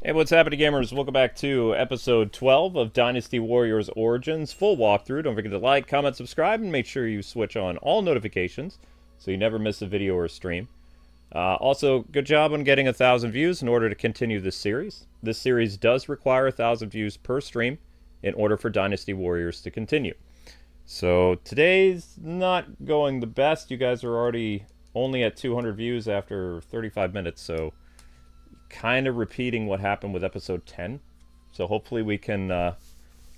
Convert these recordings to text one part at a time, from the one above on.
Hey, what's happening, gamers? Welcome back to episode 12 of Dynasty Warriors Origins. Full walkthrough. Don't forget to like, comment, subscribe, and make sure you switch on all notifications so you never miss a video or a stream. Also, good job on getting 1,000 views in order to continue this series. This series does require 1,000 views per stream in order for Dynasty Warriors to continue. So today's not going the best. You guys are already only at 200 views after 35 minutes, so kind of repeating what happened with episode 10. So hopefully we can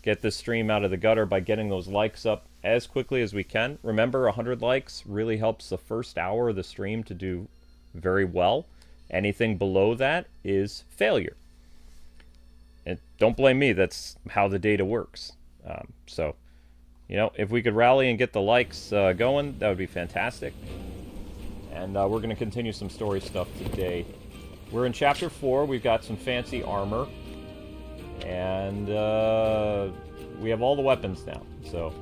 get this stream out of the gutter by getting those likes up as quickly as we can. Remember, 100 likes really helps the first hour of the stream to do very well. Anything below that is failure. And don't blame me, that's how the data works. So, you know, if we could rally and get the likes going, that would be fantastic. And we're going to continue some story stuff today. We're in Chapter 4. We've got some fancy armor. And we have all the weapons now. So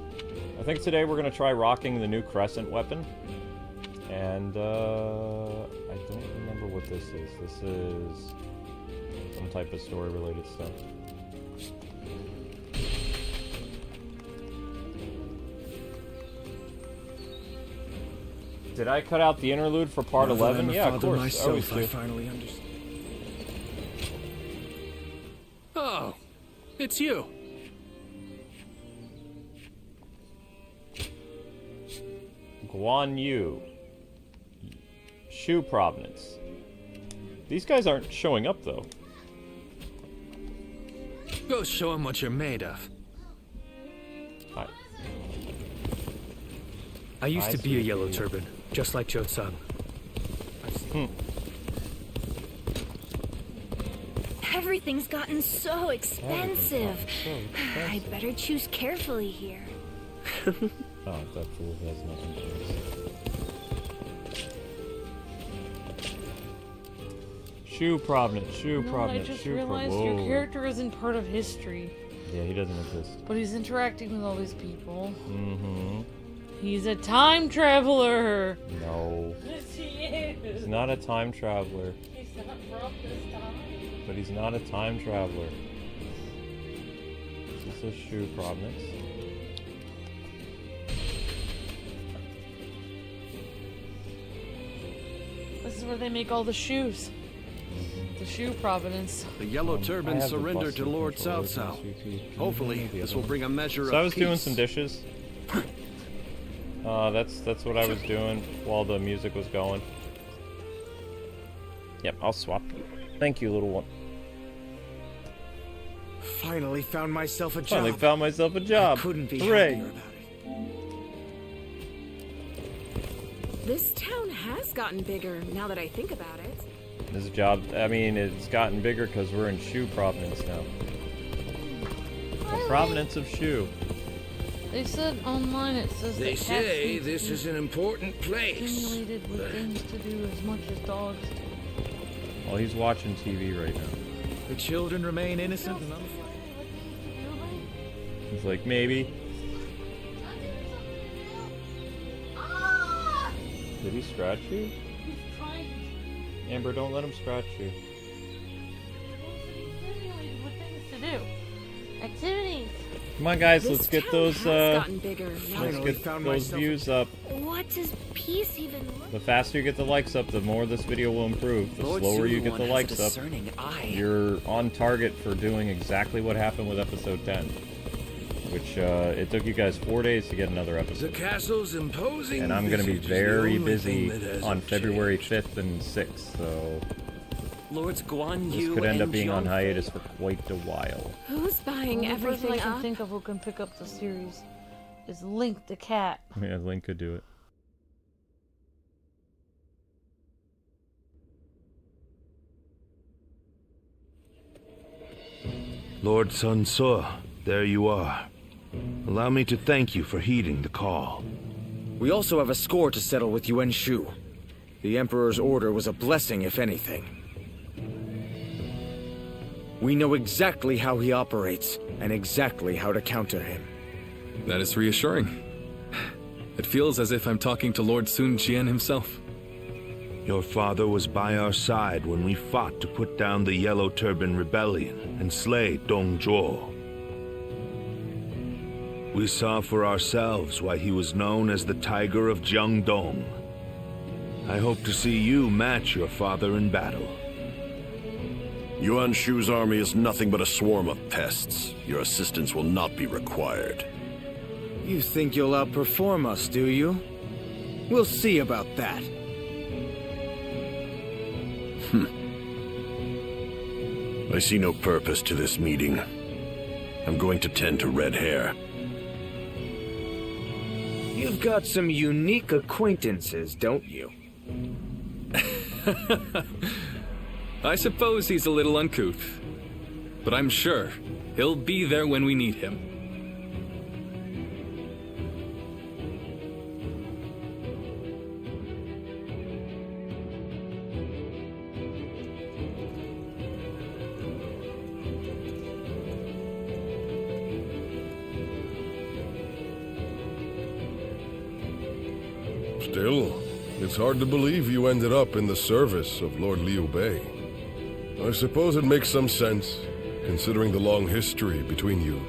I think today we're going to try rocking the new Crescent weapon. And I don't remember what this is. This is some type of story-related stuff. Did I cut out the interlude for part 11? Yeah, of course. Myself, I finally understand. Oh, it's you. Guan Yu. Shu provenance. These guys aren't showing up, though. Go show him what you're made of. Hi. I used to be a Yellow Turban, just like Cho Tsung. Everything's gotten so expensive. I better choose carefully here. Oh, that fool has nothing to do. Shu provenance, Shu provenance, I just Shu realized your character isn't part of history. Yeah, he doesn't exist. But he's interacting with all these people. Mm-hmm. He's a time traveler! No. Yes, he is! He's not a time traveler. He's not from this time. But he's not a time traveler. This is Shu provenance. This is where they make all the shoes. The shoe provenance. The Yellow Turban surrendered to Lord Cao Cao. Hopefully, this will bring a measure of peace. So I was doing some dishes. That's what I was doing while the music was going. Yep, I'll swap you. Thank you, little one. Finally found myself a job. Finally found myself a job. I couldn't be Hooray. happier about it. This town has gotten bigger now that I think about it. This job, I mean, it's gotten bigger because we're in Shu provenance now. The provenance of Shu. They said online it says They that cats say need to this be is an important place. stimulated with things to do as much as dogs. Well, he's watching TV right now. The children remain innocent and unafraid. He's like, maybe. Did he scratch you? He's trying Amber, don't let him scratch you. to be stimulated with things to do. Activities. Come on, guys, This let's get town those, has gotten bigger now. let's Finally get found those myself views up. What does peace even look The faster you get the likes up, the more this video will improve. The slower you get the likes up, you're on target for doing exactly what happened with episode 10. Which, it took you guys 4 days to get another The episode. castle's imposing. And I'm going to be visage is the very only busy thing that hasn't on February changed. 5th and 6th, so Lords Guan this Yu could end up and being on Xiaopei. hiatus for quite a while. Who's buying The only person everything I can up? think of who can pick up the series is Link the cat. Yeah, Link could do it. Lord Sun Ce, there you are. Allow me to thank you for heeding the call. We also have a score to settle with Yuan Shu. The Emperor's order was a blessing, if anything. We know exactly how he operates, and exactly how to counter him. That is reassuring. It feels as if I'm talking to Lord Sun Jian himself. Your father was by our side when we fought to put down the Yellow Turban Rebellion and slay Dong Zhuo. We saw for ourselves why he was known as the Tiger of Jiangdong. I hope to see you match your father in battle. Yuan Shu's army is nothing but a swarm of pests. Your assistance will not be required. You think you'll outperform us, do you? We'll see about that. I see no purpose to this meeting. I'm going to tend to red hair. You've got some unique acquaintances, don't you? I suppose he's a little uncouth, but I'm sure he'll be there when we need him. Still, it's hard to believe you ended up in the service of Lord Liu Bei. I suppose it makes some sense, considering the long history between you.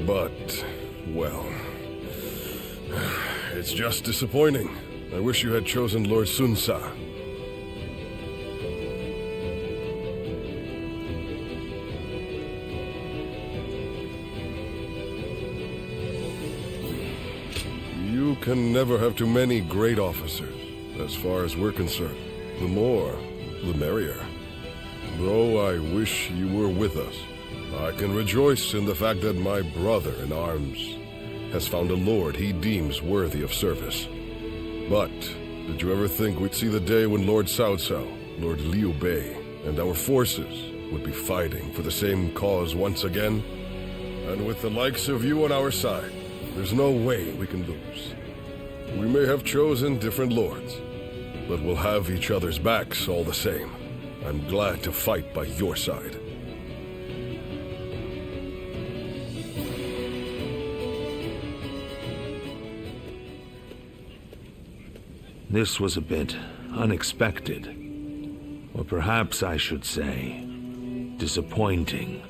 But, well, it's just disappointing. I wish you had chosen Lord Sun Sa. You can never have too many great officers, as far as we're concerned. The more, the merrier. Though I wish you were with us. I can rejoice in the fact that my brother in arms has found a lord he deems worthy of service. But, did you ever think we'd see the day when Lord Cao Cao, Lord Liu Bei, and our forces would be fighting for the same cause once again? And with the likes of you on our side, there's no way we can lose. We may have chosen different lords, but we'll have each other's backs all the same. I'm glad to fight by your side. This was a bit unexpected. Or perhaps I should say, disappointing.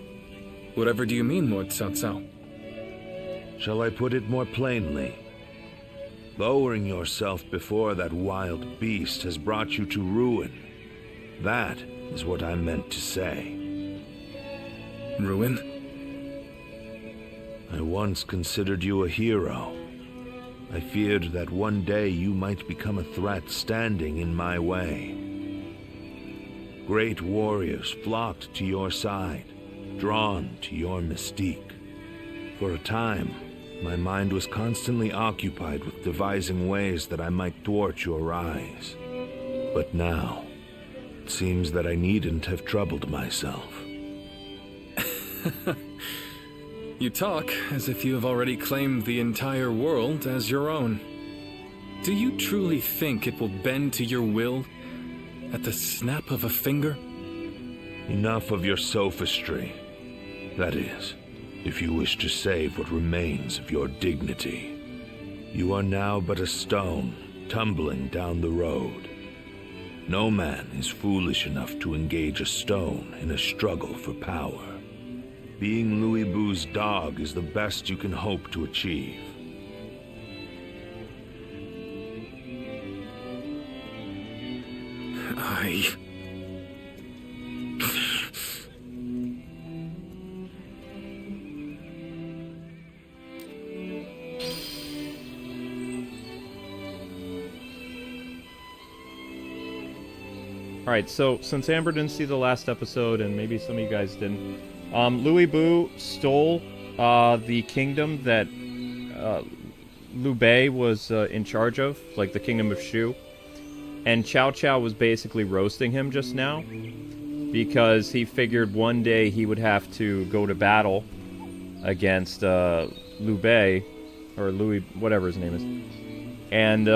Whatever do you mean, Lord Cao Cao? Shall I put it more plainly? Lowering yourself before that wild beast has brought you to ruin. That is what I meant to say. Ruin? I once considered you a hero. I feared that one day you might become a threat standing in my way. Great warriors flocked to your side, drawn to your mystique. For a time, my mind was constantly occupied with devising ways that I might thwart your rise. But now, it seems that I needn't have troubled myself. You talk as if you have already claimed the entire world as your own. Do you truly think it will bend to your will at the snap of a finger? Enough of your sophistry. That is, if you wish to save what remains of your dignity. You are now but a stone tumbling down the road. No man is foolish enough to engage a stone in a struggle for power. Being Louis Bu's dog is the best you can hope to achieve. Alright, so since Amber didn't see the last episode, and maybe some of you guys didn't, Louis Bu stole the kingdom that Liu Bei was in charge of, like the kingdom of Shu. And Cao Cao was basically roasting him just now, because he figured one day he would have to go to battle against Liu Bei, or Louis, whatever his name is. And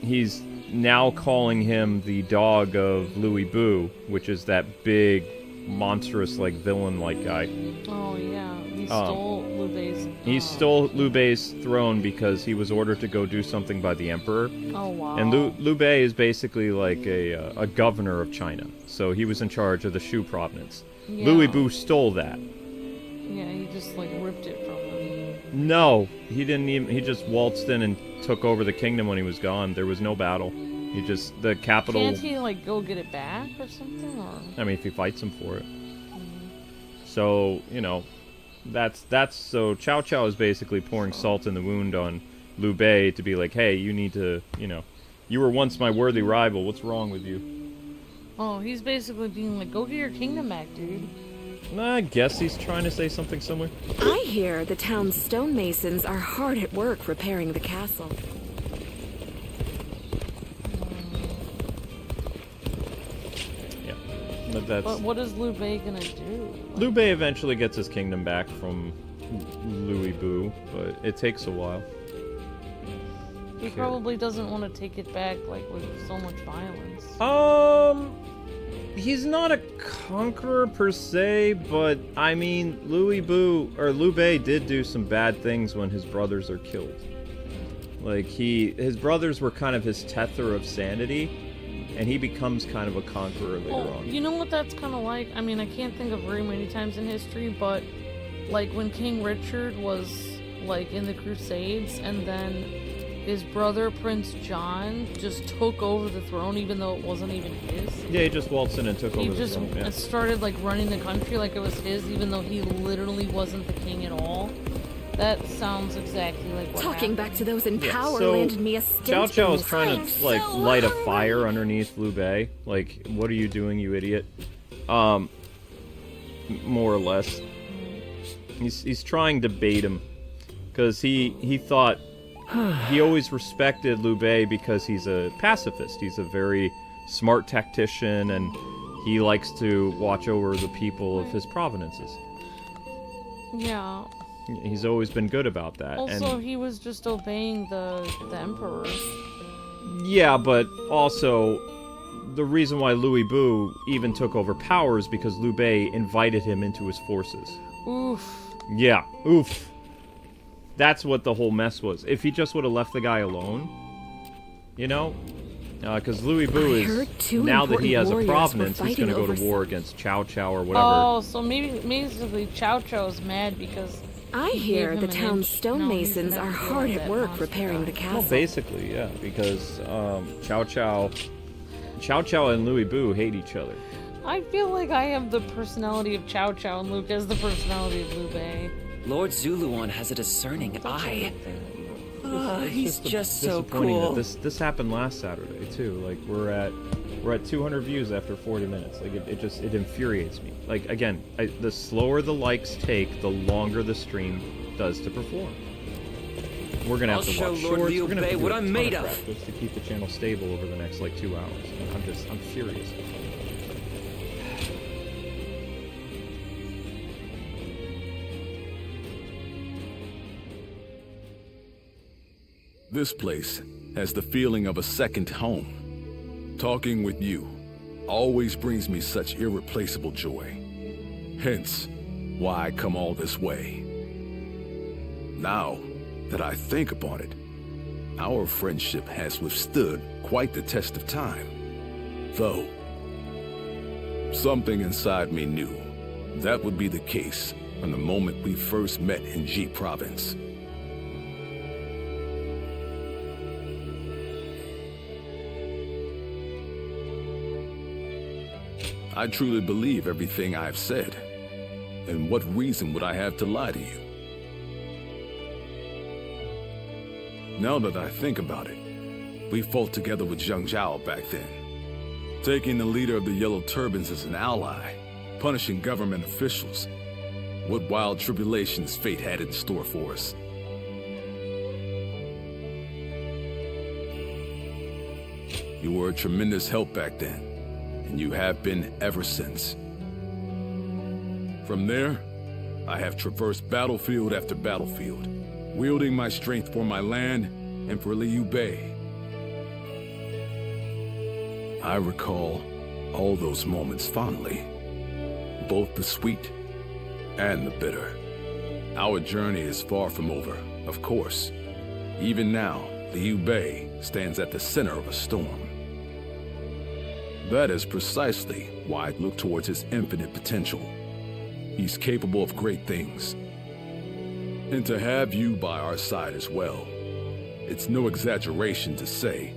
he's now calling him the dog of Louis Bu, which is that big monstrous, like, villain-like guy. Oh, yeah. He stole Liu Bei's... He stole Liu Bei's throne because he was ordered to go do something by the emperor. Oh, wow. And Liu Bei is basically like a governor of China. So he was in charge of the Shu province. Yeah. Liu Bu stole that. Yeah, he just, like, ripped it from him. No, he didn't even... He just waltzed in and took over the kingdom when he was gone. There was no battle. He just... The capital... Can't he, like, go get it back or something, or...? I mean, if he fights him for it. So, you know... That's so Cao Cao is basically pouring salt in the wound on Liu Bei to be like, hey, you need to, you know, you were once my worthy rival. What's wrong with you? Oh, he's basically being like, go get your kingdom back, dude. I guess he's trying to say something similar. I hear the town's stonemasons are hard at work repairing the castle. Yeah, but that's... But what is Liu Bei gonna do? Liu Bei eventually gets his kingdom back from Louis Bu, but it takes a while. He probably doesn't want to take it back, like, with so much violence. He's not a conqueror per se, but I mean, Liu Bei did do some bad things when his brothers are killed. Like, his brothers were kind of his tether of sanity, and he becomes kind of a conqueror later on. You know what that's kind of like? I mean, I can't think of very many times in history, but, like, when King Richard was, like, in the Crusades, and then his brother, Prince John, just took over the throne, even though it wasn't even his. Yeah, he just waltzed in and took over the throne. He just started, like, running the country like it was his, even though he literally wasn't the king at all. That sounds exactly like what Talking happened. back to those in power so landed me a stint. Cao Cao is in trying to, like, light a fire underneath Liu Bei. Like, what are you doing, you idiot? More or less. He's trying to bait him. Because he thought... He always respected Liu Bei because he's a pacifist. He's a very smart tactician, and he likes to watch over the people of his provinces. Yeah. He's always been good about that. Also, and he was just obeying the emperor. yeah, but also the reason why Louis Bu even took over power is because Liu Bei invited him into his forces. Oof. Yeah, oof. That's what the whole mess was. If he just would have left the guy alone, you know? Because Louis Bu is, now that he has a province, he's going to go to war against Cao Cao or whatever. Oh, so maybe basically Cao Cao's mad because... I hear the town's stonemasons are hard at work repairing the castle. Well, basically, yeah, because Cao Cao and Louis Bu hate each other. I feel like I have the personality of Cao Cao and Luke has the personality of Liu Bei. Lord Zuluan has a discerning eye. He's just so disappointing cool. that this happened last Saturday too. Like we're at 200 views after 40 minutes. Like it infuriates me. Like again, the slower the likes take, the longer the stream does to perform. We're gonna have to watch shorts. We're gonna have to do a ton of practice to keep the channel stable over the next like 2 hours. And I'm furious. This place has the feeling of a second home. Talking with you always brings me such irreplaceable joy. Hence, why I come all this way. Now that I think upon it, our friendship has withstood quite the test of time. Though, something inside me knew that would be the case from the moment we first met in Ji Province. I truly believe everything I've said. And what reason would I have to lie to you? Now that I think about it, we fought together with Rejion Cao Cao back then. Taking the leader of the Yellow Turbans as an ally, punishing government officials. What wild tribulations fate had in store for us. You were a tremendous help back then. And you have been ever since. From there, I have traversed battlefield after battlefield, wielding my strength for my land and for Liu Bei. I recall all those moments fondly. both the sweet and the bitter. Our journey is far from over, of course. Even now, Liu Bei stands at the center of a storm. That is precisely why I look towards his infinite potential. He's capable of great things. And to have you by our side as well, it's no exaggeration to say,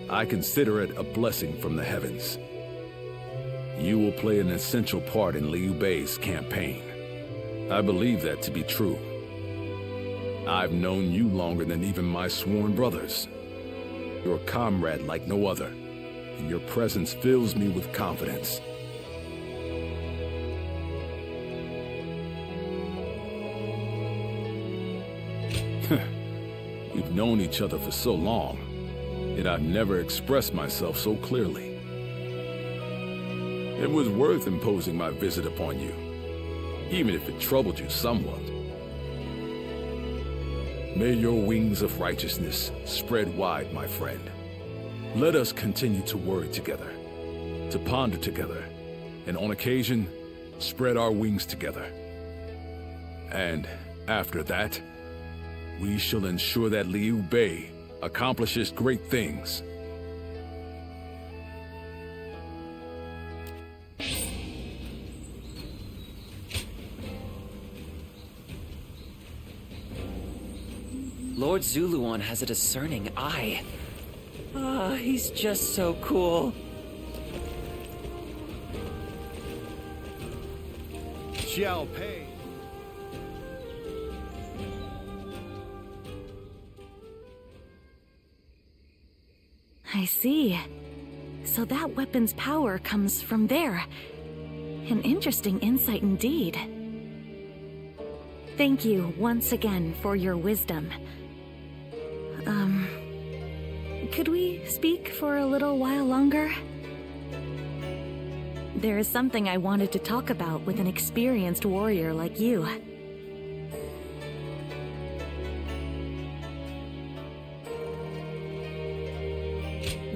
I consider it a blessing from the heavens. You will play an essential part in Liu Bei's campaign. I believe that to be true. I've known you longer than even my sworn brothers. You're a comrade like no other, and your presence fills me with confidence. We've known each other for so long, yet I've never expressed myself so clearly. It was worth imposing my visit upon you, even if it troubled you somewhat. May your wings of righteousness spread wide, my friend. Let us continue to worry together, to ponder together, and on occasion, spread our wings together. And after that, we shall ensure that Liu Bei accomplishes great things. Lord Zuluan has a discerning eye. Ah, he's just so cool. Xiaopei. I see. So that weapon's power comes from there. An interesting insight indeed. Thank you once again for your wisdom. Could we speak for a little while longer? There is something I wanted to talk about with an experienced warrior like you.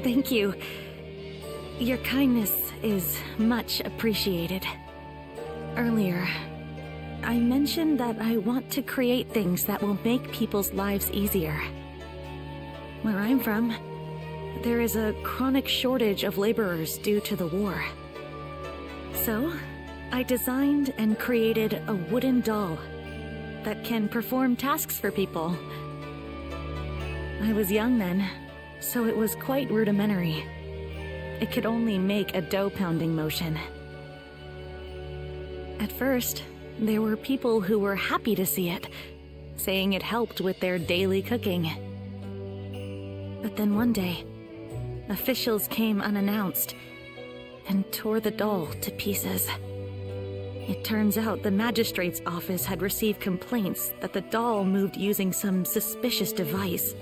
Thank you. Your kindness is much appreciated. Earlier, I mentioned that I want to create things that will make people's lives easier. Where I'm from, there is a chronic shortage of laborers due to the war. So, I designed and created a wooden doll that can perform tasks for people. I was young then, so it was quite rudimentary. It could only make a dough-pounding motion. At first, there were people who were happy to see it, saying it helped with their daily cooking. But then one day, officials came unannounced and tore the doll to pieces. It turns out the magistrate's office had received complaints that the doll moved using some suspicious device.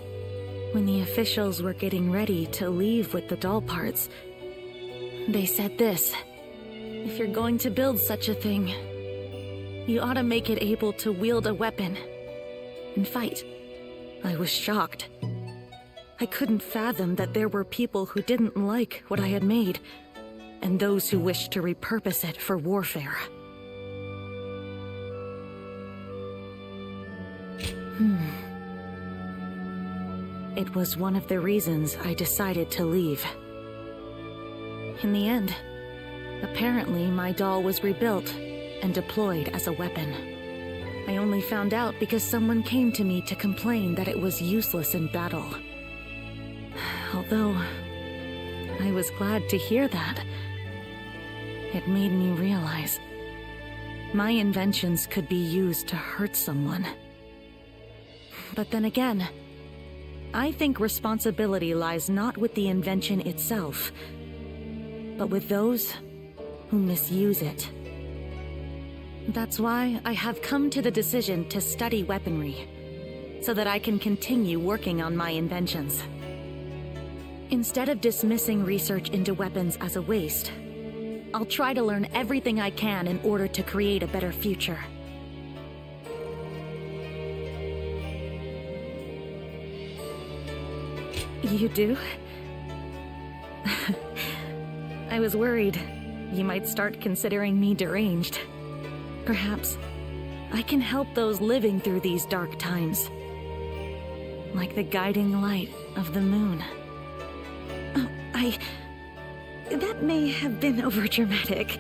When the officials were getting ready to leave with the doll parts, they said this: if you're going to build such a thing, you ought to make it able to wield a weapon and fight. I was shocked. I couldn't fathom that there were people who didn't like what I had made, and those who wished to repurpose it for warfare. It was one of the reasons I decided to leave. In the end, apparently my doll was rebuilt and deployed as a weapon. I only found out because someone came to me to complain that it was useless in battle. Although, I was glad to hear that. It made me realize my inventions could be used to hurt someone. But then again, I think responsibility lies not with the invention itself, but with those who misuse it. That's why I have come to the decision to study weaponry, so that I can continue working on my inventions. Instead of dismissing research into weapons as a waste, I'll try to learn everything I can in order to create a better future. You do? I was worried, you might start considering me deranged. Perhaps I can help those living through these dark times. Like the guiding light of the moon. Oh, that may have been overdramatic.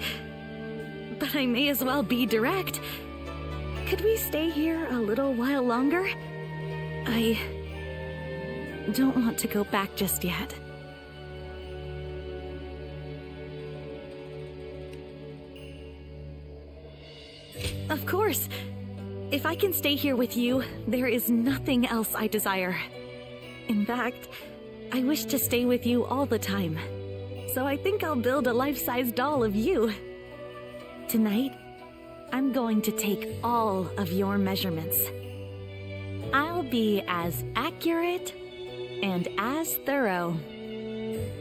But I may as well be direct. Could we stay here a little while longer? I don't want to go back just yet. Of course. If I can stay here with you, there is nothing else I desire. In fact, I wish to stay with you all the time. So I think I'll build a life-size doll of you. Tonight, I'm going to take all of your measurements. I'll be as accurate and as thorough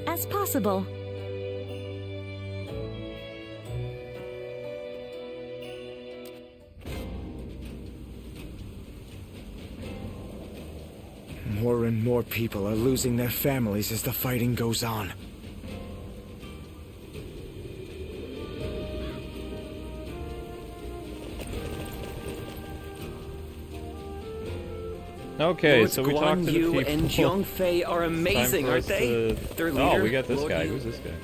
as possible. More and more people are losing their families as the fighting goes on. Okay, Lords so we talked Guan to the Yu people. and Xiaopei are amazing, aren't they? Their leader, oh, we got this Lord guy. Yu. Who's this guy?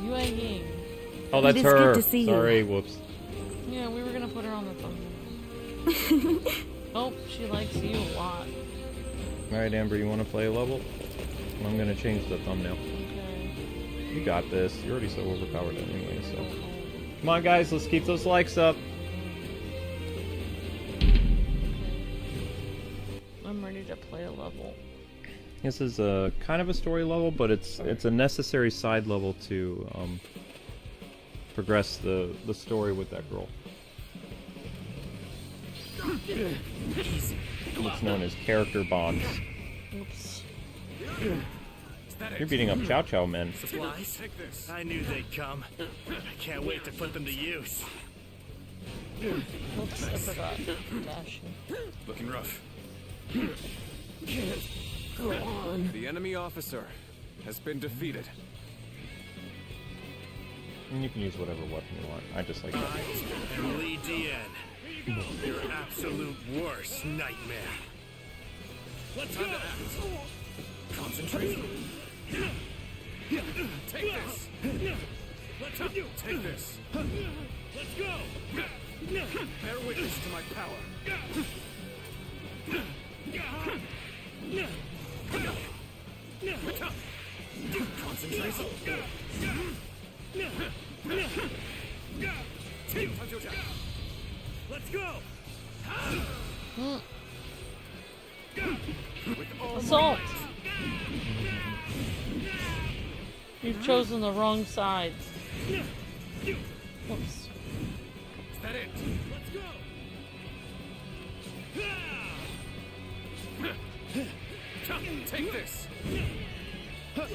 Yueying. Oh, that's It is her. good to see you. Sorry, whoops. Yeah, we were gonna put her on the thumbnail. Oh, she likes you a lot. Alright, Amber, you want to play a level? I'm going to change the thumbnail. Okay. You got this. You're already so overpowered anyway, so... Come on, guys, let's keep those likes up. I'm ready to play a level. This is a kind of a story level, but it's a necessary side level to progress the story with that girl. It's known as character bonds. Oops. You're beating up Cao Cao men. Supplies? I knew they'd come. I can't wait to put them to use. Oops, I forgot. Dashing. Looking rough. Go on. The enemy officer has been defeated. And you can use whatever weapon you want. I just like that. I am Li Dian, your absolute worst nightmare. Let's go! Concentrate. Take this. Let's go! Take this. Let's go! Bear witness to my power. Concentrate. Let's go! Assault! You've chosen the wrong side. Oops. Is that it? Let's go! Take this. Time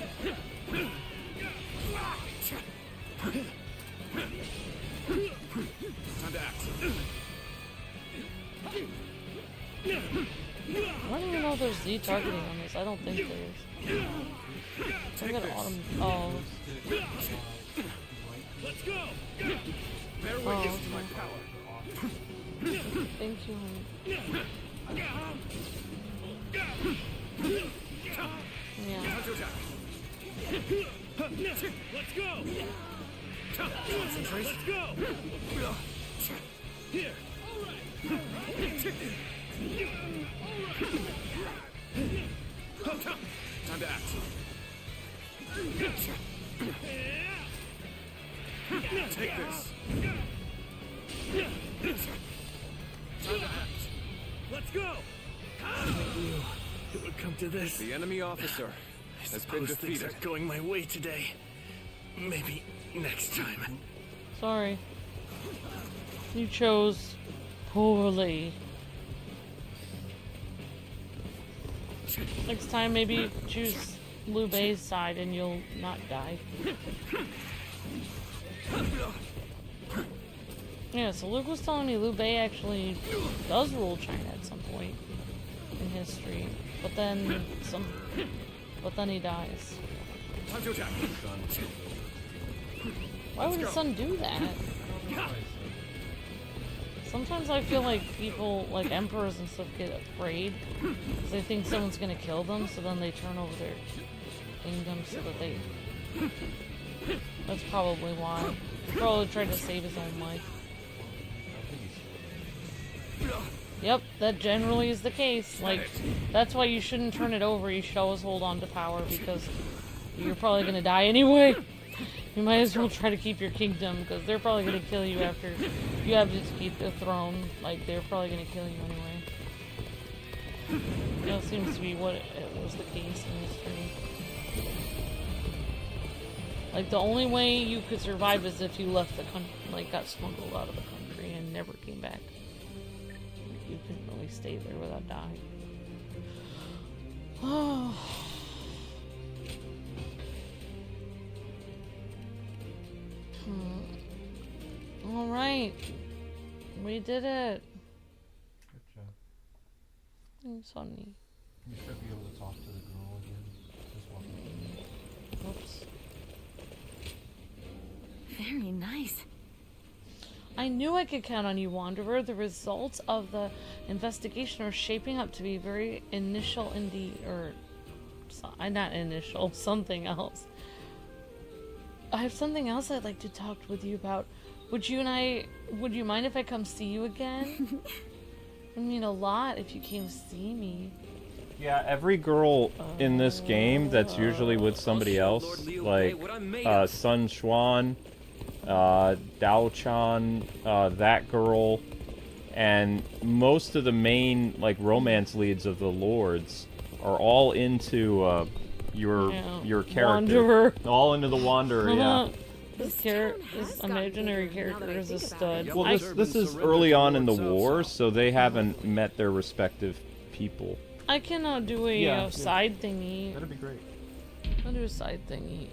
to act. I don't even know if there's Z targeting on this. I don't think there is. I got autumn. Oh. Let's go! Bear witness to my power. Thank you. Yeah. Let's go! Concentrate. Let's go! Here. All right. Time to act. Take this. Time to act. Let's go! I knew it would come to this. The enemy officer has been Things defeated. are going my way today. Maybe next time. Sorry. You chose poorly. Next time, maybe choose Liu Bei's side and you'll not die. Yeah, so Luke was telling me Liu Bei actually does rule China at some point in history, but then he dies. Time to attack. Why would his son do that? Sometimes I feel like people, like emperors and stuff, get afraid because they think someone's gonna kill them, so then they turn over their kingdom so that they... That's probably why. He probably tried to save his own life. Yep, that generally is the case. Like, that's why you shouldn't turn it over. You should always hold on to power because you're probably gonna die anyway. You might as well try to keep your kingdom, because they're probably going to kill you after you have to keep the throne. Like, they're probably going to kill you anyway. That seems to be what it was the case in history. Like, the only way you could survive is if you left the country, like, got smuggled out of the country and never came back. You couldn't really stay there without dying. Oh. Alright. We did it. Good job. Thanks, honey. You should be able to talk to the girl again. Just one. Oops. Very nice. I knew I could count on you, Wanderer. The results of the investigation are shaping up to be very initial indeed, or not initial, something else. I have something else I'd like to talk with you about. Would you mind if I come see you again? It would mean a lot if you came see me. Yeah, every girl in this game that's usually with somebody else, like Sun Xuan, Dao Chan, that girl, and most of the main like romance leads of the lords are all into your character. Wanderer. All into the Wanderer, yeah. This imaginary character is a stud. Well, this is early on in the war, so they haven't met their respective people. I cannot do a side thingy. That'd be great. I'll do a side thingy.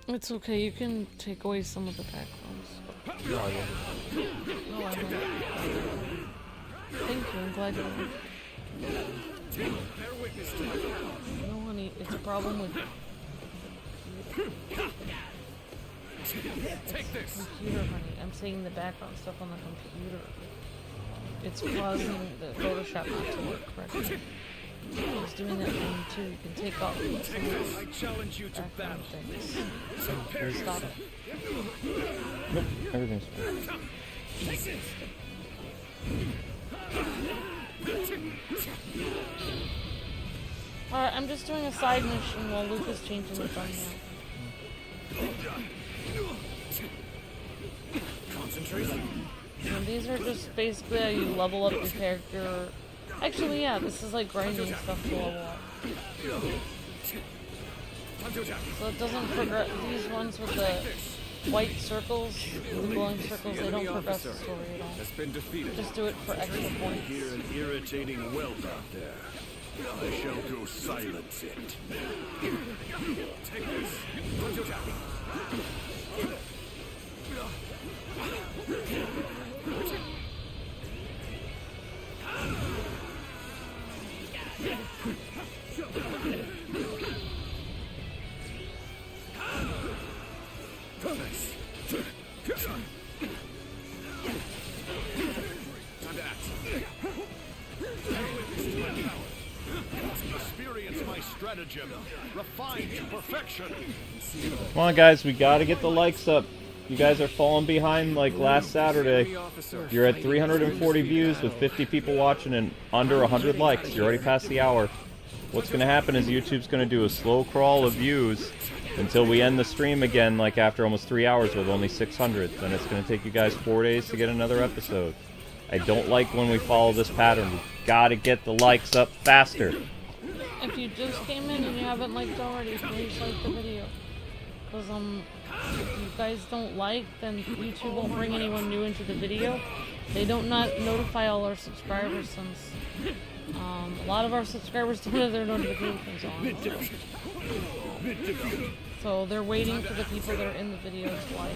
It's okay, you can take away some of the backgrounds. No, I won't. No, I won't. Thank you, I'm glad you won't. No, honey, it's a problem with Take this. computer, honey. I'm saying the background stuff on the computer. It's causing the Photoshop not to work correctly. I was doing that thing too. You can take off some of the I challenge you to battle. things. Stop it. Nope, everything's fine. Alright, I'm just doing a side mission while Luke is changing the thumbnail. And these are just basically how you level up your character. Actually, yeah, this is like grinding stuff to level up. So it doesn't progress. These ones with the white circles, the glowing circles, they don't progress the story at all. Just do it for extra points. Hear an irritating whelp out there. I shall go silence it. Take this. Experience my stratagem, refined to perfection. Come on, guys, we gotta get the likes up. You guys are falling behind like last Saturday. You're at 340 views with 50 people watching and under 100 likes. You're already past the hour. What's gonna happen is YouTube's gonna do a slow crawl of views until we end the stream again, like after almost 3 hours with only 600. Then it's gonna take you guys 4 days to get another episode. I don't like when we follow this pattern. We gotta get the likes up faster. If you just came in and you haven't liked already, please like the video. Because if you guys don't like, then YouTube won't bring anyone new into the video. They don't not notify all our subscribers since a lot of our subscribers don't have their notifications on. So they're waiting for the people that are in the videos like.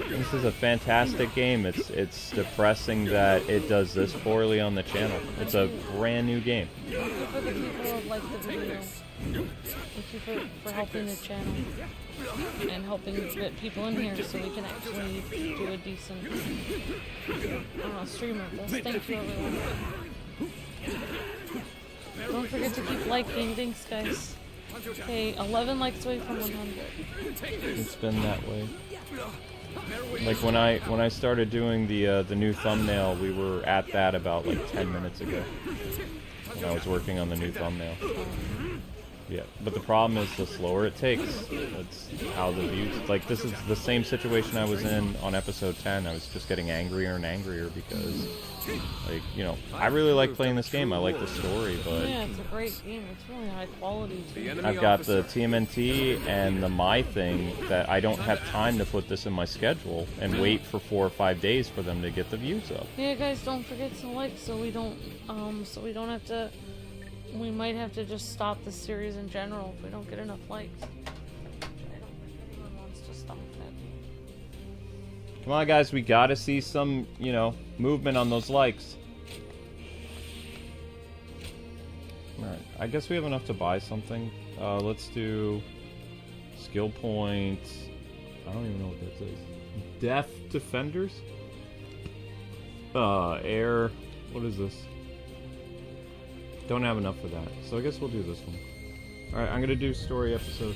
This is a fantastic game. It's depressing that it does this poorly on the channel. It's a brand new game. Thank you for the people who like the video. Thank you for helping the channel and helping get people in here so we can actually do a decent, stream of this. Thank you, everyone. Don't forget to keep liking. Thanks, guys. Okay, 11 likes away from 100. It's been that way. Like when I started doing the new thumbnail, we were at that about like 10 minutes ago. When I was working on the new thumbnail. Yeah, but the problem is the slower it takes. That's how the views... Like, this is the same situation I was in on episode 10. I was just getting angrier and angrier because, like, you know, I really like playing this game. I like the story, but... Yeah, it's a great game. It's really high quality, too. I've got the TMNT and the My thing that I don't have time to put this in my schedule and wait for 4 or 5 days for them to get the views up. Yeah, guys, don't forget to like so we don't have to... We might have to just stop the series in general if we don't get enough likes. I don't think anyone wants to stop it. Come on, guys, we gotta see some, you know, movement on those likes. Alright, I guess we have enough to buy something. Let's do... Skill points... I don't even know what that says. Death Defenders? Air... What is this? Don't have enough for that, so I guess we'll do this one. Alright, I'm gonna do story episode.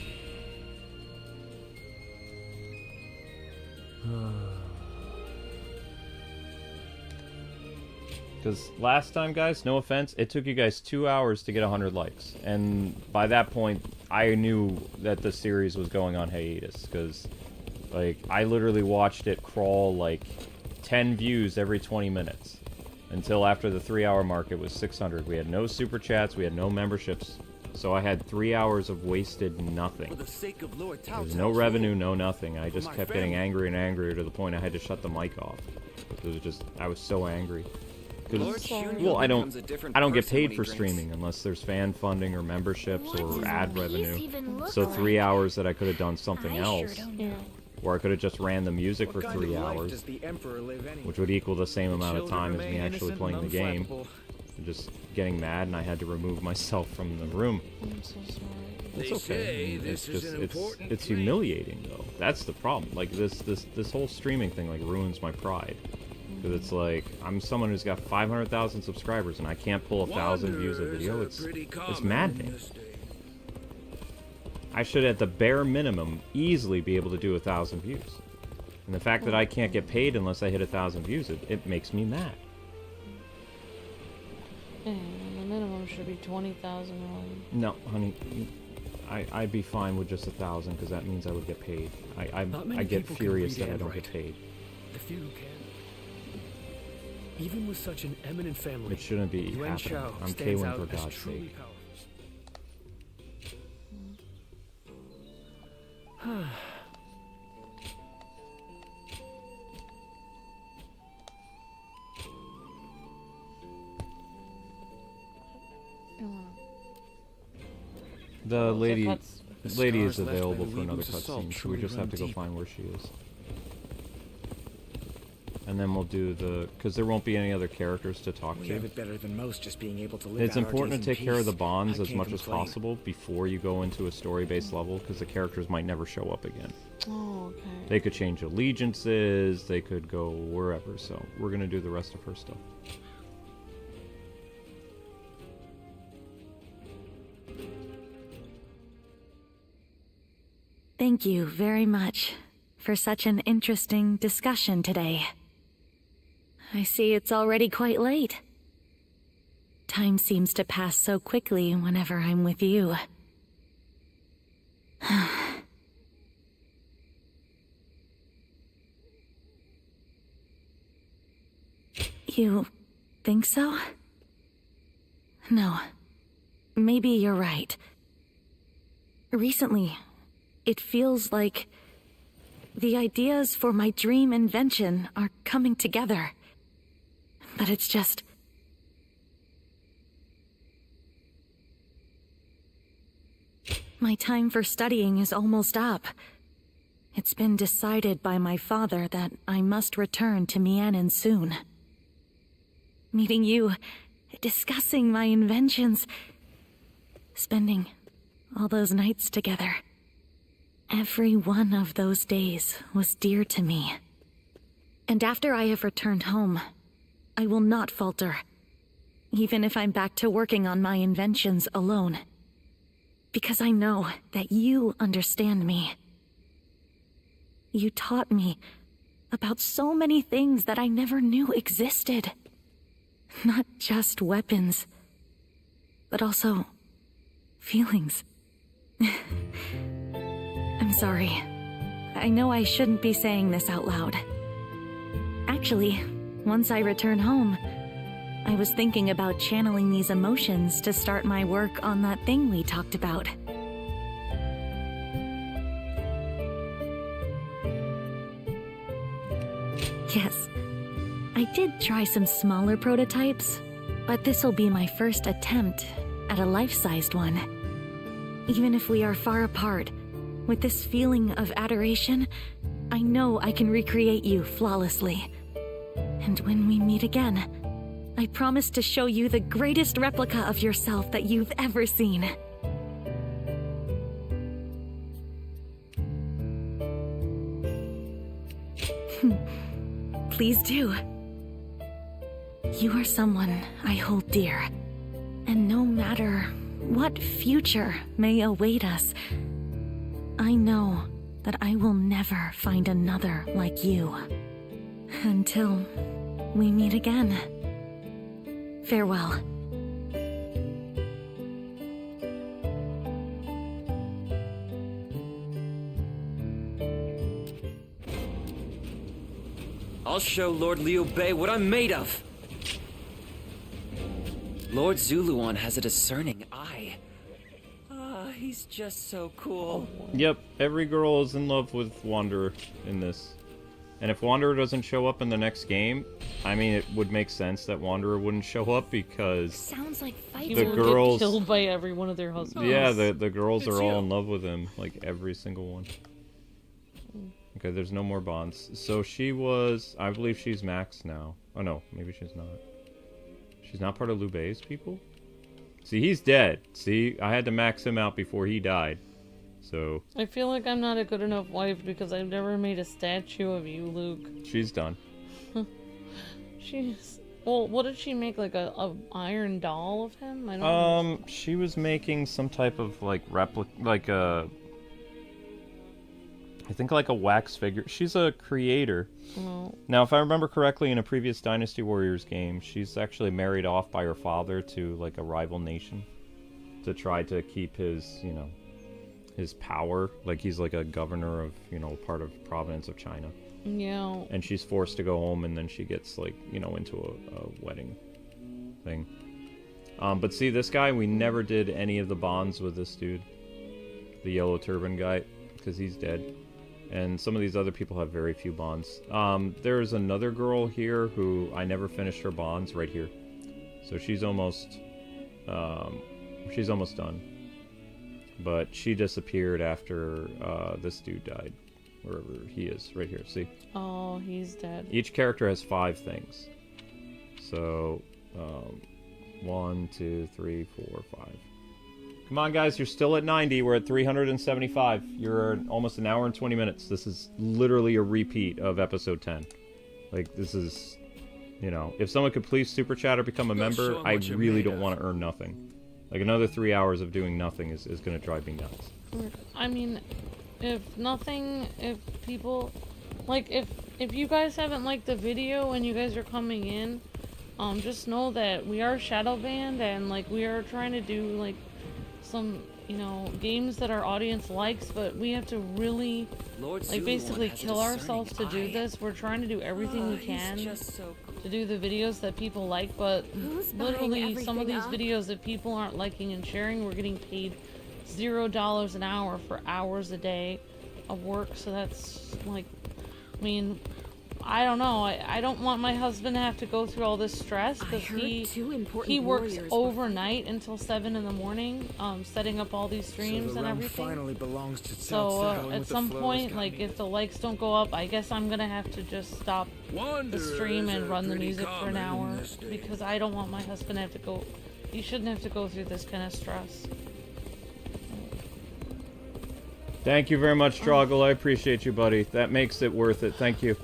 Because last time, guys, no offense, it took you guys 2 hours to get 100 likes. And by that point, I knew that the series was going on hiatus. Because, like, I literally watched it crawl, like, 10 views every 20 minutes. Until after the 3-hour mark, it was 600. We had no super chats, we had no memberships. So I had 3 hours of wasted nothing. There was no revenue, no nothing. I just kept getting angrier and angrier to the point I had to shut the mic off. It was just, I was so angry. Well, I don't get paid for streaming unless there's fan funding or memberships or ad revenue. So 3 hours that I could have done something else. Or I could have just ran the music for 3 hours, which would equal the same amount of time as me actually playing the game. Just getting mad, and I had to remove myself from the room. I'm so sorry. It's okay. It's just it's humiliating though. That's the problem. Like this whole streaming thing like ruins my pride. Because it's like I'm someone who's got 500,000 subscribers and I can't pull 1,000 views a video. It's maddening. I should, at the bare minimum, easily be able to do 1,000 views. And the fact that I can't get paid unless I hit 1,000 views, it makes me mad. And the minimum should be 20,000, really. No, honey, I'd be fine with just 1,000 because that means I would get paid. I get furious that I don't get paid. The few who can. Even with such an eminent family, it shouldn't be happening. I'm K1 for God's sake. The lady is available for another cutscene, so we just have to go find where she is. And then we'll do because there won't be any other characters to talk to. It better than most just being able to live it's important to take care of the bonds as much as possible before you go into a story-based level, because the characters might never show up again. Oh, okay. They could change allegiances, they could go wherever, so we're going to do the rest of her stuff. Thank you very much for such an interesting discussion today. I see it's already quite late. Time seems to pass so quickly whenever I'm with you. You think so? No. Maybe you're right. Recently, it feels like the ideas for my dream invention are coming together. But it's just... My time for studying is almost up. It's been decided by my father that I must return to Mianin soon. Meeting you, discussing my inventions, spending all those nights together. Every one of those days was dear to me. And after I have returned home, I will not falter, even if I'm back to working on my inventions alone. Because I know that you understand me. You taught me about so many things that I never knew existed. Not just weapons, but also feelings. I'm sorry. I know I shouldn't be saying this out loud. Actually, once I return home, I was thinking about channeling these emotions to start my work on that thing we talked about. Yes, I did try some smaller prototypes, but this'll be my first attempt at a life-sized one. Even if we are far apart, with this feeling of adoration, I know I can recreate you flawlessly. And when we meet again, I promise to show you the greatest replica of yourself that you've ever seen. Please do. You are someone I hold dear. And no matter what future may await us, I know that I will never find another like you. Until we meet again. Farewell. I'll show Lord Liu Bei what I'm made of! Lord Zuluan has a discerning eye. Ah, he's just so cool. Yep, every girl is in love with Wanderer in this. And if Wanderer doesn't show up in the next game, I mean, it would make sense that Wanderer wouldn't show up because sounds like the girls get killed by every one of their husbands. Yeah, the girls are all in love with him, like every single one. Okay, there's no more bonds. So she was, I believe she's max now. Oh no, maybe she's not. She's not part of Liu Bei's people? See, he's dead. See, I had to max him out before he died. So I feel like I'm not a good enough wife because I've never made a statue of you, Luke. She's done. She's... Well, what did she make? Like a iron doll of him? I don't know. She was making some type of like replica, like a... I think like a wax figure. She's a creator. Oh. Now, if I remember correctly, in a previous Dynasty Warriors game, she's actually married off by her father to like a rival nation to try to keep his, you know, his power. Like he's like a governor of, you know, part of province of China. Yeah. And she's forced to go home, and then she gets like, you know, into a wedding thing. But see, this guy, we never did any of the bonds with this dude, the Yellow Turban guy, because he's dead. And some of these other people have very few bonds. There's another girl here who I never finished her bonds right here. So she's almost done. But she disappeared after this dude died. Wherever he is, right here, see? Oh, he's dead. Each character has 5 things. So, 1, 2, 3, 4, 5. Come on, guys, you're still at 90. We're at 375. You're almost an hour and 20 minutes. This is literally a repeat of episode 10. Like, this is, you know, if someone could please super chat or become a member, I really don't want to earn nothing. Like, another 3 hours of doing nothing is going to drive me nuts. I mean, if people, like, if you guys haven't liked the video and you guys are coming in, just know that we are shadow banned, and, like, we are trying to do, like, some, you know, games that our audience likes, but we have to really, like, basically kill ourselves to do this. We're trying to do everything we can to do the videos that people like, but literally some of these videos that people aren't liking and sharing, we're getting paid $0 an hour for hours a day of work. So that's, like, I mean, I don't know. I don't want my husband to have to go through all this stress because he works overnight until 7 in the morning, setting up all these streams and everything. Finally belongs to so at some point, like if the likes don't go up, I guess I'm gonna have to just stop the stream and run the music for an hour because I don't want my husband to have to go. He shouldn't have to go through this kind of stress. Thank you very much, Droggle. I appreciate you, buddy. That makes it worth it. Thank you.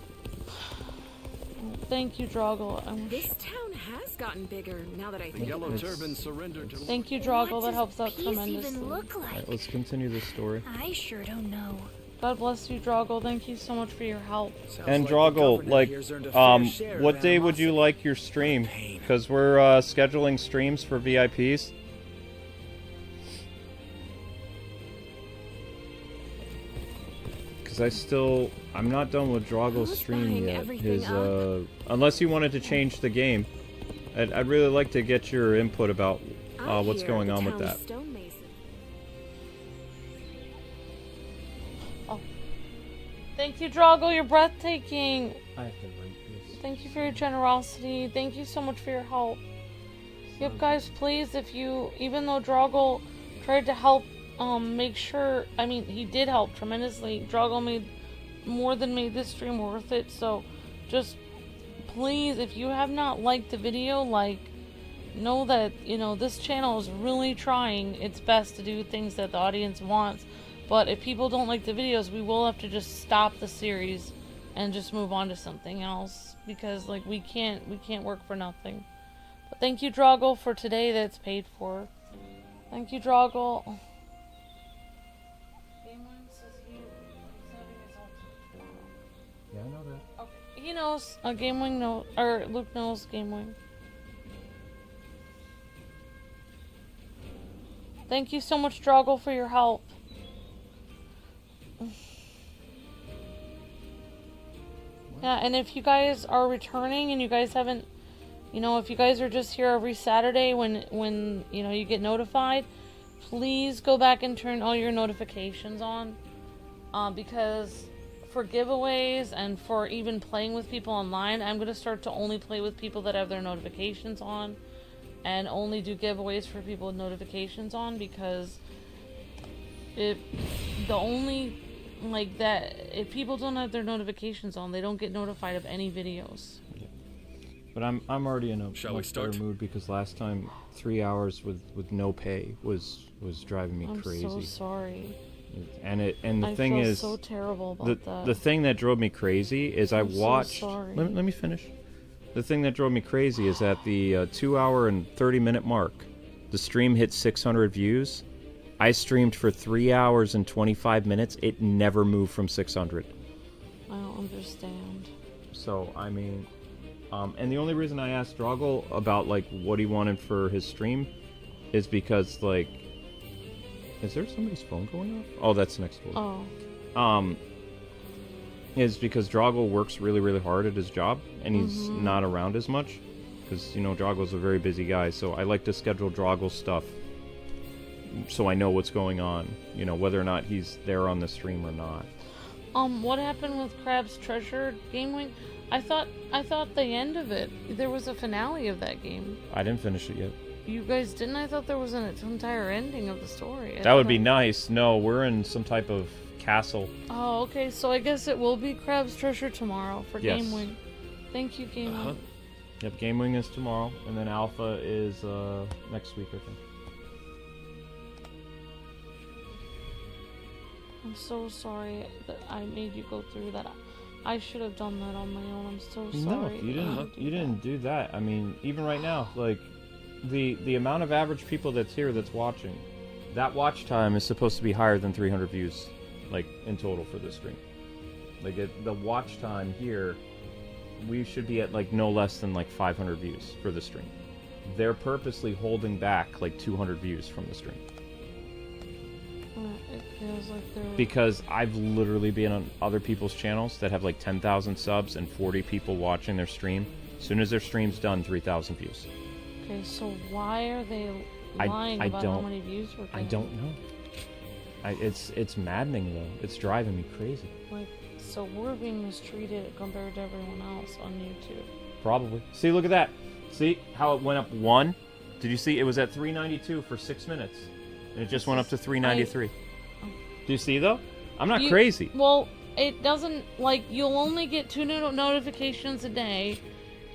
Thank you, Droggle. This town has gotten bigger now that I think Yellow about it. Turban surrendered to... Thank you, Droggle. That helps out peace tremendously. even look like? Alright, let's continue this story. I sure don't know. God bless you, Droggle. Thank you so much for your help. And Droggle, what day would you like your stream? Because we're scheduling streams for VIPs. I'm not done with Droggle's stream yet. Unless you wanted to change the game, I'd really like to get your input about what's going on with that. Oh. Thank you, Droggle. You're breathtaking. I have to write this. Thank you for your generosity. Thank you so much for your help. Yep, guys, please, even though Droggle tried to help make sure, I mean, he did help tremendously. Droggle made this stream worth it, so just please, if you have not liked the video, know that, this channel is really trying its best to do things that the audience wants, but if people don't like the videos, we will have to just stop the series and just move on to something else, because, we can't work for nothing. But thank you, Droggle, for today that's paid for. Thank you, Droggle. Yeah, I know that. Okay. He knows. Gamewing knows, or Luke knows Gamewing. Thank you so much, Droggle, for your help. Yeah, and if you guys are returning and you guys haven't, if you guys are just here every Saturday when you get notified, please go back and turn all your notifications on, because for giveaways and for even playing with people online, I'm going to start to only play with people that have their notifications on and only do giveaways for people with notifications on, because if people don't have their notifications on, they don't get notified of any videos. But I'm already in a much better mood because last time 3 hours with no pay was driving me crazy. I'm so sorry. And the thing feel is, so terrible about that. The thing that drove me crazy is I watched. So sorry. Let me finish. The thing that drove me crazy is at the 2 hour and 30-minute mark, the stream hit 600 views. I streamed for 3 hours and 25 minutes. It never moved from 600. I don't understand. So I mean, and the only reason I asked Droggle about what he wanted for his stream is because is there somebody's phone going off? Oh, that's next door. Oh. Is because Droggle works really, really hard at his job, and he's not around as much, because, Droggle's a very busy guy, so I like to schedule Droggle stuff so I know what's going on, whether or not he's there on the stream or not. What happened with Crab's Treasure Gamewing? I thought the end of it, there was a finale of that game. I didn't finish it yet. You guys didn't? I thought there was an entire ending of the story. That would be nice. No, we're in some type of castle. Oh, okay. So I guess it will be Crab's Treasure tomorrow for Yes. Gamewing. Thank you, Gamewing. Yep, Gamewing is tomorrow, and then Alpha is next week, I think. I'm so sorry that I made you go through that. I should have done that on my own. I'm so sorry. No, you didn't do that. I mean, even right now, the amount of average people that's here that's watching, that watch time is supposed to be higher than 300 views, in total for this stream. The watch time here, we should be at no less than 500 views for the stream. They're purposely holding back 200 views from the stream. It feels like they're... Because I've literally been on other people's channels that have 10,000 subs and 40 people watching their stream. As soon as their stream's done, 3,000 views. Okay, so why are they lying about how many views we're getting? I don't know. It's maddening though. It's driving me crazy. Like, so we're being mistreated compared to everyone else on YouTube. Probably. See, look at that. See how it went up 1? Did you see? It was at 392 for 6 minutes, and it just went up to 393. Do you see though? I'm not crazy. Well, it doesn't, like, you'll only get 2 notifications a day,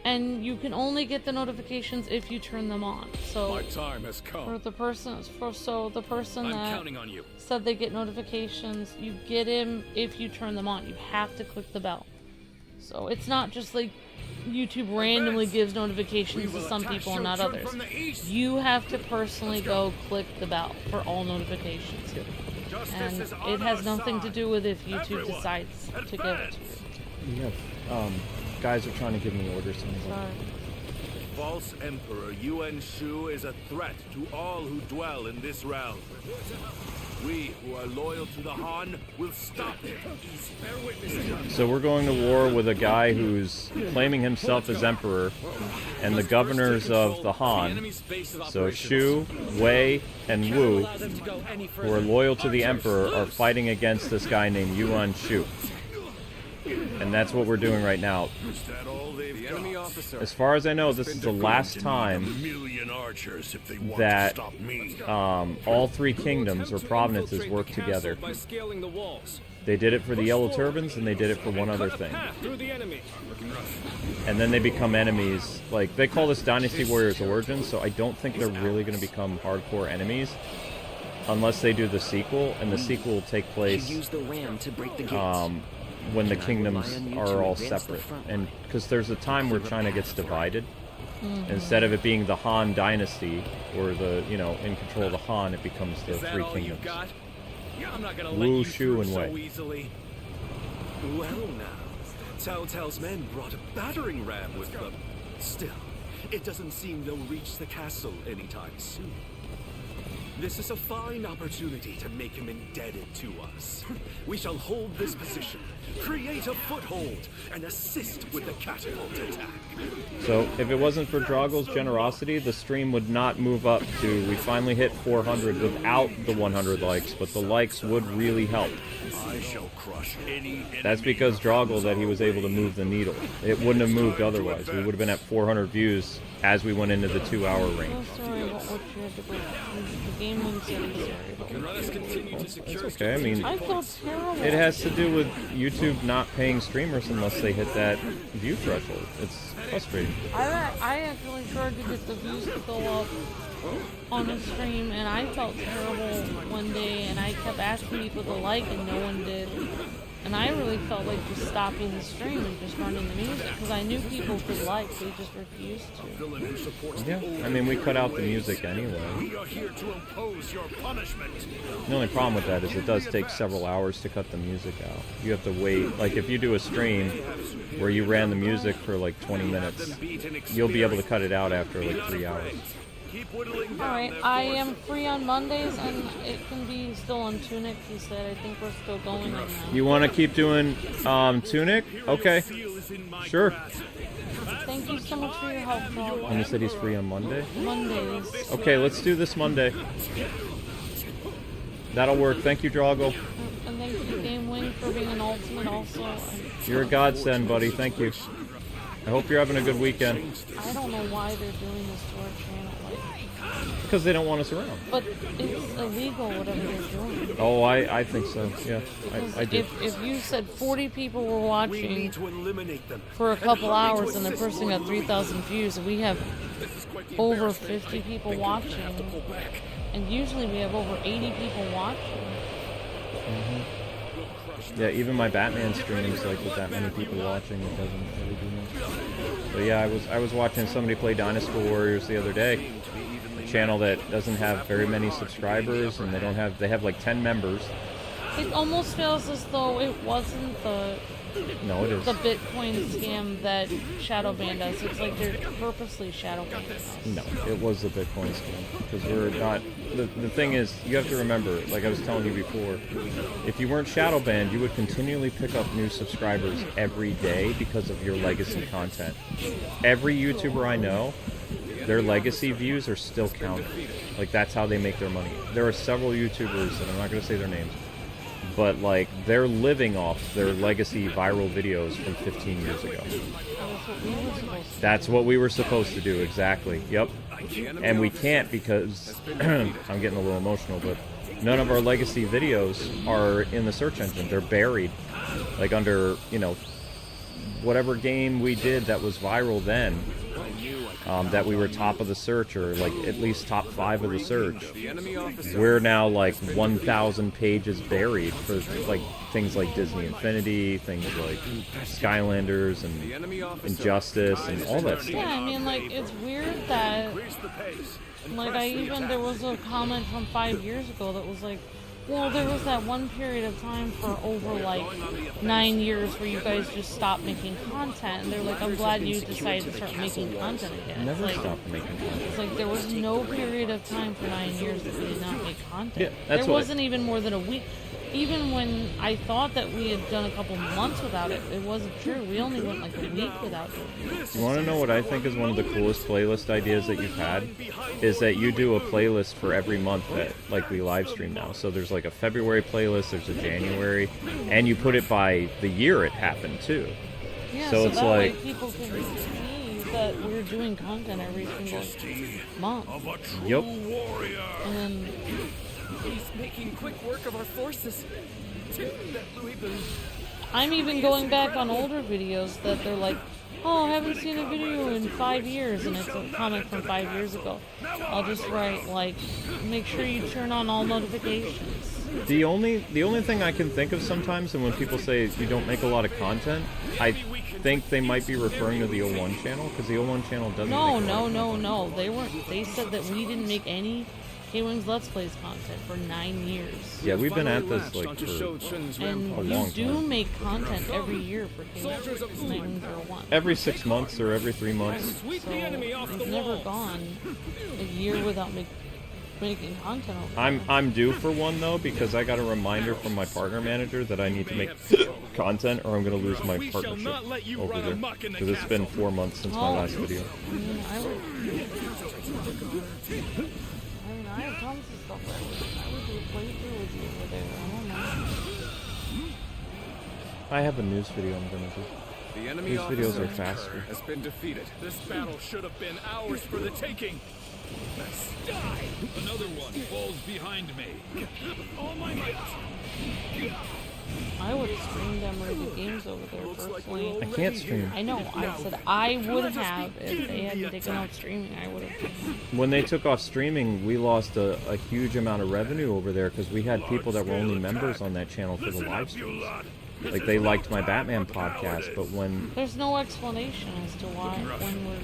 and you can only get the notifications if you turn them on. So my time has come. For the person, the person I'm that counting on you. said they get notifications, you get him if you turn them on. You have to click the bell. So it's not just like YouTube randomly gives notifications to some people and not others. You have to personally go click the bell for all notifications. And it has nothing to do with if YouTube decides to give it to you. Yeah, guys are trying to give me orders. Sorry. False Emperor Yuan Shu is a threat to all who dwell in this realm. We who are loyal to the Han will stop him. So we're going to war with a guy who's claiming himself as emperor, and the governors of the Han, so Shu, Wei, and Wu, who are loyal to the emperor, are fighting against this guy named Yuan Shu. And that's what we're doing right now. As far as I know, this is the last time that all 3 kingdoms or provinces work together. They did it for the Yellow Turbans, and they did it for one other thing. And then they become enemies. Like, they call this Dynasty Warriors Origins, so I don't think they're really going to become hardcore enemies unless they do the sequel, and the sequel will take place when the kingdoms are all separate. And because there's a time where China gets divided. Instead of it being the Han dynasty, or the, in control of the Han, it becomes the 3 kingdoms. Wu, Shu, and Wei. Well now, Cao Cao's men brought a battering ram with them. Still, it doesn't seem they'll reach the castle anytime soon. This is a fine opportunity to make him indebted to us. We shall hold this position, create a foothold, and assist with the catapult attack. So, if it wasn't for Drago's generosity, the stream would not move up to... We finally hit 400 without the 100 likes, but the likes would really help. I shall crush any That's because Drago, that he was able to move the needle. It wouldn't have moved otherwise. We would have been at 400 views as we went into the 2-hour range. Sorry about what you had to go through. The game wouldn't say It's okay, I mean, I feel terrible. it has to do with YouTube not paying streamers unless they hit that view threshold. It's frustrating. I actually tried to get the views to go up on a stream, and I felt terrible one day, and I kept asking people to like, and no one did. And I really felt like just stopping the stream and just running the music, because I knew people could like, they just refused to. Yeah, I mean, we cut out the music anyway. We are here to impose your punishment. The only problem with that is it does take several hours to cut the music out. You have to wait. Like, if you do a stream where you ran the music for like 20 minutes, you'll be able to cut it out after like 3 hours. Alright, I am free on Mondays, and it can be still on Tunic, he said. I think we're still going on now. You want to keep doing Tunic? Okay. Sure. Thank you so much for your help, Drago. And he said he's free on Monday? Mondays. Okay, let's do this Monday. That'll work. Thank you, Drago. And thank you, GameWing, for being an ultimate also. You're a godsend, buddy. Thank you. I hope you're having a good weekend. I don't know why they're doing this to our channel. Because they don't want us around. But it's illegal, whatever they're doing. Oh, I think so. Yeah, I do. If you said 40 people were watching for a couple hours and the person got 3,000 views, and we have over 50 people watching, and usually we have over 80 people watching. Yeah, even my Batman streams, like with that many people watching, it doesn't really do much. But yeah, I was watching somebody play Dynasty Warriors the other day. A channel that doesn't have very many subscribers, and they have like 10 members. It almost feels as though it wasn't the Bitcoin scam that shadow banned us. It's like they're purposely shadow banning us. No, it was the Bitcoin scam, because we're not. The thing is, you have to remember, like I was telling you before, if you weren't shadow banned, you would continually pick up new subscribers every day because of your legacy content. Every YouTuber I know, their legacy views are still counted. Like, that's how they make their money. There are several YouTubers, and I'm not going to say their names, but, like, they're living off their legacy viral videos from 15 years ago. That's what we were supposed to do, exactly. Yep. And we can't because, I'm getting a little emotional, but none of our legacy videos are in the search engine. They're buried, like, under, you know, whatever game we did that was viral then. That we were top of the search, or like at least top 5 of the search. We're now like 1,000 pages buried for like things like Disney Infinity, things like Skylanders and Injustice and all that stuff. Yeah, I mean, like, it's weird that, like, there was a comment from 5 years ago that was like, well, there was that one period of time for over, like, 9 years where you guys just stopped making content. And they're like, I'm glad you decided to start making content again. Never stopped making content. It's like, there was no period of time for 9 years that we did not make content. Yeah, that's there wasn't even more than a week. Even when I thought that we had done a couple months without it, it wasn't true. We only went like a week without it. You want to know what I think is one of the coolest playlist ideas that you've had? Is that you do a playlist for every month that, like, we live stream now. So there's like a February playlist, there's a January, and you put it by the year it happened too. Yeah, so it's that like way people can see that we're doing content every single month. Yep. And then He's making quick work of our forces. I'm even going back on older videos that they're like, oh, I haven't seen a video in 5 years, and it's a comment from 5 years ago. I'll just write, like, make sure you turn on all notifications. the only thing I can think of sometimes, and when people say you don't make a lot of content, I think they might be referring to the 01 channel, because the 01 channel doesn't No. They weren't. They said that we didn't make any Kwingsletsplays content for 9 years. Yeah, we've been at this like for and a long you do time. make content every year for Kwingsletsplays. Every 6 months or every 3 months. So we've never gone a year without making content. I'm due for one though, because I got a reminder from my partner manager that I need to make content or I'm going to lose my partnership over there. Because it's been 4 months since my last video. I have tons of stuff I would do a playthrough with you over there. I don't know. I have a news video I'm going to do. The enemy These videos are faster. has been defeated. This battle should have been ours for the taking. Die! Another one falls behind me. All my might. I would stream them rated games over there personally. I can't stream. I know. I said I would have if they hadn't taken off streaming. I would have. When they took off streaming, we lost a huge amount of revenue over there because we had people that were only members on that channel for the live streams. Like, they liked my Batman podcast, but when... There's no explanation as to why, when we're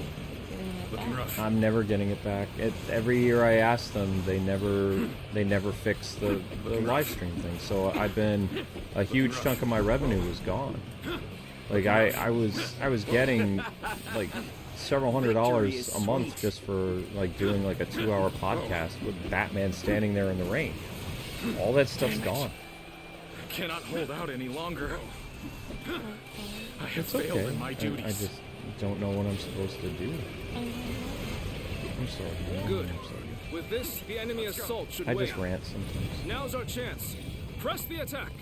getting it back. I'm never getting it back. Every year I ask them, they never fix the live stream thing. So I've been... A huge chunk of my revenue was gone. Like, I was getting, like, several $100s a month just for, like, doing, like, a 2-hour podcast with Batman standing there in the rain. All that stuff's gone. I cannot hold out any longer. I have It's failed okay. in my duties. I just don't know what I'm supposed to do. I'm sorry. Man. Good. I'm sorry. With this, the enemy assault should I weigh just off. rant sometimes. Now's our chance. Press the attack.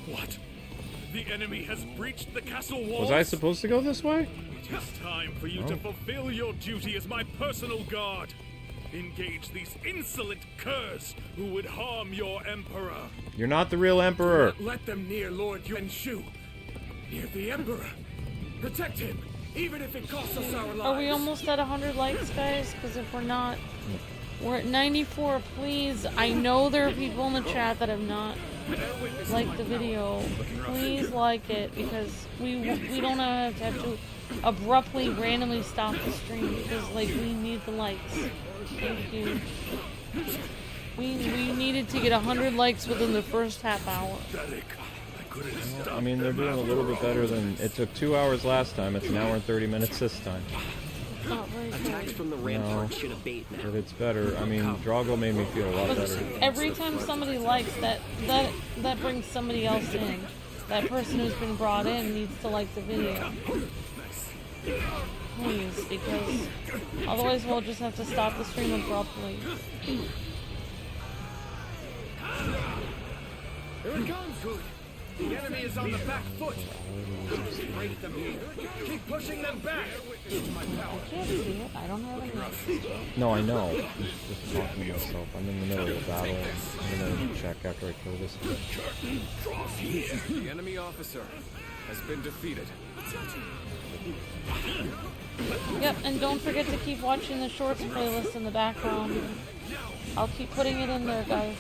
What? The enemy has breached the castle walls? Was I supposed to go this way? It is time for you to fulfill your duty as my personal guard. Engage these insolent curs who would harm your emperor. You're not the real emperor. Let them near Lord Yuan Shu. Near the emperor. Protect him, even if it costs us our lives. Are we almost at 100 likes, guys? Because if we're not, we're at 94. Please, I know there are people in the chat that have not liked the video. Please like it, because we don't have to abruptly, randomly stop the stream, because, like, we need the likes. Thank you. We needed to get 100 likes within the first half hour. I mean, they're doing a little bit better than... It took 2 hours last time. It's an hour and 30 minutes this time. Not very Attacks from the rampart should abate now. But it's better. I mean, Drago made me feel a lot better. Every time somebody likes, that brings somebody else in. That person who's been brought in needs to like the video. Please, because otherwise we'll just have to stop the stream abruptly. Here it comes, Good. The enemy is on the back foot. Break them here. Keep pushing them back. I can't see it. I don't have any access to it. No, I know. I'm just talking to myself. I'm in the middle of a battle. I'm gonna check after I kill this guy. The enemy officer has been defeated. Yep, and don't forget to keep watching the shorts playlist in the background. I'll keep putting it in there, guys.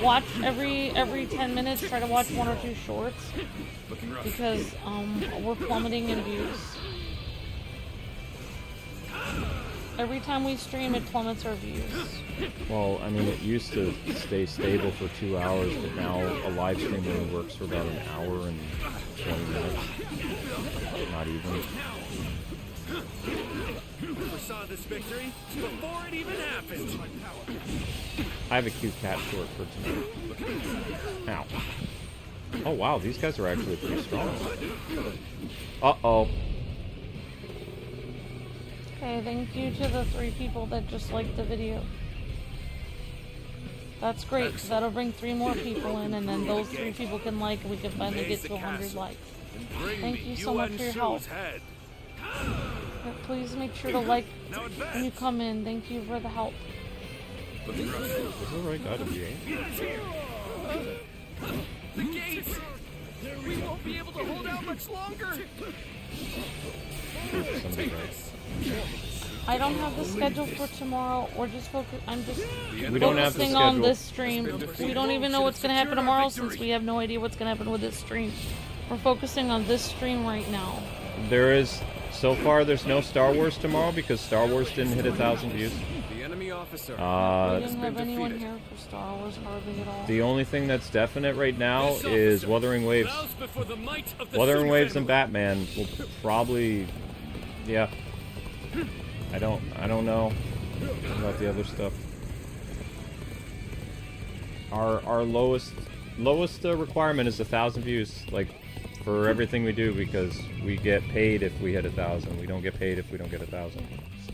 Watch every 10 minutes, try to watch 1 or 2 shorts, because we're plummeting in views. Every time we stream, it plummets our views. Well, I mean, it used to stay stable for 2 hours, but now a live stream only works for about an hour and 20 minutes. Not even. We saw this victory before it even happened. I have a cute cat short for tonight. Ow. Oh wow, these guys are actually pretty strong. Uh-oh. Okay, thank you to the 3 people that just liked the video. That's great, because that'll bring 3 more people in, and then those 3 people can like, and we can finally get to 100 likes. Thank you so much for your help. But please make sure to like when you come in. Thank you for the help. Is the right guy to be aimed? The gates! We won't be able to hold out much longer! I don't have the schedule for tomorrow. We're just I'm just We don't have the focusing on schedule. this stream. We don't even know what's going to happen tomorrow since we have no idea what's going to happen with this stream. We're focusing on this stream right now. There is, so far there's no Star Wars tomorrow because Star Wars didn't hit 1,000 views. The enemy officer We didn't have anyone here for Star Wars hardly at all. The only thing that's definite right now is Wuthering Waves. Wuthering Waves and Batman will probably, yeah. I don't know about the other stuff. Our lowest requirement is 1,000 views, like for everything we do, because we get paid if we hit 1,000. We don't get paid if we don't get 1,000.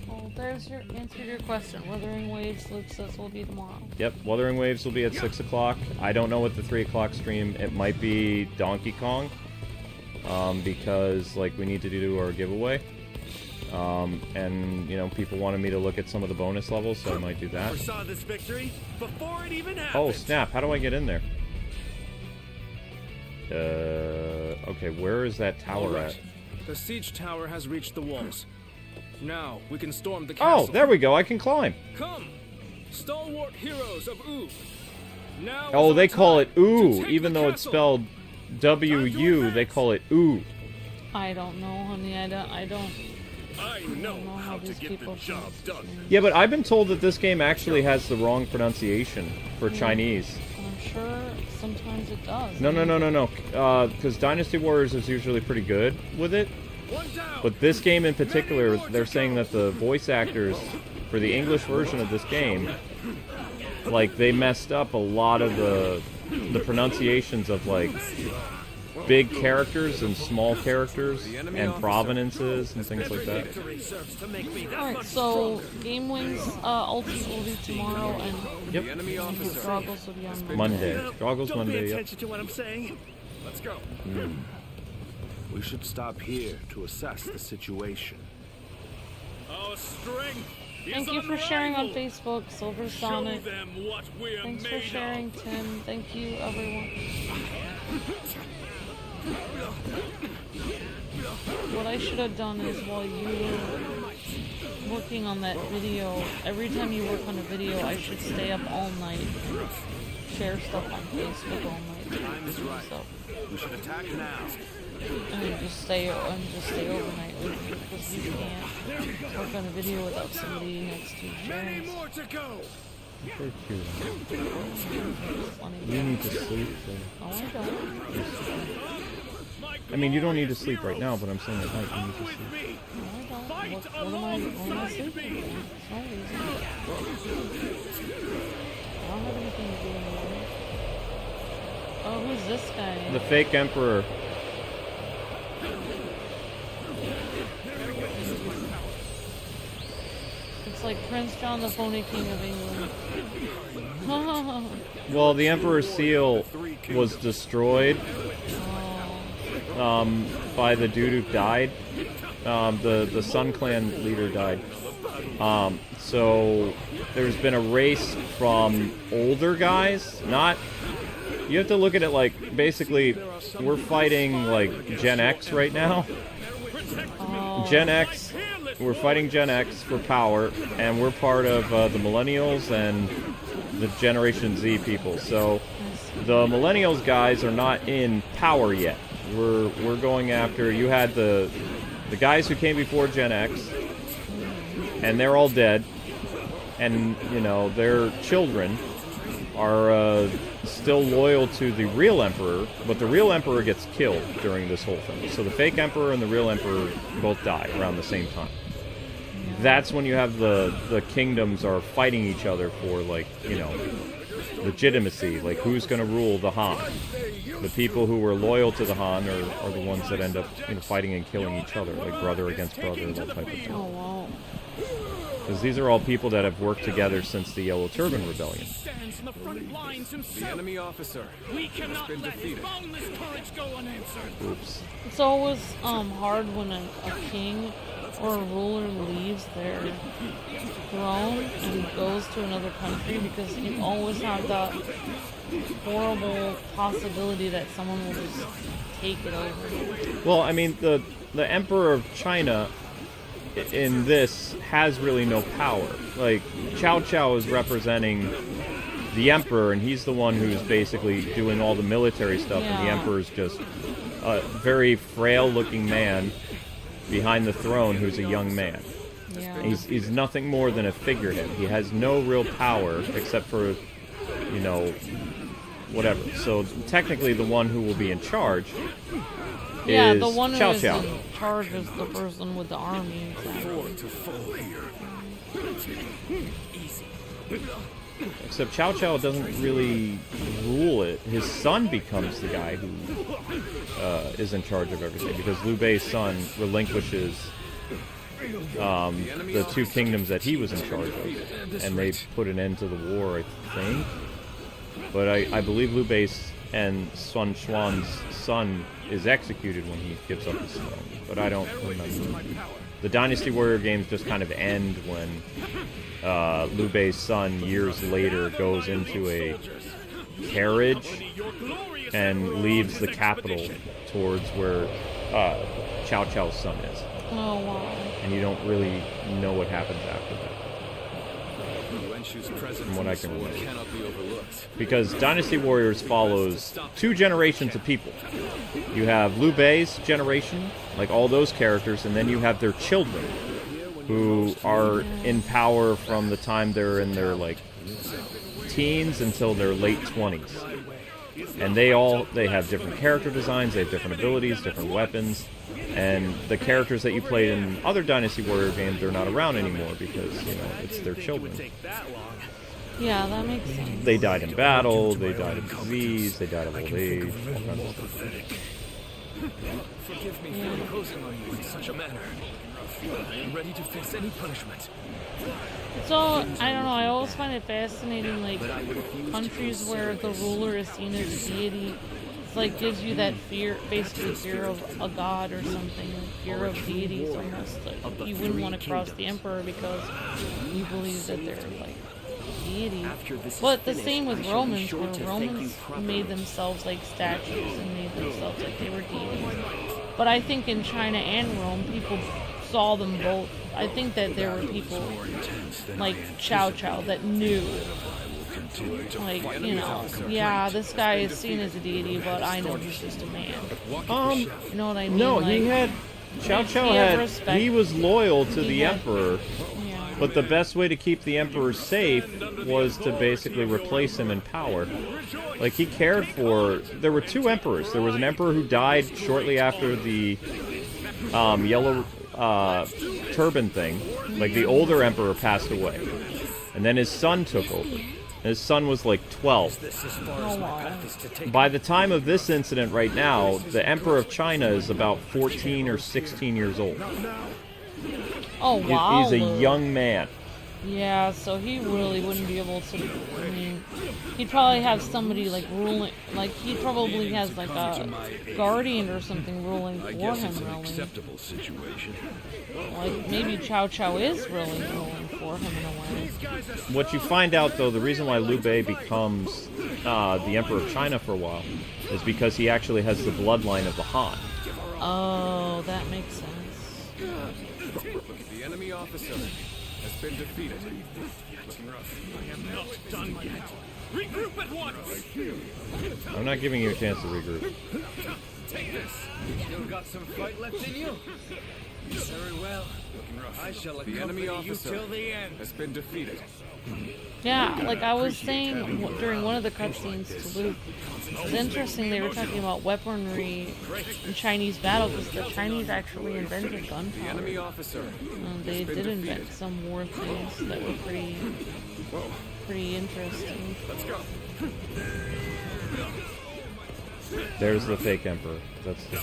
Well, there's your answer to your question. Wuthering Waves looks us will be tomorrow. Yep, Wuthering Waves will be at 6 o'clock. I don't know what the 3 o'clock stream. It might be Donkey Kong, because like we need to do our giveaway. And you know, people wanted me to look at some of the bonus levels, so I might do that. Saw this victory before it even happened. Oh snap! How do I get in there? Okay, where is that tower at? The siege tower has reached the walls. Now we can storm the castle. Oh, there we go. I can climb. Come, stalwart heroes of Wu. Now. Oh, they call it Ooh, even though it's spelled W-U. They call it Ooh. I don't know, honey. I don't know how to get the job done. Yeah, but I've been told that this game actually has the wrong pronunciation for Chinese. I'm sure sometimes it does. No. Because Dynasty Warriors is usually pretty good with it. But this game in particular, they're saying that the voice actors for the English version of this game, like, they messed up a lot of the pronunciations of, like, big characters and small characters and provenances and things like that. Alright, so Game Wings ulti will be tomorrow, and Yep. Struggles will be on Monday. Struggles Monday, yep. To what I'm saying. Let's go. We should stop here to assess the situation. Our strength is Thank you for unrivaled. sharing on Facebook, Silver Show Sonic. them what we're Thanks for made sharing, of. Tim. Thank you, everyone. What I should have done is while you were working on that video, every time you work on a video, I should stay up all night and share stuff on Facebook all night. Time is right. Stuff. We should attack now. And just stay overnight with you, because you can't work on a video without somebody next to you sharing. More to go. Very cute. You need to sleep. So. Oh, I don't. I mean, you don't need to sleep right now, but I'm saying at night you need to sleep. No, I don't. What am I sleeping for? It's no reason. I don't have anything to do in the morning. Oh, who's this guy? The fake emperor. Prince John, the phony king of England. Well, the Emperor's seal was destroyed by the dude who died. The Sun Clan leader died. So there's been a race from older guys, not... You have to look at it like, basically, we're fighting, like, Gen X right now. Gen X, we're fighting Gen X for power, and we're part of the Millennials and the Generation Z people. So the Millennials guys are not in power yet. We're going after... You had the guys who came before Gen X, and they're all dead, and, you know, their children are still loyal to the real Emperor, but the real Emperor gets killed during this whole thing. So the fake Emperor and the real Emperor both die around the same time. That's when you have the kingdoms are fighting each other for, like, you know, legitimacy, like who's going to rule the Han. The people who were loyal to the Han are the ones that end up, you know, fighting and killing each other, like brother against brother, that type of thing. Oh, wow. Because these are all people that have worked together since the Yellow Turban Rebellion. The enemy officer has been defeated. Oops. It's always hard when a king or a ruler leaves their throne and goes to another country, because you always have that horrible possibility that someone will just take it over. Well, I mean, the Emperor of China in this has really no power. Like, Cao Cao is representing the Emperor, and he's the one who's basically doing all the military stuff, and the Emperor's just a very frail-looking man behind the throne who's a young man. Yeah. He's nothing more than a figurehead. He has no real power except for, you know, whatever. So technically the one who will be in charge is the one who Cao is Cao. in charge is the person with the army. Except Cao Cao doesn't really rule it. His son becomes the guy who is in charge of everything, because Liu Bei's son relinquishes the two kingdoms that he was in charge of, and they put an end to the war, I think. But I believe Liu Bei's and Sun Xuan's son is executed when he gives up his throne, but I don't remember. The Dynasty Warrior games just kind of end when Liu Bei's son, years later, goes into a carriage and leaves the capital towards where Cao Cao's son is. Oh, wow. And you don't really know what happens after that. From what I can remember. Because Dynasty Warriors follows two generations of people. You have Liu Bei's generation, like all those characters, and then you have their children, who are in power from the time they're in their, like, teens until their late 20s. And they have different character designs, they have different abilities, different weapons, and the characters that you played in other Dynasty Warrior games, they're not around anymore because, you know, it's their children. Yeah, that makes sense. They died in battle, they died of disease, they died of old age, all kinds of stuff. Forgive me for imposing on you in such a manner. I am ready to face any punishment. So, I don't know, I always find it fascinating, like, countries where the ruler is seen as a deity, it's like, gives you that fear, basically fear of a god or something, like fear of deities almost. Like, you wouldn't want to cross the emperor because you believe that they're, like, deities. But the same with Romans, where Romans made themselves like statues and made themselves like they were deities. But I think in China and Rome, people saw them both. I think that there were people like Cao Cao that knew, like, you know, yeah, this guy is seen as a deity, but I know he's just a man. You know what I mean? No, like, he had... Cao Cao he was loyal to the Emperor, but the best way to keep the Emperor safe was to basically replace him in power. Like, he cared for... There were two emperors. There was an emperor who died shortly after the Yellow Turban thing. Like, the older emperor passed away. And then his son took over. His son was like 12. By the time of this incident right now, the Emperor of China is about 14 or 16 years old. Oh, wow. He's a young man. Yeah, so he really wouldn't be able to. I mean, he'd probably have somebody like ruling. Like he probably has like a guardian or something ruling for him. Really. Acceptable situation. Like maybe Cao Cao is really ruling for him in a way. What you find out, though, the reason why Liu Bei becomes the Emperor of China for a while is because he actually has the bloodline of the Han. Oh, that makes sense. The enemy officer has been defeated. I am not done yet. Regroup at once! I'm not giving you a chance to regroup. Take this! Still got some fight left in you? Very well. I shall The enemy accompany you officer till the end. has been defeated. Yeah, like I was saying during one of the cutscenes to Luke, it's interesting they were talking about weaponry in Chinese battle because the Chinese actually invented The enemy gunpowder. officer. They did invent some war things that were pretty interesting. Let's go. There's the fake Emperor. That's the...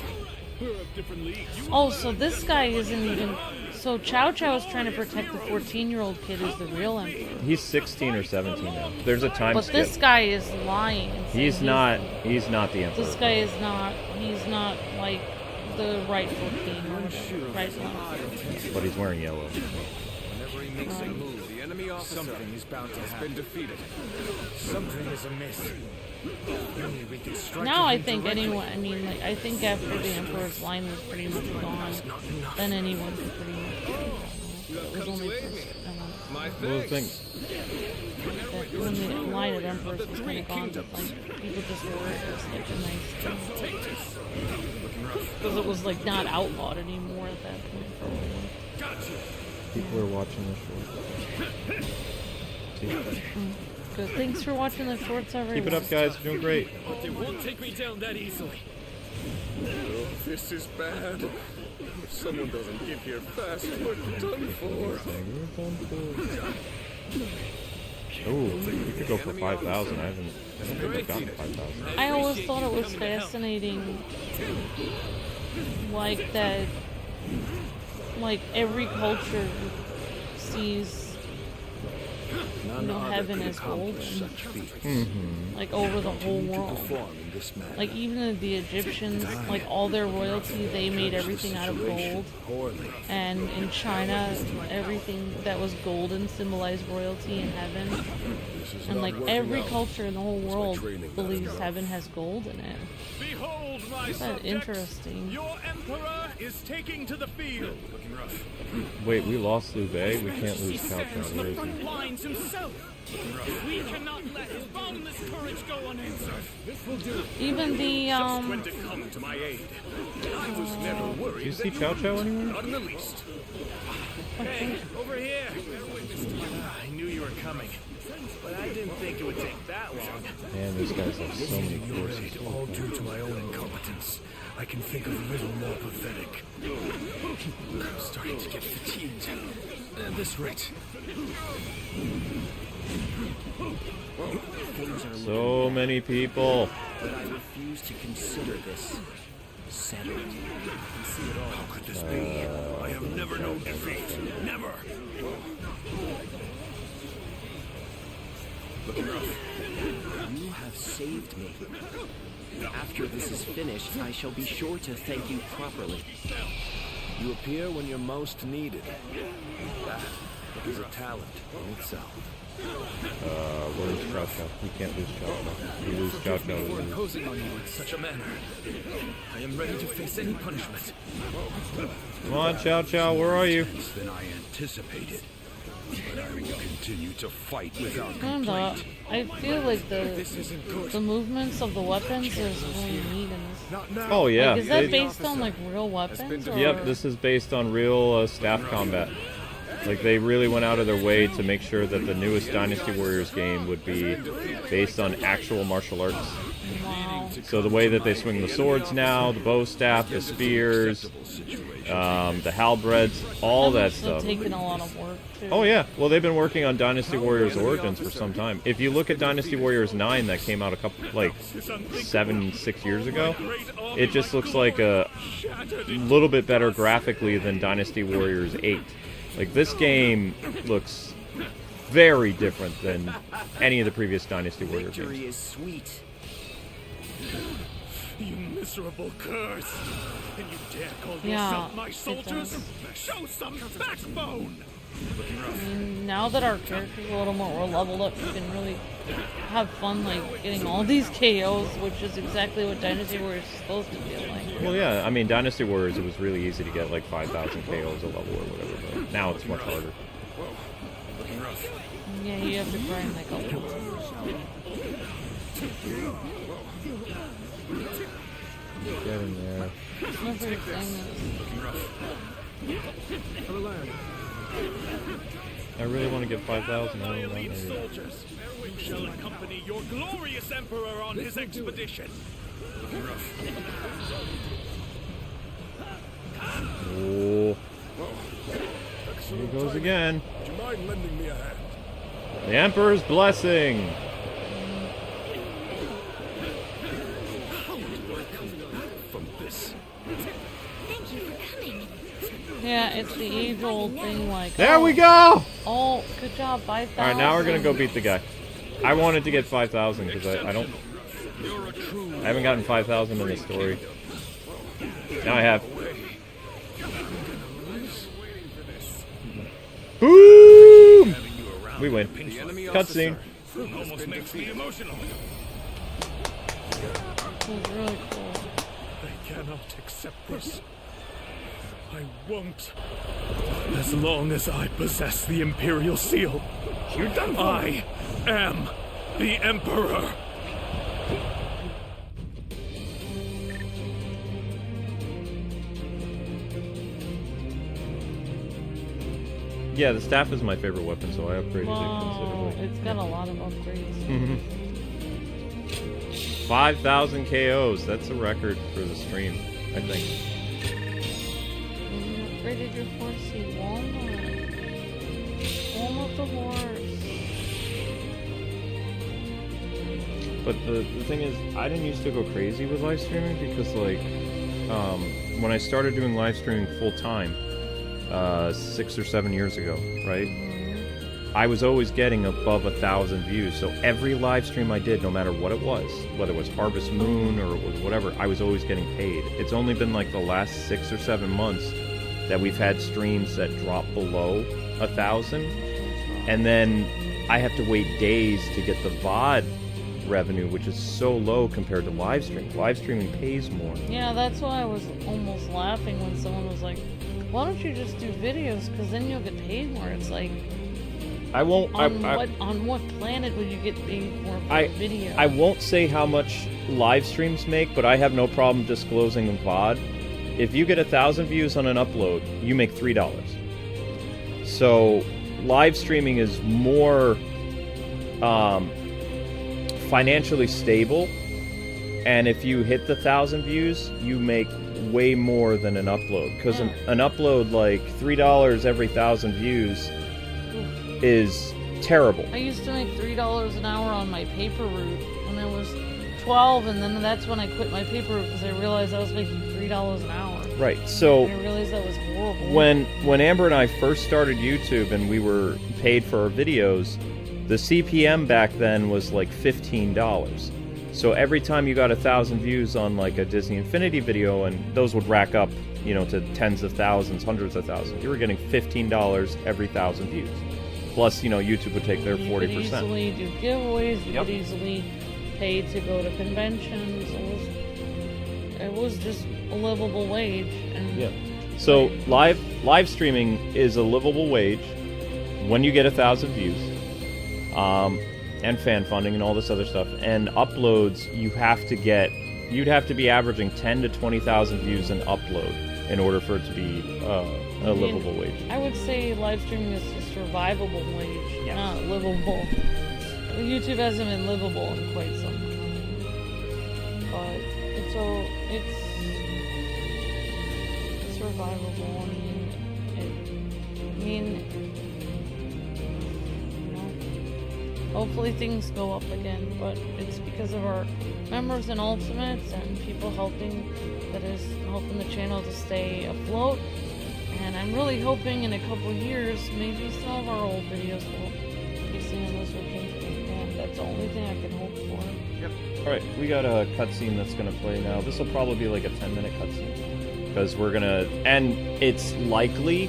Oh, so this guy isn't even. So Cao Cao is trying to protect the 14-year-old kid who's the real emperor. He's 16 or 17 now. There's a time But skip. this guy is lying. And saying He's not the Emperor. This guy is not. He's not like the rightful king or whatever. Rightful. But he's wearing yellow. Whenever he makes a move, the enemy officer Something is bound to has happen. been defeated. Something is amiss. Only we can strike Now at I him think directly. anyone. I mean, like I think after the emperor's line was pretty much gone, then anyone could pretty much. It was only Well, the thing, when the line of emperors was kind of gone, but like people just wore it as like a nice thing because it was like not outlawed anymore at that point. people are watching this short. Good. Thanks for watching the shorts, everyone. Keep it up, guys. You're doing great. But they won't take me down that easily. Oh, this is bad. If someone doesn't get here fast, we're done for. Oh, you could go for 5,000. I don't think I've gotten 5,000. I always thought it was fascinating, like that, like every culture sees, you know, heaven as golden, like over the whole world. Like even the Egyptians, like all their royalty, they made everything out of gold. And in China, everything that was golden symbolized royalty in heaven. And like every culture in the whole world believes heaven has gold in it. Behold, my Isn't that subjects. interesting? Your emperor is taking to the field. Wait, we lost Liu Bei? We can't lose He Cao stands Cao. in Where the is front he? lines himself. We cannot let his boundless courage go unanswered. This will do. Even the Just when to come to my aid. I was never worried. Do you see that Cao Cao anywhere? Not in the least. Hey, over here. I knew you were coming, but I didn't think it would take that long. Man, these guys have so many forces. All due to my own incompetence. I can think of little more pathetic. I'm starting to get fatigued. At this rate. So many people. But I refuse to consider this settled. How could this be? I have never known defeat. Never. You have saved me. After this is finished, I shall be sure to thank you properly. You appear when you're most needed. That is a talent in itself. Where's Cao Cao? We can't lose Cao Cao. We lose Cao Cao. For we lose. imposing on you in such a manner. I am ready to face any punishment. Come on, Cao Cao, where are you? Than I anticipated. But I will continue to fight without And complaint. I feel like the movements of the weapons is really neat in this. Oh yeah. Like, is that They- based on like real weapons? Or? Yep, this is based on real staff combat. Like they really went out of their way to make sure that the newest Dynasty Warriors game would be based on actual martial arts. Wow. So the way that they swing the swords now, the bow staff, the spears, the halberds, all that stuff. Taking a lot of work too. Oh yeah, well they've been working on Dynasty Warriors Origins for some time. If you look at Dynasty Warriors 9 that came out a couple, like 6 years ago, it just looks like a little bit better graphically than Dynasty Warriors 8. Like this game looks very different than any of the previous Dynasty Warriors games. Victory is sweet. You miserable curse! And you dare call Yeah, yourself my it soldiers? does. Show some backbone! Now that our characters are a little more leveled up, you can really have fun, like, getting all these KOs, which is exactly what Dynasty Warriors is supposed to feel like. Well, yeah, I mean, Dynasty Warriors, it was really easy to get like 5,000 KOs a level or whatever, but now it's much harder. Yeah, you have to grind like a lot. Get in there. I really want to get 5,000. I don't know, maybe. Soldiers, you shall accompany your glorious emperor on his expedition. Oh. Here he goes again. Would you mind lending me a hand? The Emperor's blessing. From this. Thank you for coming. Yeah, it's the age-old thing, like... There we go! Oh, good job, 5,000. Alright, now we're gonna go beat the guy. I wanted to get 5,000 because I don't... I haven't gotten 5,000 in the story. Now I have. Boom! We win. Cutscene. Almost makes me emotional. It was really cool. I cannot accept this. I won't. As long as I possess the Imperial Seal, You're done for. I am the Emperor. Yeah, the staff is my favorite weapon, so I upgraded Wow, it considerably. it's got a lot of upgrades. 5,000 KOs. That's a record for the stream, I think. You upgraded your horsey, Walnut. Walnut the horse. But the thing is, I didn't used to go crazy with live streaming because, like, when I started doing live streaming full time, 6 or 7 years ago, right? I was always getting above 1,000 views, so every live stream I did, no matter what it was, whether it was Harvest Moon or it was whatever, I was always getting paid. It's only been like the last 6 or 7 months that we've had streams that drop below 1,000, and then I have to wait days to get the VOD revenue, which is so low compared to live streaming. Live streaming pays more. Yeah, that's why I was almost laughing when someone was like, why don't you just do videos, because then you'll get paid more. It's like, I won't. On what planet would you get paid more for a video? I won't say how much live streams make, but I have no problem disclosing VOD. If you get 1,000 views on an upload, you make $3. So live streaming is more financially stable, and if you hit the 1,000 views, you make way more than an upload. Because an upload, like $3 every 1,000 views, is terrible. I used to make $3 an hour on my paper route when I was 12, and then that's when I quit my paper route because I realized I was making $3 an hour. Right, so I realized that was horrible. When Amber and I first started YouTube and we were paid for our videos, the CPM back then was like $15. So every time you got 1,000 views on like a Disney Infinity video, and those would rack up, you know, to tens of thousands, hundreds of thousands, you were getting $15 every 1,000 views. Plus, you know, YouTube would take their 40%. You could easily do giveaways. You could easily pay to go to conventions. It was just a livable wage. And yeah. So live streaming is a livable wage when you get 1,000 views, and fan funding and all this other stuff. And uploads, you'd have to be averaging 10 to 20,000 views an upload in order for it to be a livable wage. I would say live streaming is a survivable wage, not livable. YouTube hasn't been livable in quite some time, but it's survivable. Hopefully things go up again, but it's because of our members and ultimates and people helping the channel to stay afloat. And I'm really hoping in a couple years, maybe some of our old videos will cutscene unless we're thinking, man, that's the only thing I can hope for. Yep. Alright, we got a cutscene that's gonna play now. This will probably be like a 10-minute cutscene. Because we're gonna... And it's likely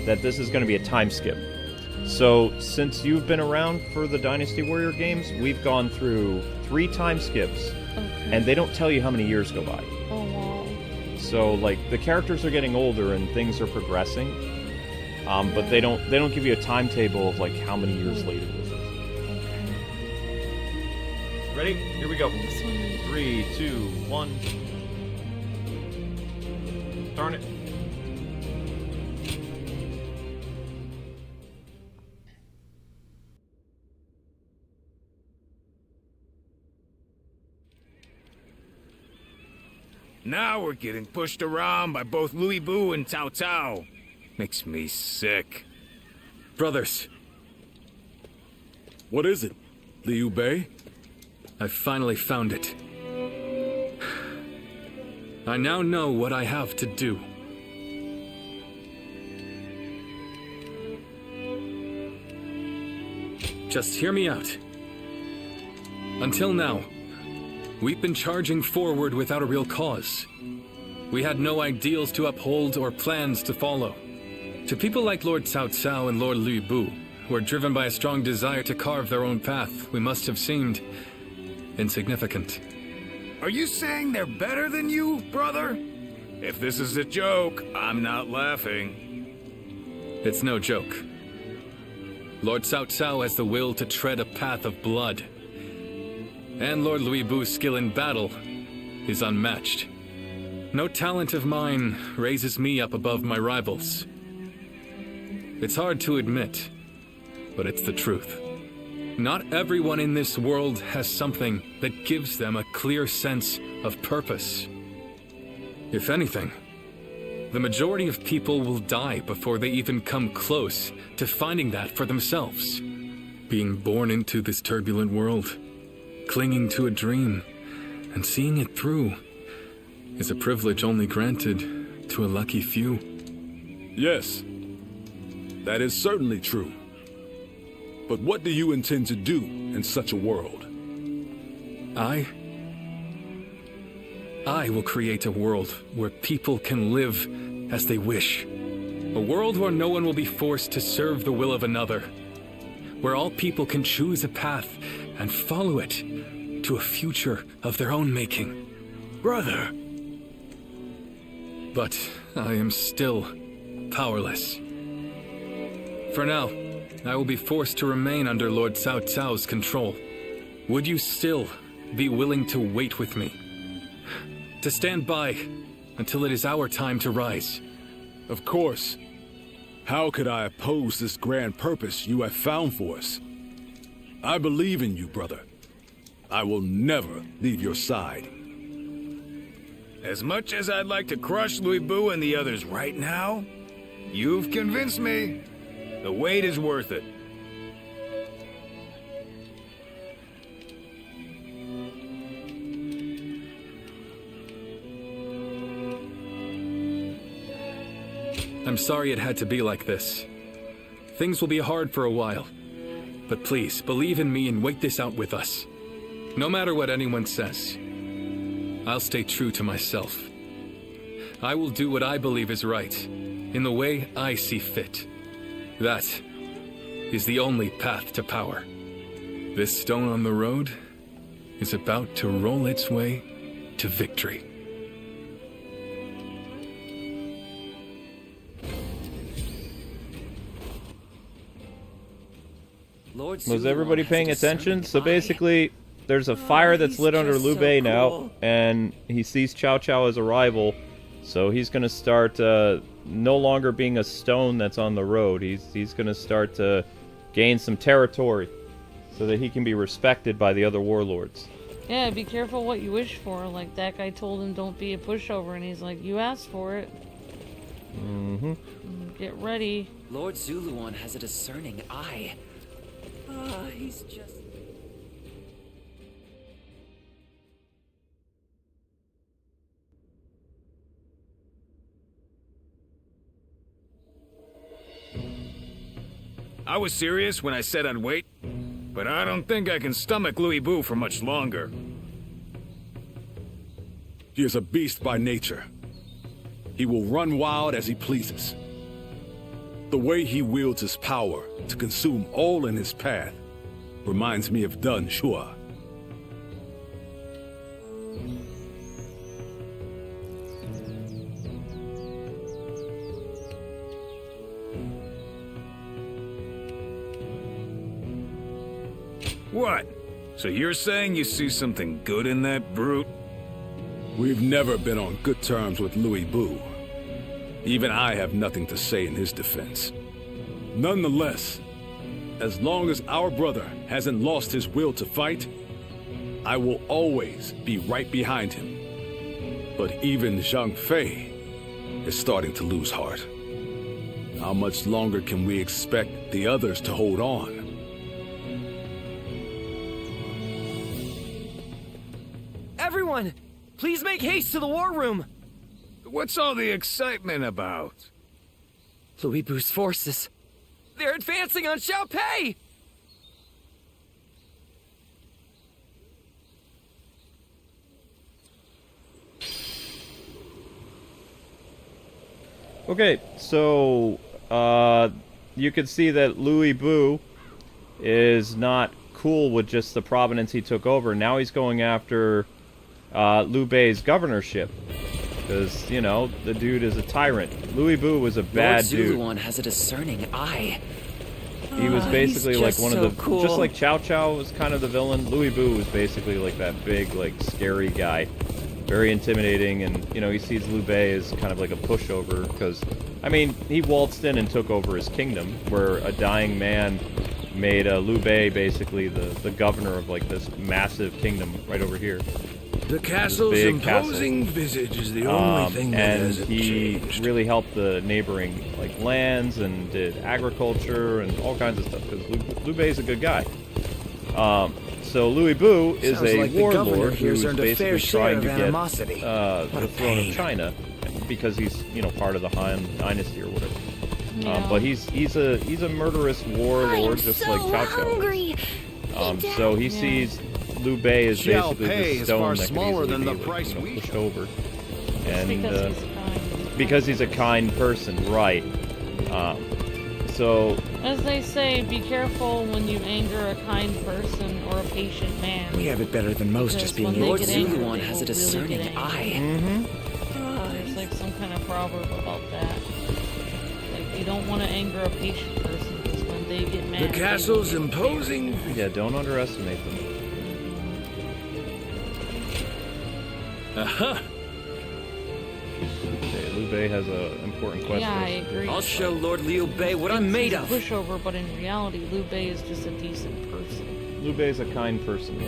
that this is gonna be a time skip. So, since you've been around for the Dynasty Warrior games, we've gone through 3 time skips. Okay. And they don't tell you how many years go by. Oh, wow. So, like, the characters are getting older and things are progressing. But they don't give you a timetable of, like, how many years later this is. Ready? Here we go. 3, 2, 1. Darn it. Now we're getting pushed around by both Liu Bei and Cao Cao. Makes me sick. Brothers. What is it? Liu Bei? I finally found it. I now know what I have to do. Just hear me out. Until now, we've been charging forward without a real cause. We had no ideals to uphold or plans to follow. To people like Lord Cao Cao and Lord Liu Bei, who are driven by a strong desire to carve their own path, we must have seemed insignificant. Are you saying they're better than you, brother? If this is a joke, I'm not laughing. It's no joke. Lord Cao Cao has the will to tread a path of blood. And Lord Liu Bei's skill in battle is unmatched. No talent of mine raises me up above my rivals. It's hard to admit, but it's the truth. Not everyone in this world has something that gives them a clear sense of purpose. If anything, the majority of people will die before they even come close to finding that for themselves. Being born into this turbulent world, clinging to a dream, and seeing it through is a privilege only granted to a lucky few. Yes, that is certainly true. But what do you intend to do in such a world? I will create a world where people can live as they wish. A world where no one will be forced to serve the will of another. Where all people can choose a path and follow it to a future of their own making. Brother! But I am still powerless. For now, I will be forced to remain under Lord Cao Cao's control. Would you still be willing to wait with me? To stand by until it is our time to rise? Of course. How could I oppose this grand purpose you have found for us? I believe in you, brother. I will never leave your side. As much as I'd like to crush Liu Bei and the others right now, you've convinced me. The wait is worth it. I'm sorry it had to be like this. Things will be hard for a while. But please, believe in me and wait this out with us. No matter what anyone says, I'll stay true to myself. I will do what I believe is right, in the way I see fit. That is the only path to power. This stone on the road is about to roll its way to victory. Was everybody paying attention? So basically, there's a fire that's lit under Liu Bei now, and he sees Cao Cao as a rival, so he's going to start no longer being a stone that's on the road. He's going to start to gain some territory so that he can be respected by the other warlords. Yeah, be careful what you wish for. Like, that guy told him don't be a pushover, and he's like, you asked for it. Mm-hmm. Get ready. Lord Zuluan has a discerning eye. He's just... I was serious when I said I'd wait. but I don't think I can stomach Louis Bu for much longer. He is a beast by nature. He will run wild as he pleases. The way he wields his power to consume all in his path reminds me of Dun Shua. What? So you're saying you see something good in that brute? We've never been on good terms with Louis Bu. Even I have nothing to say in his defense. Nonetheless, as long as our brother hasn't lost his will to fight, I will always be right behind him. But even Zhang Fei is starting to lose heart. How much longer can we expect the others to hold on? Everyone, please make haste to the war room. What's all the excitement about? Louis Bu's forces. They're advancing on Xiaopei! Okay, so you can see that Louis Bu is not cool with just the province he took over. Now he's going after Liu Bei's governorship. Because, you know, the dude is a tyrant. Louis Bu was a bad dude. Lord Zuluan has a discerning eye. He was basically like one of the... cool. Just like Cao Cao was kind of the villain, Louis Bu was basically like that big, like, scary guy. Very intimidating, and, you know, he sees Liu Bei as kind of like a pushover, because, I mean, he waltzed in and took over his kingdom, where a dying man made Liu Bei basically the governor of, like, this massive kingdom right over here. The castle's imposing visage is the only thing that hasn't changed. And he really helped the neighboring, like, lands and did agriculture and all kinds of stuff, because Liu Bei's a good guy. So Louis Bu is a warlord who's basically trying to get the throne of China, because he's, you know, part of the Han Dynasty or whatever. Yeah. But he's a murderous warlord, just like Cao Cao. So he sees Liu Bei is basically the stone that can easily be pushed over, and because he's a kind person, right? So, as they say, be careful when you anger a kind person or a patient man. We have it better than most, just being Lord Zuluan has a discerning eye. There's like some kind of proverb about that. Like, you don't want to anger a patient person, because when they get mad... The castle's imposing... Yeah, don't underestimate them. Aha! Okay, Liu Bei has an important question. Yeah, I agree. I'll show Lord Liu Bei what I'm made of. Pushover, but in reality, Liu Bei is just a decent person. Liu Bei is a kind person.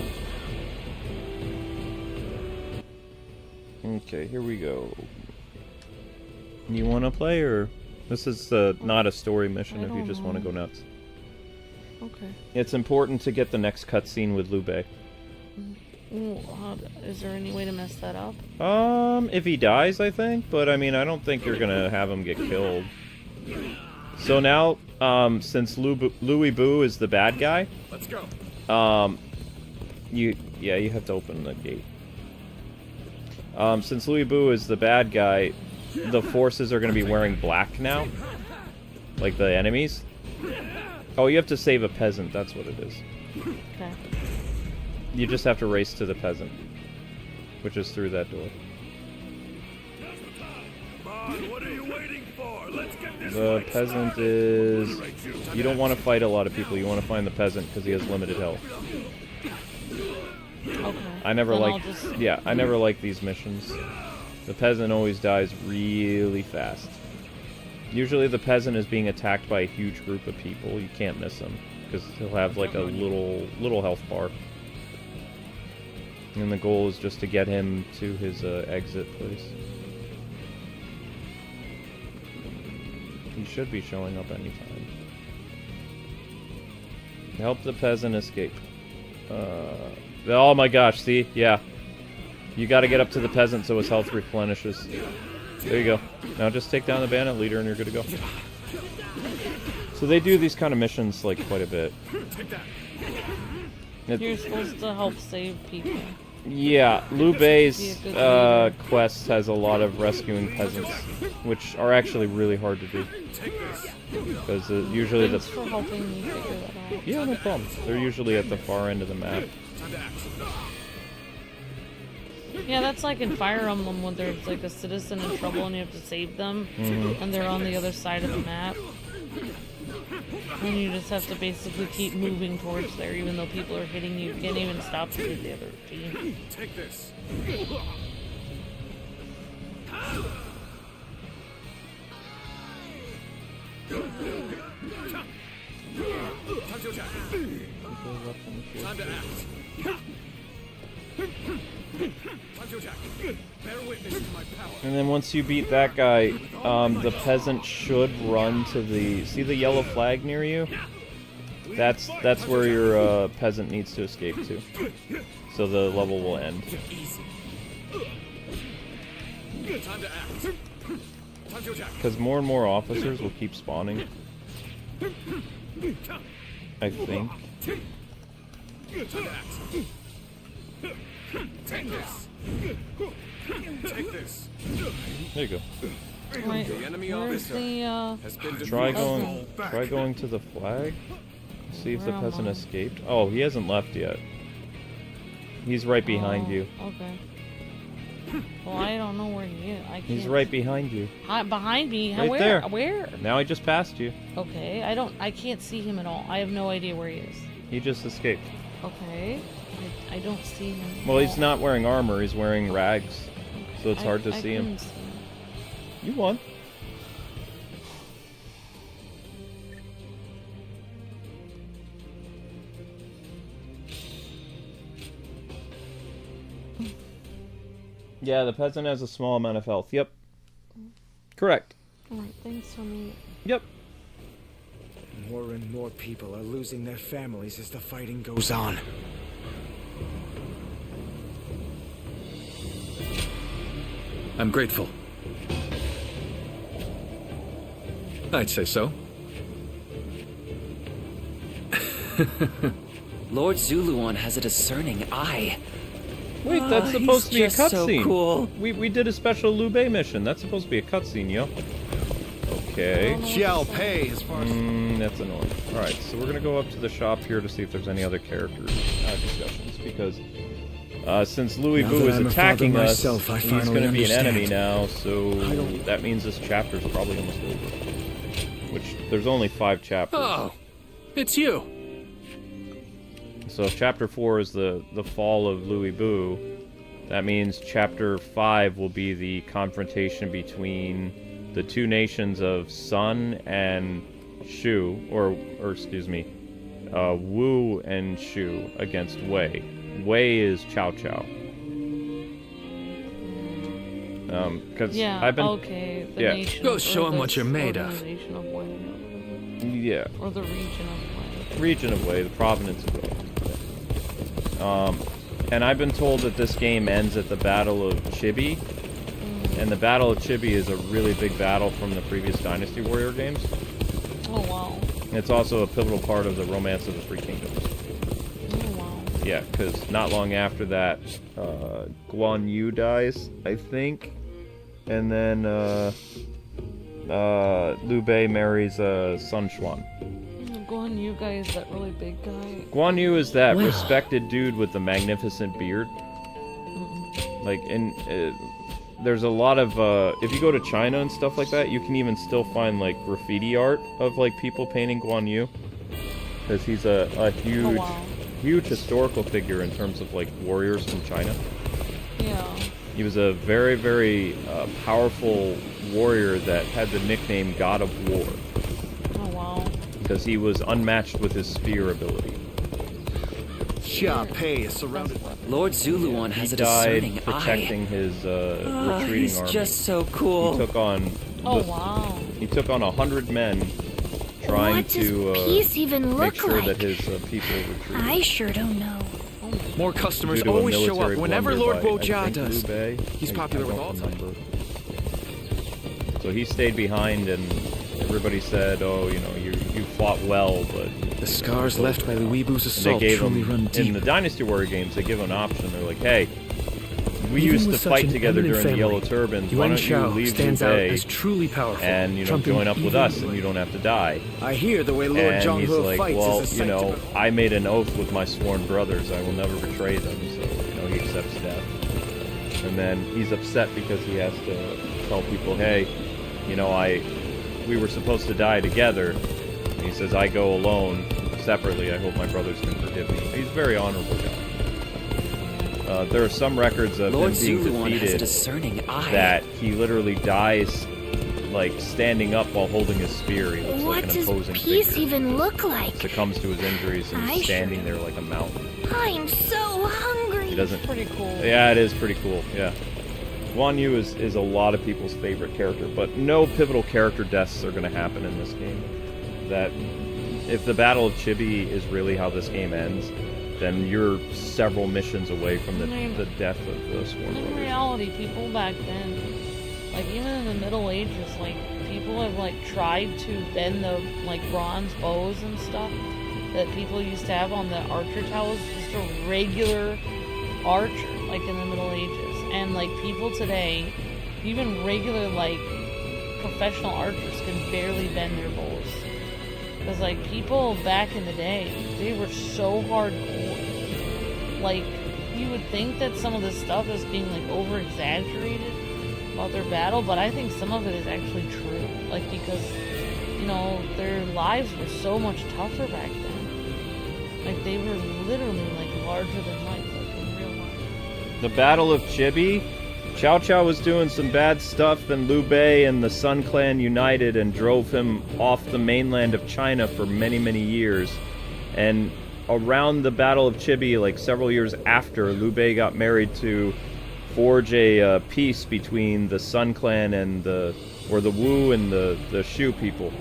Okay, here we go. You want to play, or this is not a story mission if you just want to go nuts. Okay. It's important to get the next cutscene with Liu Bei. Is there any way to mess that up? If he dies, I think, but I mean, I don't think you're gonna have him get killed. So now, since Louis Bu is the bad guy, let's go. You have to open the gate. Since Louis Bu is the bad guy, the forces are gonna be wearing black now, like the enemies. Oh, you have to save a peasant. That's what it is. Okay. You just have to race to the peasant, which is through that door. What are you waiting for? Let's get this The peasant is... You don't want to fight a lot of people. You want to find the peasant because he has limited health. Okay. I never Then like... I'll just... Yeah, I never like these missions. The peasant always dies really fast. Usually the peasant is being attacked by a huge group of people. You can't miss him because he'll have like a little health bar. And the goal is just to get him to his exit place. He should be showing up anytime. Help the peasant escape. Oh my gosh, see? Yeah. You gotta get up to the peasant so his health replenishes. There you go. Now just take down the bandit leader and you're good to go. So they do these kind of missions like quite a bit. Take that. You're supposed to help save people. Yeah, Liu Bei's Be a good leader. quest has a lot of rescuing peasants, which are actually really hard to do. Because usually Thanks for helping me figure that out. Yeah, no problem. They're usually at the far end of the map. Yeah, that's like in Fire Emblem when there's like a citizen in trouble and you have to save them, and they're on the other side of the map. And you just have to basically keep moving towards there, even though people are hitting you. You can't even stop to hit the other team. Take this. Time to act. Bear witness to my power. And then once you beat that guy, the peasant should run to the... See the yellow flag near you? That's where your peasant needs to escape to. So the level will end. Time to act. Time to attack. Because more and more officers will keep spawning. I think. Time to act. Take this. Take this. There you go. Wait, The enemy where's officer the, has been Try defeated. going to the flag. See if the Where am peasant I? escaped. Oh, he hasn't left yet. He's right behind you. Okay. Well, I don't know where he is. I can't. He's right behind you. Behind me? Right Where? there. Where? Now he just passed you. Okay, I can't see him at all. I have no idea where he is. He just escaped. Okay. I don't see him. at Well, he's all. not wearing armor. He's wearing rags. So it's hard to see him. couldn't see him. You won. Yeah, the peasant has a small amount of health. Yep. Correct. Alright, thanks for me. Yep. More and more people are losing their families as the fighting goes on. I'm grateful. I'd say so. Lord Zuluan has a discerning eye. Wait, that's supposed to be a he's just so cutscene. cool. We did a special Liu Bei mission. That's supposed to be a cutscene, yo. Okay. Xiaopei, as far as... That's annoying. Alright, so we're gonna go up to the shop here to see if there's any other character discussions, because since Louis Now Vu that is I'm a attacking father us, myself, I he's finally gonna be an enemy understand. now, so that means this chapter's probably almost over. Which, there's only 5 chapters. Oh, it's you. So if chapter 4 is the fall of Louis Bu, that means chapter 5 will be the confrontation between the two nations of Sun and Shu, or excuse me, Wu and Shu against Wei. Wei is Cao Cao. Because Yeah, I've been okay. The yeah. nation Go of- show or him what the you're made of. organization of Wei. Yeah. Or the region of Wei. Region of Wei, the province of Wei. And I've been told that this game ends at the Battle of Chibi. And the Battle of Chibi is a really big battle from the previous Dynasty Warrior games. Oh, wow. And it's also a pivotal part of the Romance of the Three Kingdoms. Oh, wow. Yeah, because not long after that, Guan Yu dies, I think. And then Liu Bei marries Sun Xuan. Guan Yu guy is that really big guy. Guan Yu is that respected dude with the magnificent beard. Like, and there's a lot of, if you go to China and stuff like that, you can even still find, like, graffiti art of, like, people painting Guan Yu. Because he's a huge, huge historical figure in terms of, like, warriors from China. Yeah. He was a very, very powerful warrior that had the nickname God of War. Oh, wow. Because he was unmatched with his spear ability. Xiaopei is surrounded by... Lord Zuluan has a He died discerning protecting eye. his retreating he's army. just so cool. He took on... Oh, wow. He took on 100 men trying What does to peace even make look sure like? that his people retreated. I sure don't know. More customers Due to a always show military up whenever blunder Lord by, I Wojia think, does. Liu Bei. He's I popular with don't all remember. So he stayed behind, and everybody said, "Oh, you know, you fought well, but the scars left by the Weebu's assault truly run deep. In the Dynasty Warrior games, they give an option. They're like, hey, we used to fight together during the Yellow Turbans. Why don't you leave Liu Bei and join up with us, and you don't have to die? I hear the way Lord and Zhang he's He like, fights well, is a I made an oath with my sworn brothers. I will never betray them. So he accepts death. And then he's upset because he has to tell people, hey, we were supposed to die together. And he says, I go alone, separately. I hope my brothers can forgive me. He's a very honorable guy. There are some records of him being defeated that he literally dies, like, standing up while holding his spear. He looks like an imposing figure. What does peace even look like? Succumbs to his injuries and he's standing there like a mountain. I'm so hungry. He doesn't. Pretty cool. Yeah, it is pretty cool. Yeah. Guan Yu is a lot of people's favorite character, but no pivotal character deaths are going to happen in this game. That if the Battle of Chibi is really how this game ends, then you're several missions away from the death of the Sworn Brothers. In reality, people back then, like even in the Middle Ages, like people have like tried to bend the like bronze bows and stuff that people used to have on the archer towers, just a regular archer, like in the Middle Ages. And like people today, even regular like professional archers can barely bend their bows. Because like people back in the day, they were so hardcore. Like you would think that some of this stuff is being like over exaggerated about their battle, but I think some of it is actually true. Like because, their lives were so much tougher back then. Like they were literally like larger than life, like in real life. The Battle of Chibi, Cao Cao was doing some bad stuff, and Liu Bei and the Sun Clan united and drove him off the mainland of China for many, many years. And around the Battle of Chibi, like several years after, Liu Bei got married to forge a peace between the Sun Clan and the Wu and the Shu people.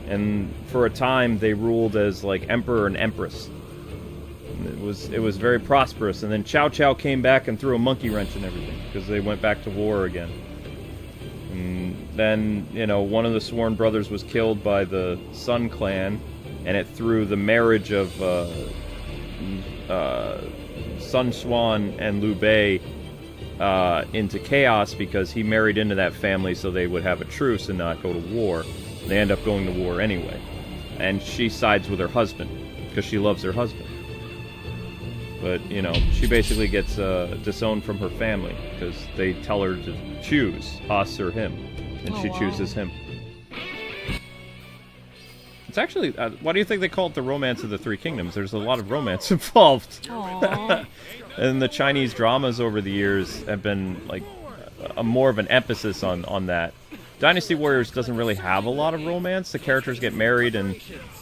And for a time, they ruled as like emperor and empress. It was very prosperous, and then Cao Cao came back and threw a monkey wrench in everything because they went back to war again. And then one of the Sworn Brothers was killed by the Sun Clan, and it threw the marriage of Sun Xuan and Liu Bei into chaos because he married into that family so they would have a truce and not go to war. They end up going to war anyway, and she sides with her husband because she loves her husband. But, she basically gets disowned from her family because they tell her to choose us or him, and she chooses him. It's actually, why do you think they call it the Romance of the Three Kingdoms? There's a lot of romance involved. And the Chinese dramas over the years have been, like, more of an emphasis on that. Dynasty Warriors doesn't really have a lot of romance. The characters get married, and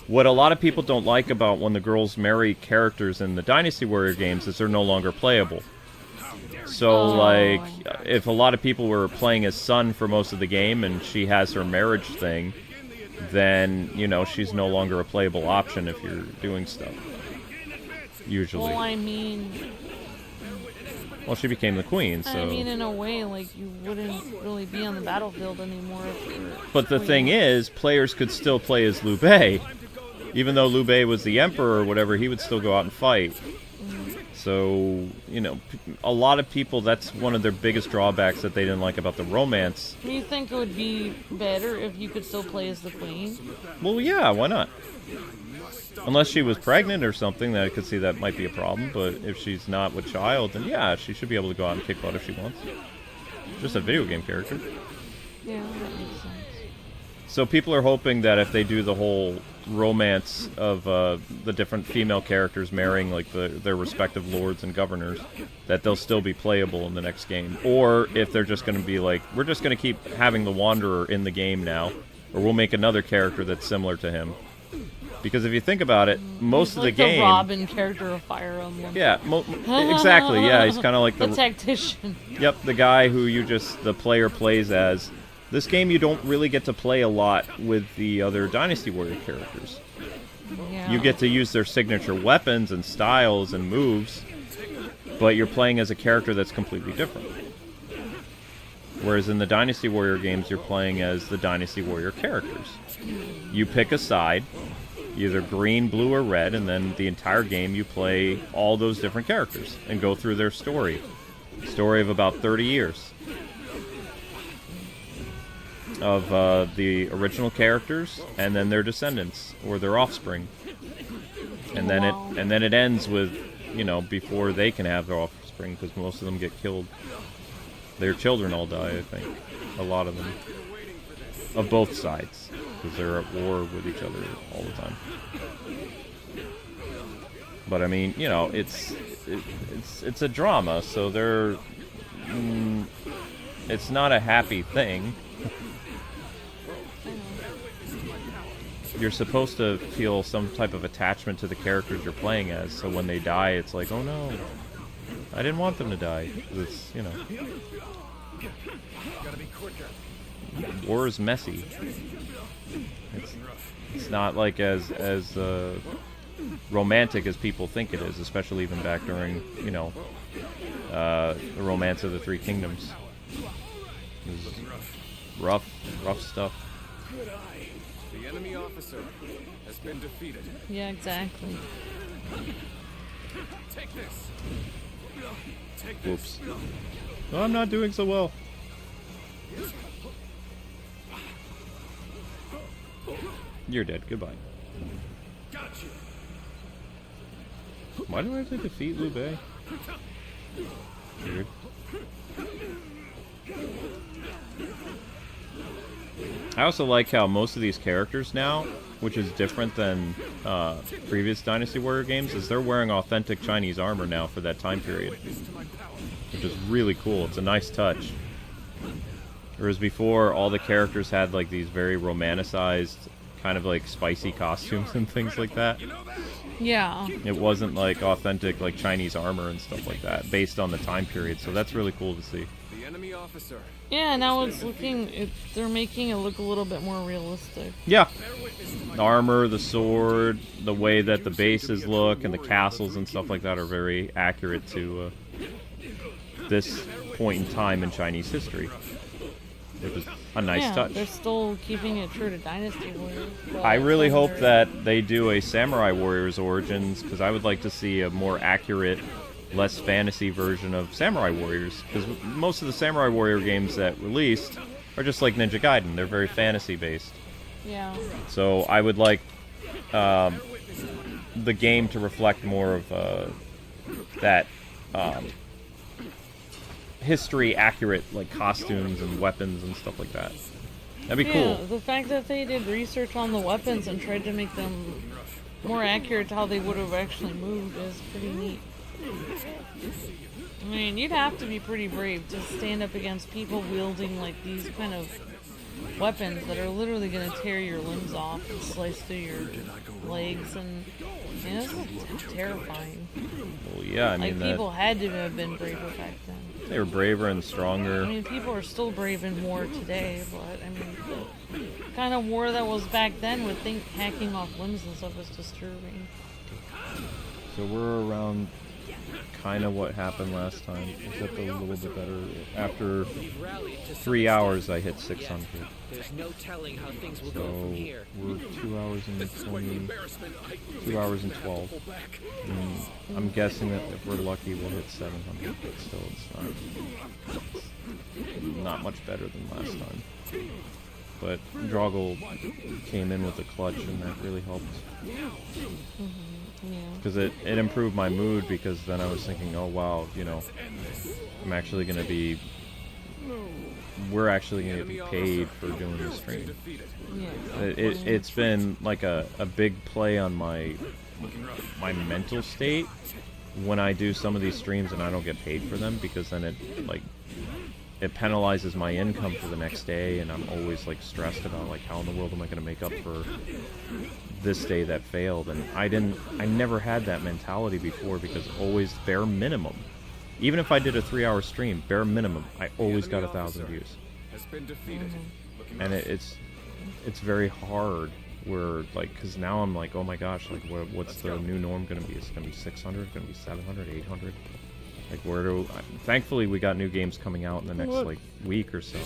what a lot of people don't like about when the girls marry characters in the Dynasty Warrior games is they're no longer playable. So, like, if a lot of people were playing as Sun for most of the game and she has her marriage thing, then, she's no longer a playable option if you're doing stuff. Usually. Well, I mean... Well, she became the queen, so... I mean, in a way, like, you wouldn't really be on the battlefield anymore if you were... But the thing is, players could still play as Liu Bei. Even though Liu Bei was the emperor or whatever, he would still go out and fight. So, a lot of people, that's one of their biggest drawbacks that they didn't like about the romance. Do you think it would be better if you could still play as the queen? Well, yeah, why not? Unless she was pregnant or something, then I could see that might be a problem. But if she's not with child, then yeah, she should be able to go out and kick butt if she wants. Just a video game character. Yeah, that makes sense. So people are hoping that if they do the whole romance of the different female characters marrying like their respective lords and governors, that they'll still be playable in the next game. Or if they're just going to be like, we're just going to keep having the Wanderer in the game now, or we'll make another character that's similar to him. Because if you think about it, most of the game... the Robin character of Fire Emblem. Yeah, exactly, yeah, he's kind of like the tactician. Yep, the guy who the player plays as. This game you don't really get to play a lot with the other Dynasty Warrior characters. Yeah. You get to use their signature weapons and styles and moves, but you're playing as a character that's completely different. Whereas in the Dynasty Warrior games, you're playing as the Dynasty Warrior characters. You pick a side, either green, blue, or red, and then the entire game you play all those different characters and go through their story. Story of about 30 years. Of the original characters, and then their descendants, or their offspring. And then it ends with, you know, before they can have their offspring, because most of them get killed. Their children all die, I think. A lot of them. Of both sides. Because they're at war with each other all the time. But I mean, you know, it's a drama, so they're... it's not a happy thing. You're supposed to feel some type of attachment to the characters you're playing as, so when they die, it's like, oh no, I didn't want them to die. It's, you know, war is messy. It's not like as romantic as people think it is, especially even back during, you know, the Romance of the Three Kingdoms. It was rough stuff. The enemy officer has been defeated. Yeah, exactly. Take this. Whoops. Oh, I'm not doing so well. You're dead. Goodbye. Why do I have to defeat Liu Bei? Weird. I also like how most of these characters now, which is different than previous Dynasty Warrior games, is they're wearing authentic Chinese armor now for that time period. Which is really cool. It's a nice touch. Whereas before, all the characters had like these very romanticized, kind of like spicy costumes and things like that. Yeah. It wasn't like authentic like Chinese armor and stuff like that, based on the time period, so that's really cool to see. The enemy officer. Yeah, now it's looking, they're making it look a little bit more realistic. Yeah. The armor, the sword, the way that the bases look, and the castles and stuff like that are very accurate to this point in time in Chinese history. It was a nice touch. They're still keeping it true to Dynasty Warriors. I really hope that they do a Samurai Warriors Origins, because I would like to see a more accurate, less fantasy version of Samurai Warriors, because most of the Samurai Warrior games that released are just like Ninja Gaiden. They're very fantasy based. Yeah. So I would like the game to reflect more of that history accurate, like costumes and weapons and stuff like that. That'd be cool. The fact that they did research on the weapons and tried to make them more accurate to how they would have actually moved is pretty neat. I mean, you'd have to be pretty brave to stand up against people wielding like these kind of weapons that are literally going to tear your limbs off and slice through your legs, and you know, it's terrifying. Well, yeah, I mean, like, people had to have been braver back then. They were braver and stronger. I mean, people are still brave in war today, but I mean, the kind of war that was back then with hacking off limbs and stuff is disturbing. So we're around kind of what happened last time, except a little bit better. After 3 hours, I hit 600. There's no telling how things will So go from here. we're 2 hours and 20, 2 hours and 12. And I'm guessing that if we're lucky, we'll hit 700, but still, it's not much better than last time. But Droggle came in with a clutch, and that really helped. Because it improved my mood, because then I was thinking, oh wow, you know, we're actually going to be paid for doing the stream. It's been like a big play on my mental state when I do some of these streams and I don't get paid for them, because then it penalizes my income for the next day, and I'm always like stressed about like how in the world am I going to make up for this day that failed. And I never had that mentality before, because always bare minimum, even if I did a 3-hour stream, bare minimum, I always got 1,000 views. And it's very hard, where like, because now I'm like, oh my gosh, like what's the new norm going to be? Is it going to be 600? Going to be 700? 800? Like, where do... Thankfully, we got new games coming out in the next, What? like, week or so.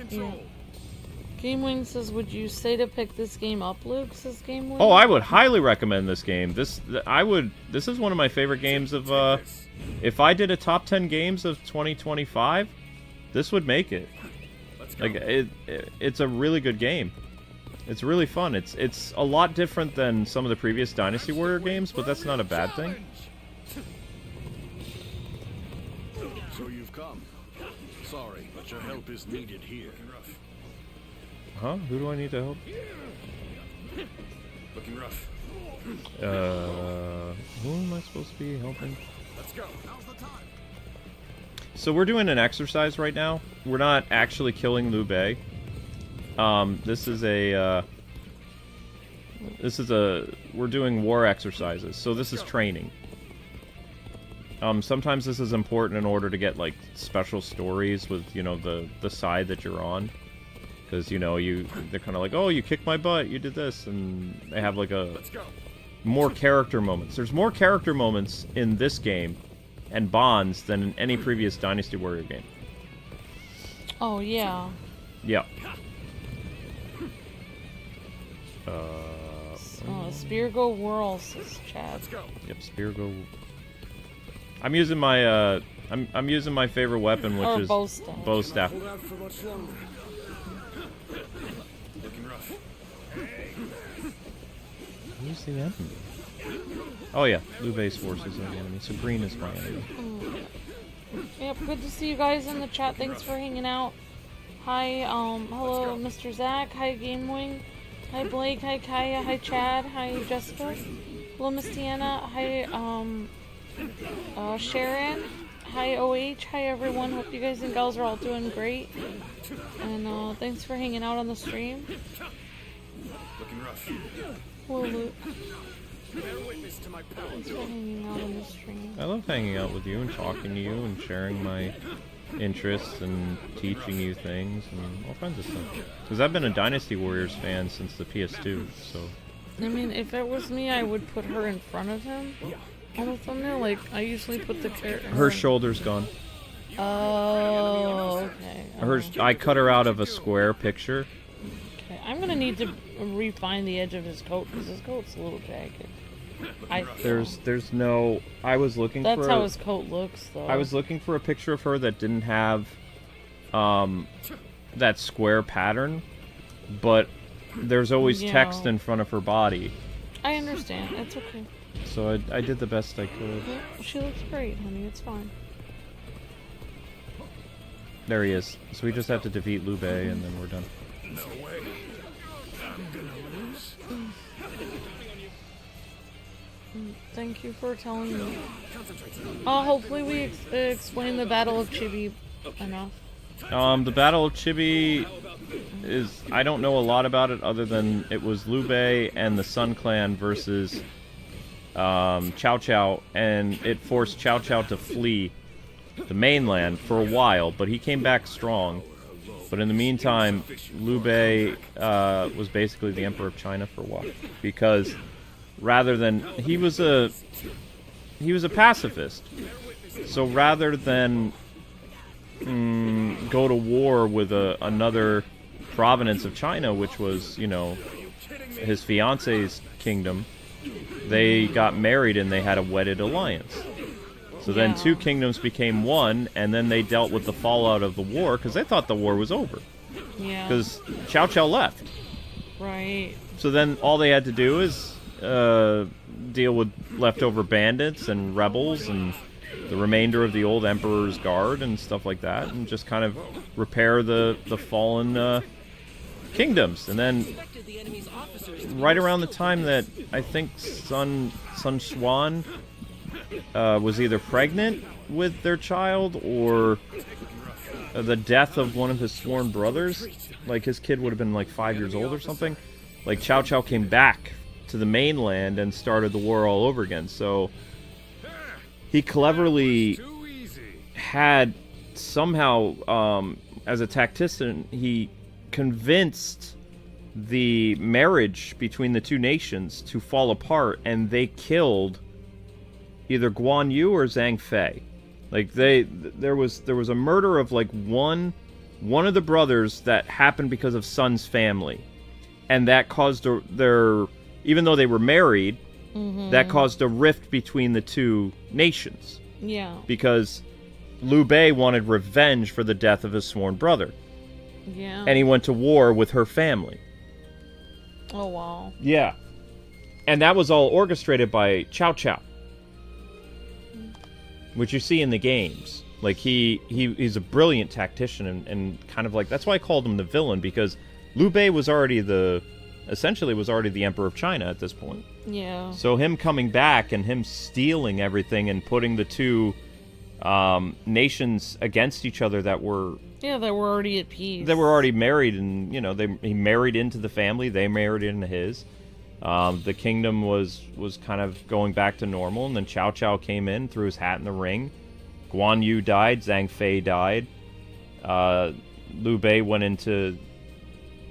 Yeah. GameWing says, would you say to pick this game up, Luke? Says GameWing. Oh, I would highly recommend this game. This is one of my favorite games of, if I did a top 10 games of 2025, this would make it. Like, it's a really good game. It's really fun. It's a lot different than some of the previous Dynasty Warrior games, but that's not a bad thing. So you've come. Sorry, but your help is needed here. Huh? Who do I need to help? Looking rough. Who am I supposed to be helping? Let's go. Now's the time. So we're doing an exercise right now. We're not actually killing Liu Bei. This is we're doing war exercises. So this is training. Sometimes this is important in order to get, like, special stories with, you know, the side that you're on. Because, you know, they're kind of like, oh, you kicked my butt, you did this, and they have, like, more character moments. There's more character moments in this game and bonds than in any previous Dynasty Warrior game. Oh, yeah. Yeah. Spear go whirl, says Chad. Yep, spear go. I'm using my I'm using my favorite weapon, which is bow staff. Bow staff. Looking rough. Who's the enemy? Oh yeah, Liu Bei's forces are the enemy. So green is my enemy. Yep, good to see you guys in the chat. Thanks for hanging out. Hi, hello, Mr. Zach. Hi, GameWing. Hi, Blake. Hi, Kaya. Hi, Chad. Hi, Jessica. Hello, Miss Deanna. Hi, Sharon. Hi, OH. Hi, everyone. Hope you guys and gals are all doing great. And, thanks for hanging out on the stream. Looking rough. Hello, Luke. Bear witness to my power. Thanks for hanging out on the stream. I love hanging out with you and talking to you and sharing my interests and teaching you things and all kinds of stuff. Because I've been a Dynasty Warriors fan since the PS2, so... I mean, if it was me, I would put her in front of him on the thumbnail. Like, I usually put the character... Her shoulder's gone. Oh, okay. I cut her out of a square picture. Okay, I'm gonna need to refine the edge of his coat, because his coat's a little jagged. There's no... I was looking That's for... how his coat looks, though. I was looking for a picture of her that didn't have that square pattern, but there's always text in front of her body. I understand. It's okay. So I did the best I could. Yeah, she looks great, honey. It's fine. There he is. So we just have to defeat Liu Bei and then we're done. No way. I'm gonna lose. Thank you for telling me. Hopefully we explain the Battle of Chibi enough. The Battle of Chibi is... I don't know a lot about it other than it was Liu Bei and the Sun Clan versus Cao Cao, and it forced Cao Cao to flee the mainland for a while, but he came back strong. But in the meantime, Liu Bei was basically the Emperor of China for a while, because rather than... he was a pacifist. So rather than go to war with another province of China, which was, you know, his fiance's kingdom, they got married and they had a wedded alliance. So then two kingdoms became one, and then they dealt with the fallout of the war, because they thought the war was over. Yeah. Because Cao Cao left. Right. So then all they had to do is deal with leftover bandits and rebels and the remainder of the old Emperor's Guard and stuff like that, and just kind of repair the fallen kingdoms. And then right around the time that I think Sun Xuan was either pregnant with their child or the death of one of his sworn brothers, like his kid would have been like 5 years old or something, like Cao Cao came back to the mainland and started the war all over again. So he cleverly had somehow, as a tactician, he convinced the marriage between the two nations to fall apart, and they killed either Guan Yu or Zhang Fei. Like there was a murder of like one of the brothers that happened because of Sun's family, and that caused their even though they were married, that caused a rift between the two nations. Yeah. Because Liu Bei wanted revenge for the death of his sworn brother. Yeah. And he went to war with her family. Oh, wow. Yeah. And that was all orchestrated by Cao Cao. Which you see in the games. Like, he's a brilliant tactician and kind of like... That's why I called him the villain, because Liu Bei was already essentially was already the Emperor of China at this point. Yeah. So him coming back and him stealing everything and putting the two nations against each other that were... Yeah, they were already at peace. They were already married, and, you know, he married into the family, they married into his. The kingdom was kind of going back to normal, and then Cao Cao came in, threw his hat in the ring. Guan Yu died, Zhang Fei died. Liu Bei went into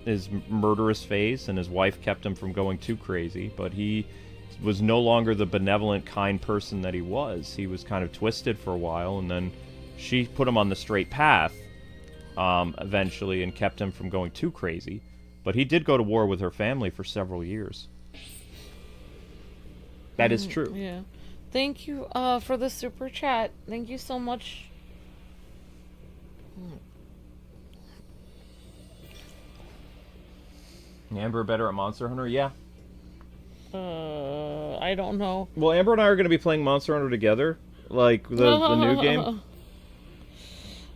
his murderous phase, and his wife kept him from going too crazy, but he was no longer the benevolent, kind person that he was. He was kind of twisted for a while, and then she put him on the straight path eventually and kept him from going too crazy. But he did go to war with her family for several years. That is true. Yeah. Thank you for the super chat. Thank you so much. Amber better at Monster Hunter? Yeah. I don't know. Well, Amber and I are going to be playing Monster Hunter together. Like, the new game.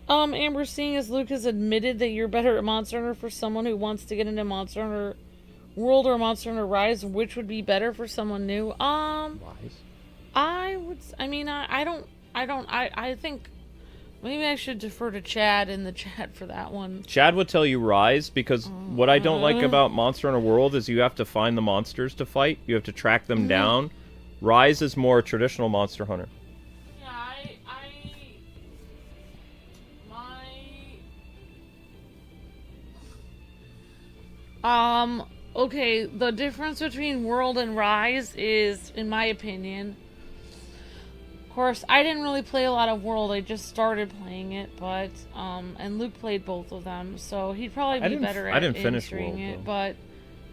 Amber, seeing as Luke has admitted that you're better at Monster Hunter, for someone who wants to get into Monster Hunter World or Monster Hunter Rise, which would be better for someone new? Rise. I think maybe I should defer to Chad in the chat for that one. Chad would tell you Rise, because what I don't like about Monster Hunter World is you have to find the monsters to fight. You have to track them down. Rise is more traditional Monster Hunter. Okay, the difference between World and Rise is, in my opinion, of course, I didn't really play a lot of World, I just started playing it, but, and Luke played both of them, so he'd probably be better at answering it, but,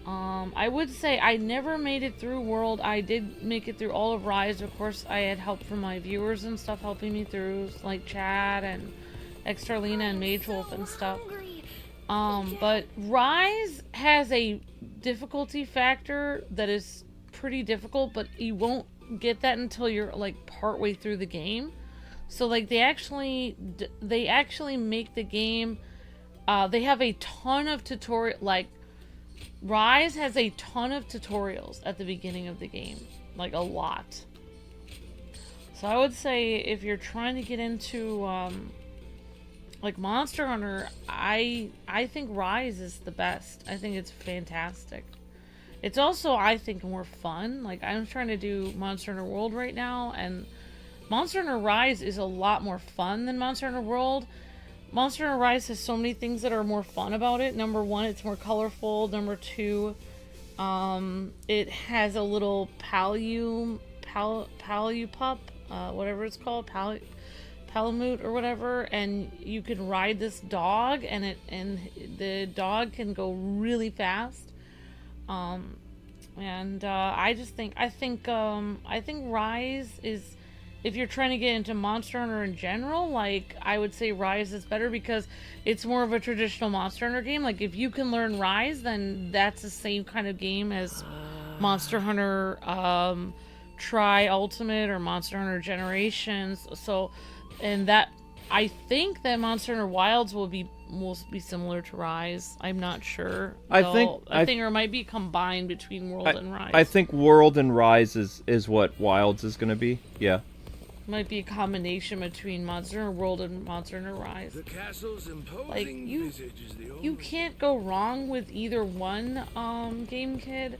I would say I never made it through World. I did make it through all of Rise. Of course, I had help from my viewers and stuff helping me through, like Chad and Extralina and Mage Wolf and stuff. But Rise has a difficulty factor that is pretty difficult, but you won't get that until you're like partway through the game. So like they actually make the game, they have a ton of tutorial, like Rise has a ton of tutorials at the beginning of the game, like a lot. So I would say if you're trying to get into like Monster Hunter, I think Rise is the best. I think it's fantastic. It's also, I think, more fun. Like, I'm trying to do Monster Hunter World right now, and Monster Hunter Rise is a lot more fun than Monster Hunter World. Monster Hunter Rise has so many things that are more fun about it. Number one, it's more colorful. Number two, it has a little Palu pup, whatever it's called, Palamute or whatever, and you can ride this dog, and the dog can go really fast. I think Rise is, if you're trying to get into Monster Hunter in general, like, I would say Rise is better because it's more of a traditional Monster Hunter game. Like, if you can learn Rise, then that's the same kind of game as Monster Hunter Tri-Ultimate or Monster Hunter Generations. So, and that, I think that Monster Hunter Wilds will be similar to Rise. I'm not sure. I think it might be combined between World and Rise. I think World and Rise is what Wilds is going to be. Yeah. Might be a combination between Monster Hunter World and Monster Hunter Rise. The castle's imposing like you can't go wrong with either one, Game Kid.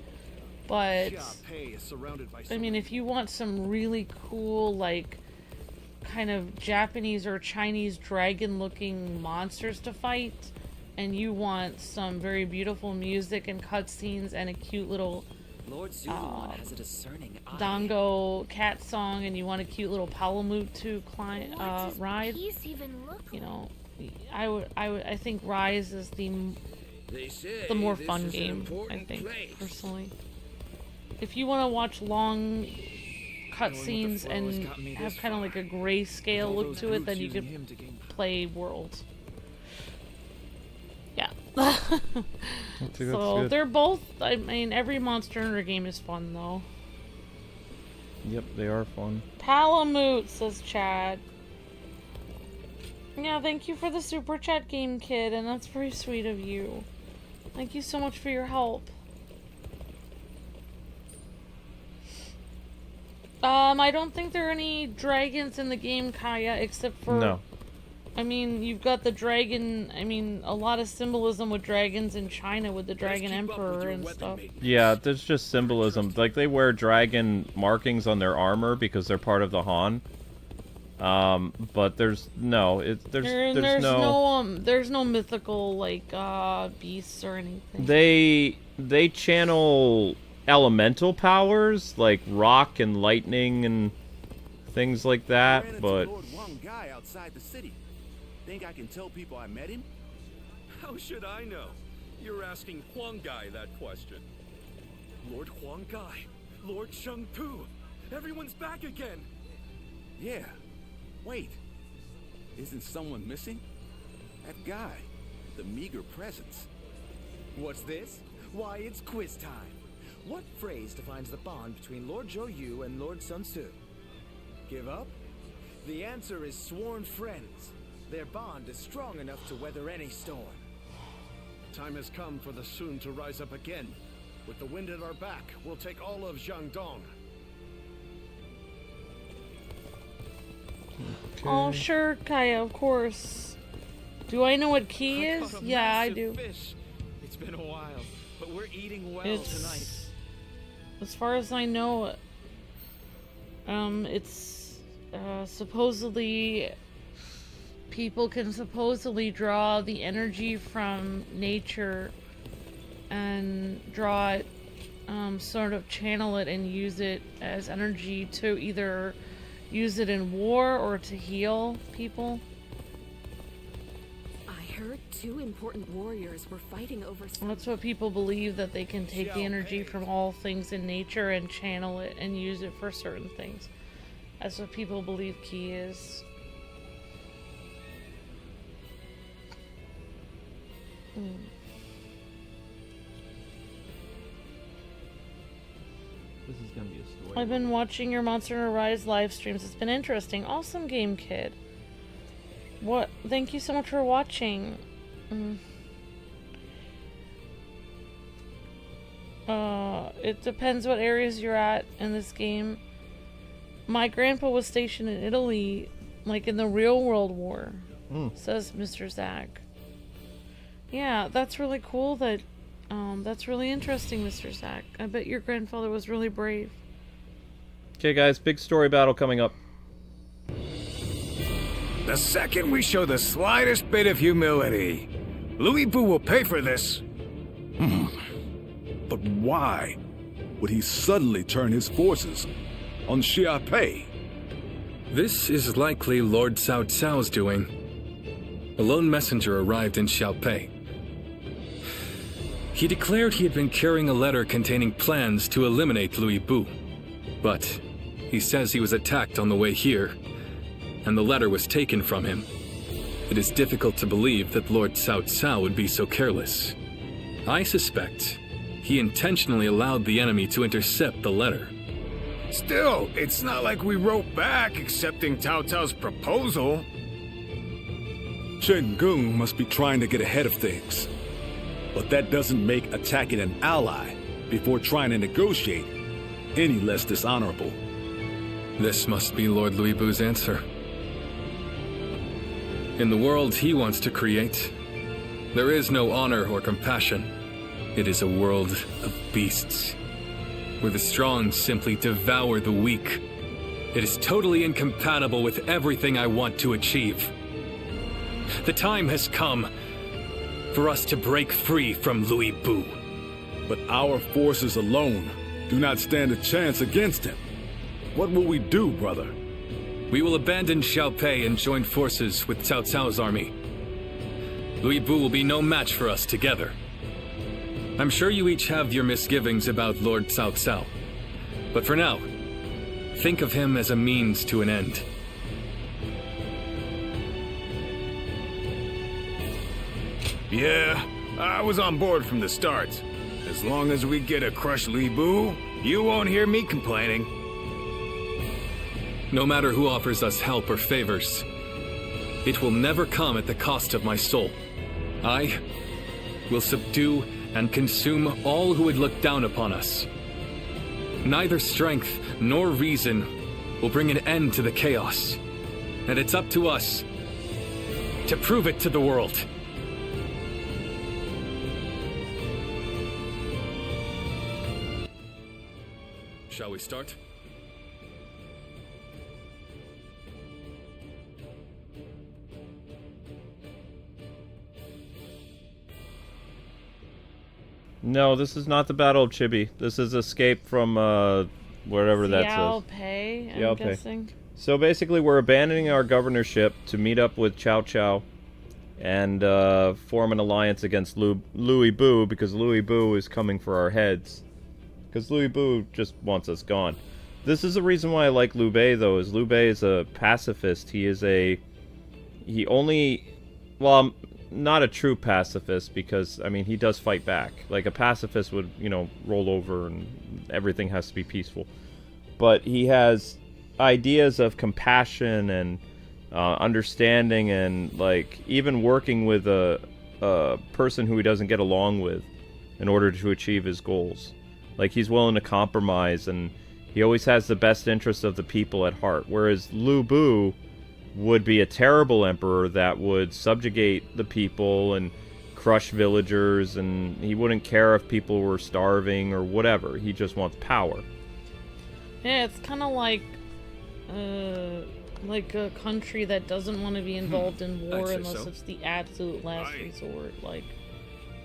But I mean, if you want some really cool, like, kind of Japanese or Chinese dragon-looking monsters to fight, and you want some very beautiful music and cutscenes and a cute little has a discerning eye. Dango cat song, and you want a cute little palamute to climb, ride. You know, I think Rise is the more fun game. I think personally, if you want to watch long cutscenes and have kind of like a grayscale look to it, then you could play Worlds. Yeah. So they're both. I mean, every Monster Hunter game is fun though. Yep, they are fun. Palamute, says Chad. Yeah, thank you for the super chat, Game Kid, and that's very sweet of you. Thank you so much for your help. I don't think there are any dragons in the game, Kaya, except for... No. I mean, you've got the dragon... I mean, a lot of symbolism with dragons in China with the Dragon Emperor and stuff. Yeah, there's just symbolism. Like, they wear dragon markings on their armor because they're part of the Han. But there's no... There's no mythical, like, beasts or anything. They channel elemental powers, like rock and lightning and things like that, but... Lord Huang Gai outside the city. Think I can tell people I met him? How should I know? You're asking Huang Gai that question. Lord Huang Gai, Lord Sheng Tu, everyone's back again. Yeah. Wait. Isn't someone missing? That guy. The meager presence. What's this? Why, it's quiz time. What phrase defines the bond between Lord Zhou Yu and Lord Sun Tzu? Give up? The answer is sworn friends. Their bond is strong enough to weather any storm. Time has come for the Sun to rise up again. With the wind at our back, we'll take all of Jiangdong. Okay. Oh, sure, Kaya, of course. Do I know what key is? Yeah, I do. Fish. It's been a while, but we're eating well tonight. As far as I know, it's supposedly people can supposedly draw the energy from nature and draw it, sort of channel it and use it as energy to either use it in war or to heal people. I heard 2 important warriors were fighting over some... That's what people believe, that they can take the energy from all things in nature and channel it and use it for certain things. That's what people believe ki is. This is gonna be a story. I've been watching your Monster Hunter Rise live streams. It's been interesting. Awesome game, kid. What? Thank you so much for watching. It depends what areas you're at in this game. My grandpa was stationed in Italy, like in the real World War, says Mr. Zach. Yeah, that's really cool. That's really interesting, Mr. Zach. I bet your grandfather was really brave. Okay, guys, big story battle coming up. The second we show the slightest bit of humility, Louis Bu will pay for this. But why would he suddenly turn his forces on Xiaopei? This is likely Lord Cao Cao's doing. A lone messenger arrived in Xiaopei. He declared he had been carrying a letter containing plans to eliminate Louis Bu. But he says he was attacked on the way here, and the letter was taken from him. It is difficult to believe that Lord Cao Cao would be so careless. I suspect he intentionally allowed the enemy to intercept the letter. Still, it's not like we wrote back accepting Cao Cao's proposal. Chen Geng must be trying to get ahead of things. But that doesn't make attacking an ally before trying to negotiate any less dishonorable. This must be Lord Louis Bu's answer. In the world he wants to create, there is no honor or compassion. It is a world of beasts, where the strong simply devour the weak. It is totally incompatible with everything I want to achieve. The time has come for us to break free from Louis Bu. But our forces alone do not stand a chance against him. What will we do, brother? We will abandon Xiaopei and join forces with Cao Cao's army. Liu Bei will be no match for us together. I'm sure you each have your misgivings about Lord Cao Cao, but for now, think of him as a means to an end. Yeah, I was on board from the start. As long as we get a crushed Liu Bei, you won't hear me complaining. No matter who offers us help or favors, it will never come at the cost of my soul. I will subdue and consume all who would look down upon us. Neither strength nor reason will bring an end to the chaos, and it's up to us to prove it to the world. Shall we start? No, this is not the Battle of Chibi. This is Escape from, wherever that says. Xiaopei, I'm guessing. So basically, we're abandoning our governorship to meet up with Cao Cao and form an alliance against Liu Bei, because Liu Bei is coming for our heads. Because Liu Bei just wants us gone. This is the reason why I like Liu Bei, though, is Liu Bei is a pacifist. He is well, not a true pacifist, because, I mean, he does fight back. Like, a pacifist would, you know, roll over and everything has to be peaceful. But he has ideas of compassion and understanding and, like, even working with a person who he doesn't get along with in order to achieve his goals. Like, he's willing to compromise, and he always has the best interest of the people at heart. Whereas Liu Bei would be a terrible emperor that would subjugate the people and crush villagers, and he wouldn't care if people were starving or whatever. He just wants power. Yeah, it's kind of like a country that doesn't want to be involved in war unless it's the absolute last resort. Like,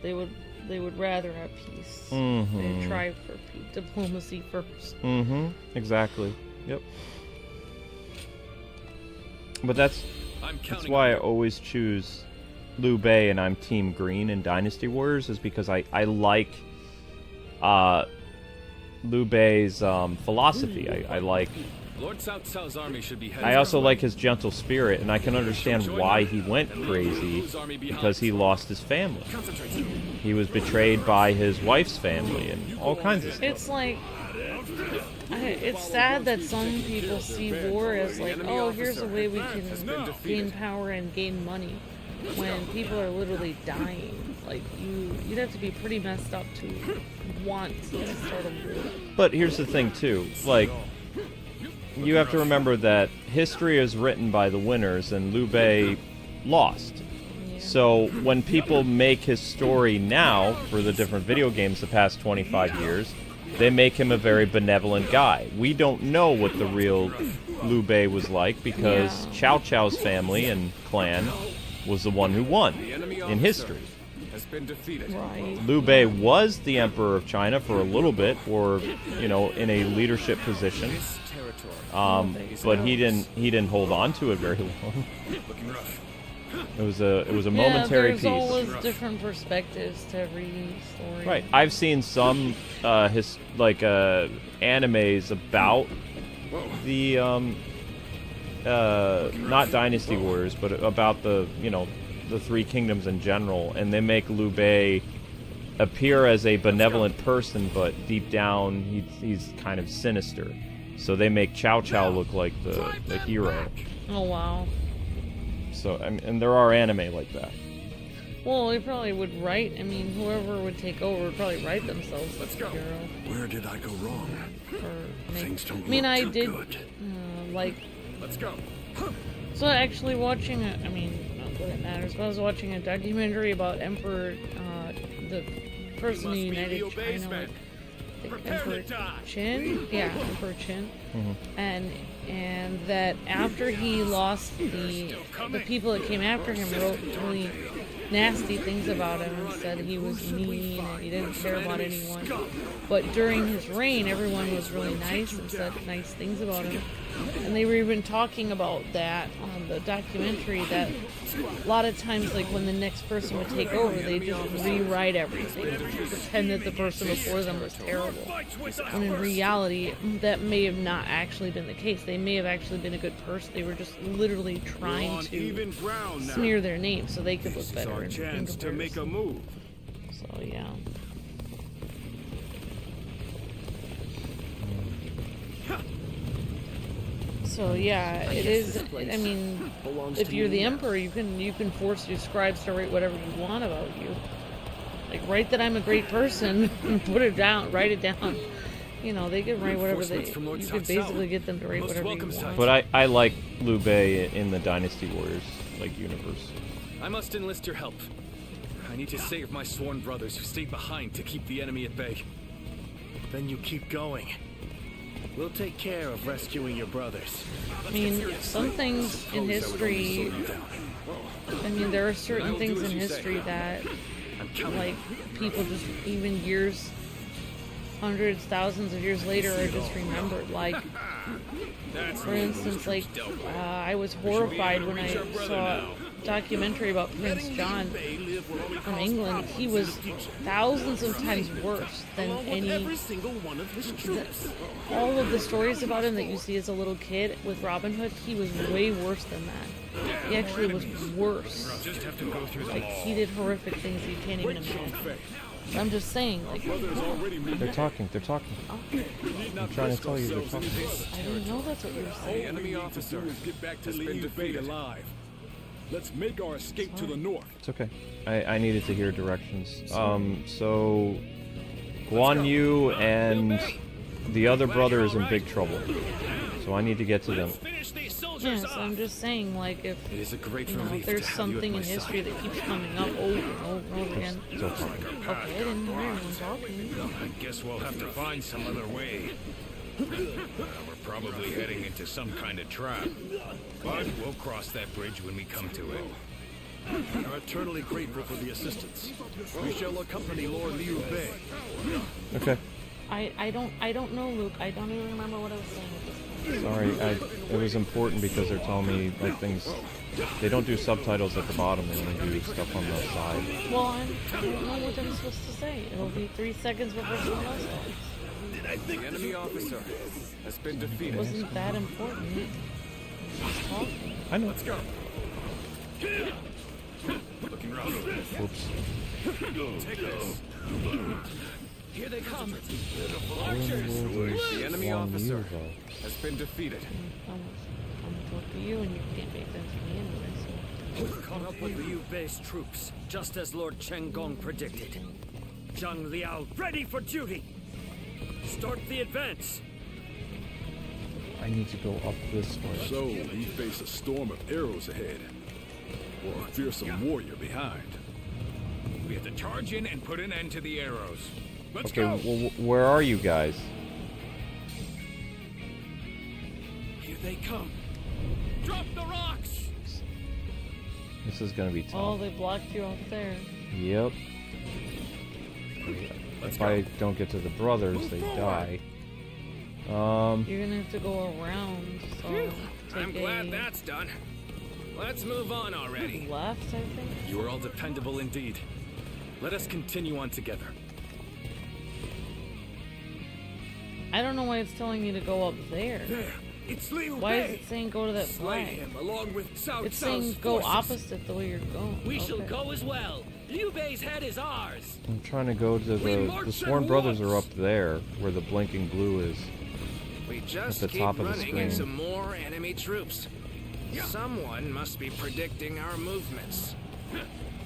they would rather have peace. They try for diplomacy first. Exactly. Yep. But that's why I always choose Liu Bei, and I'm Team Green in Dynasty Warriors, is because I like Liu Bei's philosophy. I like... Lord Cao Cao's army should be I also like his gentle spirit, and I can understand why he went crazy, because he lost his family. He was betrayed by his wife's family and all kinds of stuff. It's like... it's sad that some people see war as like, oh, here's a way we can gain power and gain money, when people are literally dying. Like, you'd have to be pretty messed up to want to start a war. But here's the thing, too. Like, you have to remember that history is written by the winners, and Liu Bei lost. Yeah. So when people make his story now for the different video games the past 25 years, they make him a very benevolent guy. We don't know what the real Liu Bei was like, because Cao Cao's family and clan was the one who won in history. Right. Liu Bei was the emperor of China for a little bit, or, you know, in a leadership position. But he didn't hold on to it very long. It was a momentary piece. There's always different perspectives to every story. Right. I've seen some animes about the not Dynasty Warriors, but about the Three Kingdoms in general, and they make Liu Bei appear as a benevolent person, but deep down he's kind of sinister. So they make Cao Cao look like the hero. Oh, wow. So, and there are anime like that. Well, they probably would write, I mean, whoever would take over would probably write themselves as a hero. Where did I go wrong? Things don't look too good. Let's go. So actually watching not that it matters, but I was watching a documentary about Emperor, the person who united China, Emperor Qin? Yeah, Emperor Qin. And that after he lost the people that came after him wrote really nasty things about him and said he was mean and he didn't care about anyone. But during his reign, everyone was really nice and said nice things about him. And they were even talking about that on the documentary, that a lot of times, like, when the next person would take over, they just rewrite everything, pretend that the person before them was terrible. And in reality, that may have not actually been the case. They may have actually been a good person. They were just literally trying to smear their name so they could look better. Our chance to make a move. So yeah. So yeah, it is. I mean, if you're the emperor, you can force your scribes to write whatever you want about you. Like, write that I'm a great person and put it down, write it down. You know, they can write whatever they. You could basically get them to write whatever you want. But I like Liu Bei in the Dynasty Warriors universe. I must enlist your help. I need to save my sworn brothers who stayed behind to keep the enemy at bay. Then you keep going. We'll take care of rescuing your brothers. I mean, some things in history, I mean, there are certain things in history that, like, people just, even years, hundreds, thousands of years later, are just remembered. Like, for instance, like, I was horrified when I saw a documentary about Prince John from England. He was thousands of times worse than all of the stories about him that you see as a little kid with Robin Hood. He was way worse than that. He actually was worse. Like, he did horrific things you can't even imagine. I'm just saying, like... They're talking. Oh. I'm trying to tell you, they're talking. I didn't know that's what you were saying. Enemy officer get back to Liu Bei alive. Let's make our escape to the north. It's okay. I needed to hear directions. So... Guan Yu and the other brother is in big trouble. So I need to get to them. Yes, I'm just saying, like, if it is a great there's something in history that keeps coming up over and over and over again. Okay, I didn't hear anyone talking. I guess we'll have to find some other way. We're probably heading into some kind of trap. But we'll cross that bridge when we come to it. We are eternally grateful for the assistance. We shall accompany Lord Liu Bei. Okay. I don't know, Luke. I don't even remember what I was saying at this point. Sorry, it was important because they're telling me, like, things... They don't do subtitles at the bottom, they only do stuff on the side. Well, I don't know what I'm supposed to say. It'll be 3 seconds before someone else talks. The enemy officer has been defeated. It wasn't that important. Just talking. I know. Let's go. Looking rough. Oops. Take this. Here they come. The enemy officer has been defeated. I'm gonna talk to you, and you can't make sense to me anyway. We've caught up with Liu Bei's troops, just as Lord Chen Gong predicted. Zhang Liao, ready for duty! Start the advance! I need to go up this way. So, we face a storm of arrows ahead. Or a fearsome warrior behind. We have to charge in and put an end to the arrows. Let's Okay, go! well, where are you guys? Here they come! Drop the rocks! This is gonna be tough. Oh, they blocked you out there. Yep. If I don't get to the brothers, they die. You're gonna have to go around, so I'm glad that's done. Let's move on already. Left, I think. You are all dependable indeed. Let us continue on together. I don't know why it's telling me to go up there. There, it's Liu Bei. Why is it saying go to that Slay flag? him along with Cao It's Cao's saying go forces. opposite the way you're going. We shall go as well. Liu Bei's head is ours. I'm trying to go to the Sworn Brothers are up there, where the blinking blue is. We just at the keep top of the running screen. into more enemy troops. Someone must be predicting our movements.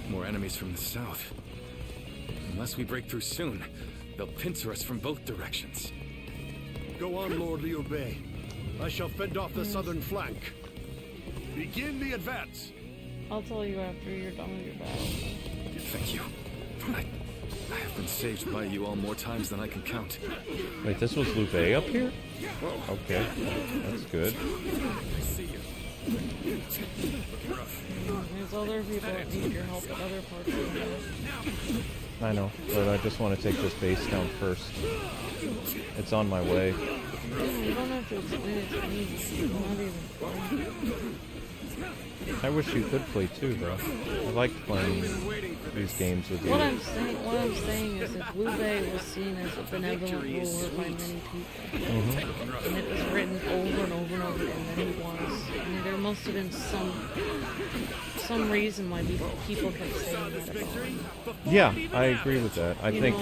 More enemies from the south. Unless we break through soon, they'll pincer us from both directions. Go on, Lord Liu Bei. I shall fend off the southern flank. Begin the advance. I'll tell you after you're done with your battle. Thank you. I have been saved by you all more times than I can count. Wait, this was Liu Bei up here? Okay, that's good. There's there's other people that need your help at other parts of the map. I know, but I just want to take this base down first. It's on my way. You don't have to explain it to me. I'm not even playing. I wish you could play too, though. I liked playing these games with you. What I'm saying is that Liu Bei was seen as a benevolent ruler by many people. And it was written over and over and over again that he was. I mean, there must have been some reason why people kept saying that about him. Yeah, I agree with that. I think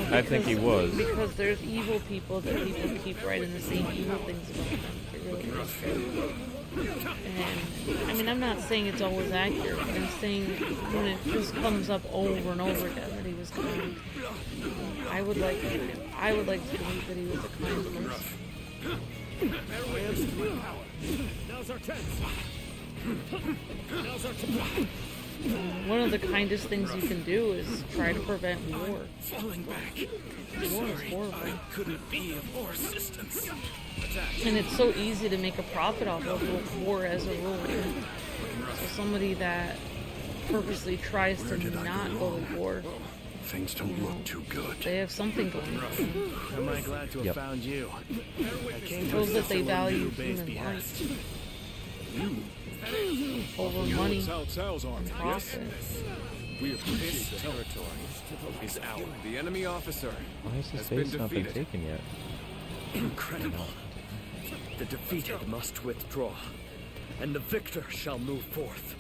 he was. Because there's evil people that people keep writing the same evil things about them. It really is true. And I mean, I'm not saying it's always accurate, but I'm saying when it just comes up over and over again that he was kind. I would like to believe that he was a kind person. Now's our chance. Now's our chance. One of the kindest things you can do is try to prevent war. Falling back. War is horrible. I couldn't be of more assistance. And it's so easy to make a profit off of war as a rule. So somebody that purposely tries to not go to war, Things don't look too good. they have something going on. Am I glad to have found you? I came It to shows that they assist value Liu Bei's human behest. life over money and profit. We appreciate the territory is out. The enemy officer Why has his has been base not been defeated. taken yet? Incredible. The defeated must withdraw, and the victor shall move forth.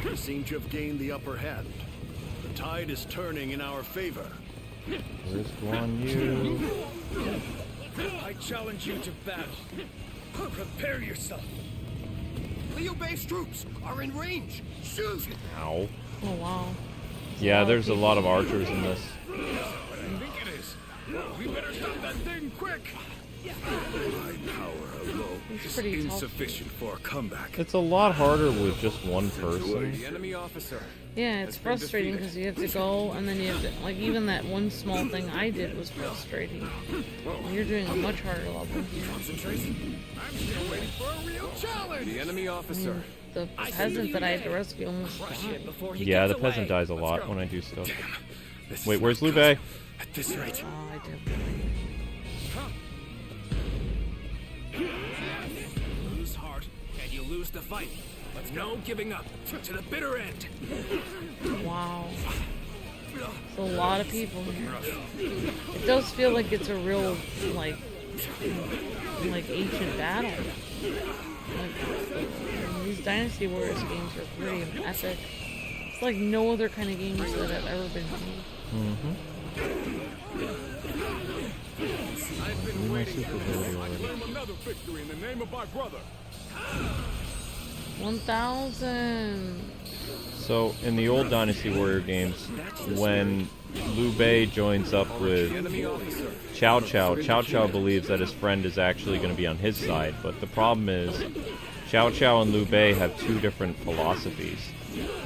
We seem to have gained the upper hand. The tide is turning in our favor. Where's Guan Yu? I challenge you to battle. Prepare yourself. Liu Bei's troops are in range. Shoot! Ow. Oh wow. Yeah, there's a lot of archers in this. I think it is. We better stop that thing quick. My power alone It's pretty tough. Insufficient for a comeback. It's a lot harder with just one person. The enemy officer. Yeah, it's has been frustrating defeated. because you have to go and then you have to, like, even that one small thing I did was frustrating. You're doing a much harder level. Concentration. I'm still waiting for a real challenge. The enemy officer. The peasant that I had to rescue almost died. Yeah, the peasant dies a lot when I do stuff. Wait, where's Liu Bei? At this rate. Oh, I did. Lose heart, and you lose the fight. But no giving up to the bitter end. Wow. It's a lot of people here. It does feel like it's a real, like ancient battle. Like, these Dynasty Warriors games are pretty epic. It's like no other kind of games that have ever been made. I've been waiting for this. I claim another victory in the name of my brother. 1,000. So, in the old Dynasty Warrior games, when Liu Bei joins up with Cao Cao, Cao Cao believes that his friend is actually going to be on his side, but the problem is Cao Cao and Liu Bei have two different philosophies.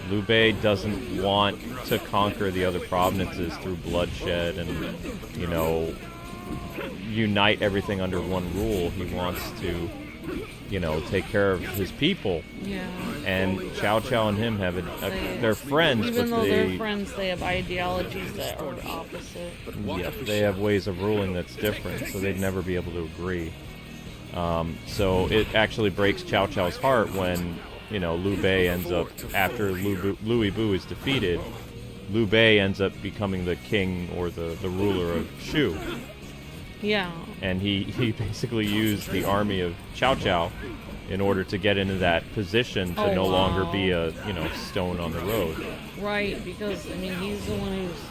Liu Bei doesn't want to conquer the other provinces through bloodshed and, you know, unite everything under one rule. He wants to, you know, take care of his people. Yeah. And Cao Cao and him have they're friends, Even but though they're friends, they have ideologies that are opposite. Yeah, they have ways of ruling that's different, so they'd never be able to agree. So it actually breaks Cao Cao's heart when, you know, Liu Bei ends up, after Liu Bu is defeated, Liu Bei ends up becoming the king or the ruler of Shu. Yeah. And he basically used the army of Cao Cao in order to get into that position to no longer be a, you know, stone on the road. Right, because, I mean, he's the one who's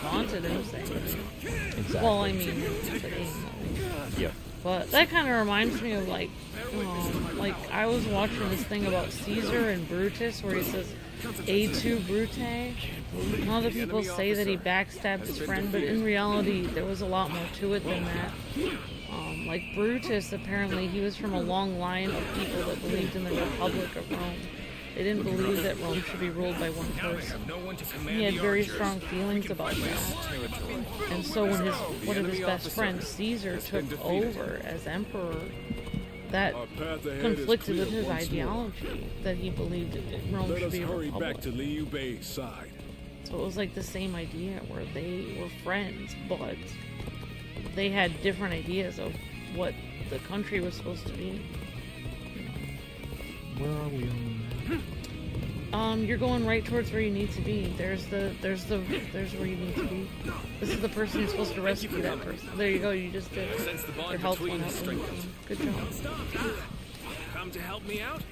taunted him, saying. Exactly. Well, I mean, the game. Yeah. But that kind of reminds me of, like I was watching this thing about Caesar and Brutus where he says, "A2 Brute." And other people say that he backstabbed his friend, but in reality, there was a lot more to it than that. Like Brutus, apparently, he was from a long line of people that believed in the Republic of Rome. They didn't believe that Rome should be ruled by one person. He had very strong feelings about that. And so when one of his best friends, Caesar, took over as emperor, that Our path ahead is conflicted with clear his once more. ideology, that he believed Rome Let should us be a hurry republic. back to Liu Bei's side. So it was like the same idea where they were friends, but they had different ideas of what the country was supposed to be. Where are we on the map? You're going right towards where you need to be. There's where you need to be. This is the person who's supposed to rescue that person. There you go, you just did. Your health went up. Good job. Come to help me out?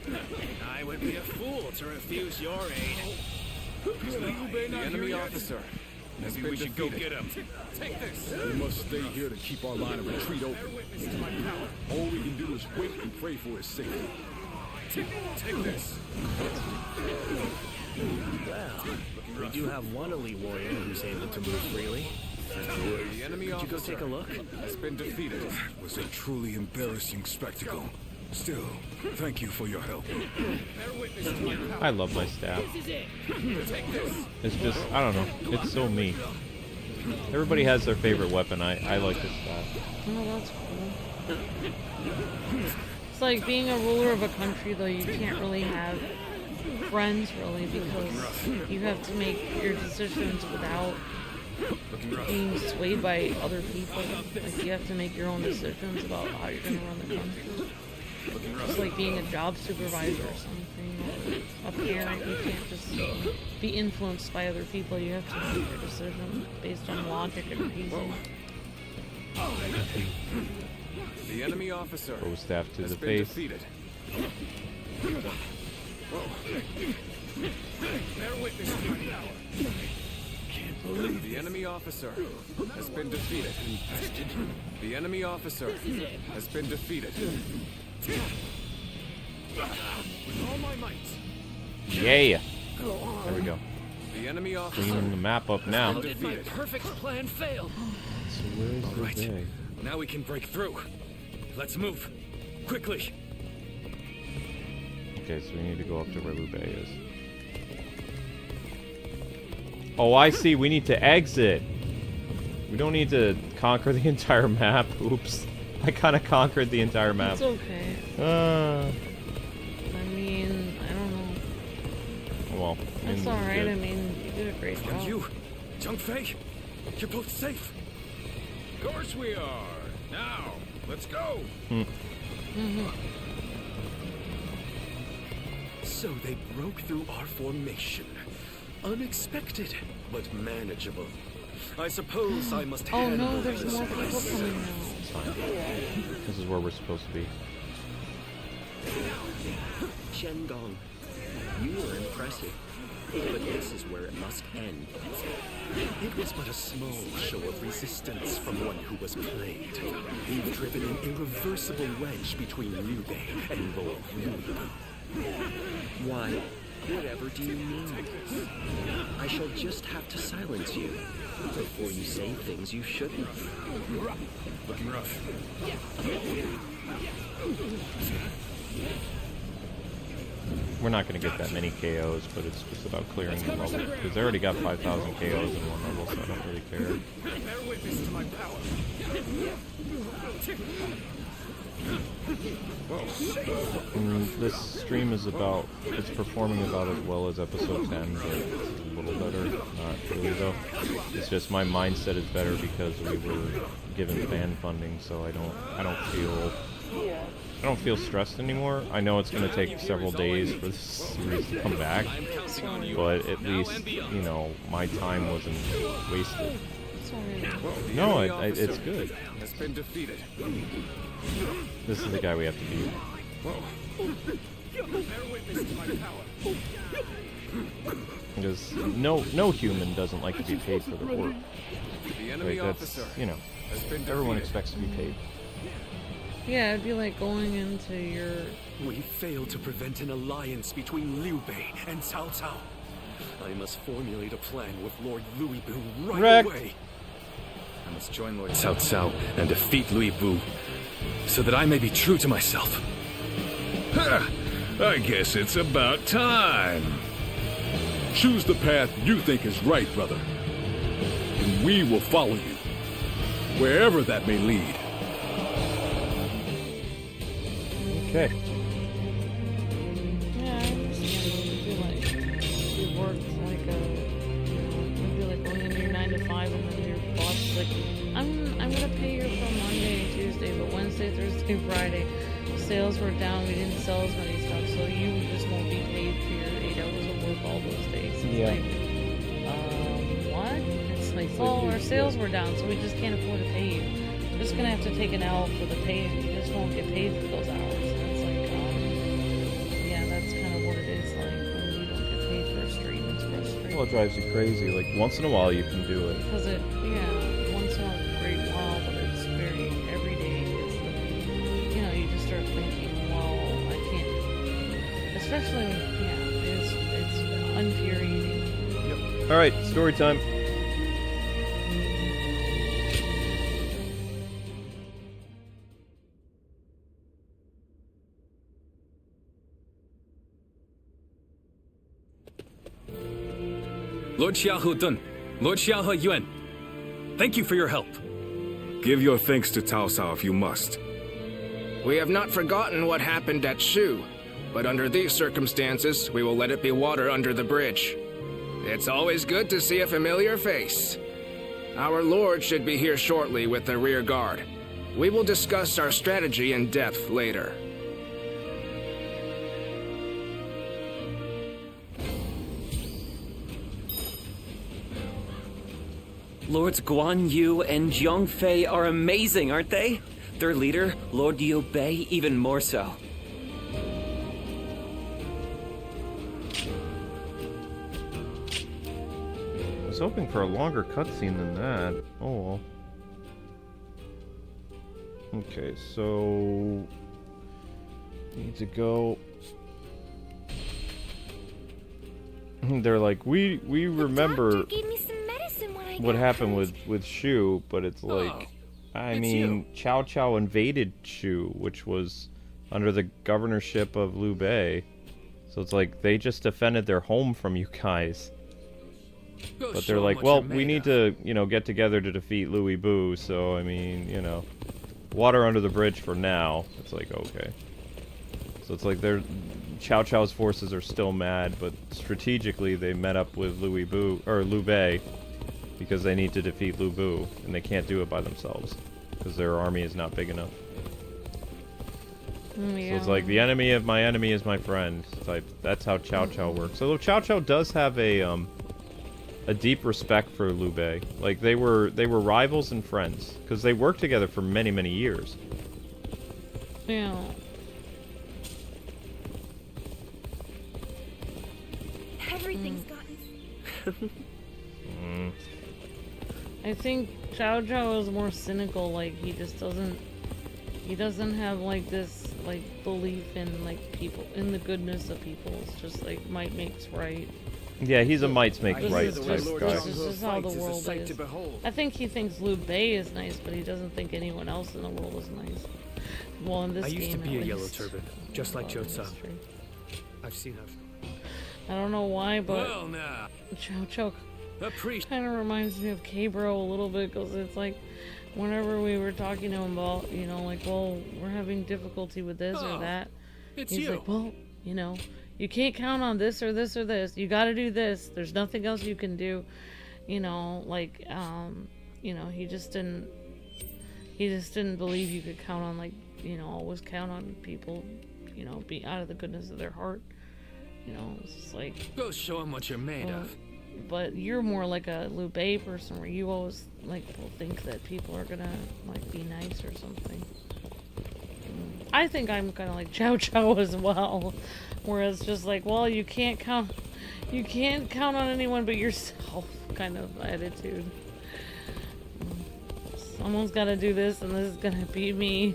I would be a fool to refuse your aid. The enemy officer. Maybe we should go get him. Take this. We must stay here to keep our line of retreat open. All we can do is wait and pray for his safety. Take this. Well, we do have one elite warrior who's able to move freely. The enemy Could you officer go take a look? has been defeated. It was a truly embarrassing spectacle. Still, thank you for your help. I love my staff. It's just, I don't know, it's so me. Everybody has their favorite weapon. I like this staff. Oh, that's cool. It's like being a ruler of a country, though. You can't really have friends, really, because you have to make your decisions without being swayed by other people. Like, you have to make your own decisions about how you're going to run the country. It's like being a job supervisor or something, or a parent. You can't just be influenced by other people. You have to make your decision based on logic and reason. The enemy officer Bow staff to has the been face. defeated. Bear witness to my power. Can't believe the enemy officer has been defeated. The enemy officer has been defeated. With all my might. Yeah. There we go. The enemy officer Cleaning the map up now. How did my perfect plan fail? So where's the Right. bay? Now we can break through. Let's move. Quickly. Okay, so we need to go up to where Liu Bei is. Oh, I see. We need to exit. We don't need to conquer the entire map. Oops. I kind of conquered the entire map. It's okay. I mean, I don't know. Well, That's alright. I mean, you did a great job. You, Zhengfei, you're both safe. Of course we are. Now, let's go. So they broke through our formation. Unexpected, but manageable. I suppose I must Oh handle no, there's this more people myself. coming now. It's fine. This is where we're supposed to be. Shendong, you were impressive. But this is where it must end. It was but a small show of resistance from one who was played. You've driven an irreversible wedge between Liu Bei and Lord Louis. Why, whatever do you mean? I shall just have to silence you before you say things you shouldn't. Looking rough. We're not going to get that many KOs, but it's just about clearing the level. Because I already got 5,000 KOs in one level, so I don't really care. Bear witness to my power. This stream is about, it's performing about as well as episode 10, but it's a little better. Not really though. It's just my mindset is better because we were given fan funding, so I don't feel stressed anymore. I know it's going to take several days for this series to come back, but at least, you know, my time wasn't wasted. No, it's good. Has been defeated. This is the guy we have to beat. Because no human doesn't like to be paid for their work. The enemy Like, that's, officer you know, has been everyone defeated. expects to be paid. Yeah, it'd be like going into your... We failed to prevent an alliance between Liu Bei and Cao Cao. I must formulate a plan with Lord Louis Bu right Wrecked. away. I must join Lord Cao Cao and defeat Louis Bu, so that I may be true to myself. Ha! I guess it's about time. Choose the path you think is right, brother. And we will follow you, wherever that may lead. Okay. Yeah, I understand. Maybe like you worked like maybe like going in your 9 to 5 and then your boss is like, I'm gonna pay you for Monday and Tuesday, but Wednesday, Thursday, Friday, sales were down, we didn't sell as many stuff, so you just won't be paid for your 8 hours of work all those days. It's like, what? It's like, oh, our sales were down, so we just can't afford to pay you. We're just gonna have to take an L for the pay. You just won't get paid for those hours. And it's like, yeah, that's kind of what it is like when you don't get paid for a stream. It's frustrating. Well, it drives you crazy. Like, once in a while you can do it. Because once in a great while, but it's very everyday. You just start thinking, well, I can't. Especially when, it's infuriating. Yep. All right, story time. Lord Xiahou Dun, Lord Xiahou Yuan, thank you for your help. Give your thanks to Cao Cao if you must. We have not forgotten what happened at Shu, but under these circumstances, we will let it be water under the bridge. It's always good to see a familiar face. Our lord should be here shortly with the rear guard. We will discuss our strategy in depth later. Lords Guan Yu and Xiaopei are amazing, aren't they? Their leader, Lord Liu Bei, even more so. I was hoping for a longer cutscene than that. Oh well. Okay, so need to go. They're like, we remember what happened with Shu, but it's like, I mean, Cao Cao invaded Shu, which was under the governorship of Liu Bei. So it's like they just defended their home from you guys. But they're like, well, we need to, get together to defeat Louis Bu, so, I mean, water under the bridge for now. It's like, okay. So it's like Cao Cao's forces are still mad, but strategically they met up with Liu Bei, because they need to defeat Liu Bu, and they can't do it by themselves, because their army is not big enough. Yeah. So it's like, the enemy of my enemy is my friend. It's like, that's how Cao Cao works. Although Cao Cao does have a deep respect for Liu Bei. Like, they were rivals and friends, because they worked together for many, many years. Yeah. Everything's gotten... I think Cao Cao is more cynical, like, he doesn't have, like, this, like, belief in, like, people, in the goodness of people. It's just, like, might makes right. Yeah, he's a might makes right type guy. This is how the world is. I think he thinks Liu Bei is nice, but he doesn't think anyone else in the world is nice. Well, in this game, I used to be a Yellow Turban, just like Cho-san. I've seen her. I don't know why, but Well, now. Cao Cao kind of reminds me of K-Bro a little bit, because it's like, whenever we were talking to him about, like, well, we're having difficulty with this or that, he's like, well, you can't count on this or this or this. You got to do this. There's nothing else you can do. Like, he just didn't believe you could count on, like, always count on people, be out of the goodness of their heart. It's just like, Go show him what you're made of. But you're more like a Liu Bei person, where you always, like, will think that people are gonna, like, be nice or something. I think I'm kind of like Cao Cao as well, whereas just like, well, you can't count on anyone but yourself kind of attitude. Someone's got to do this, and this is gonna be me.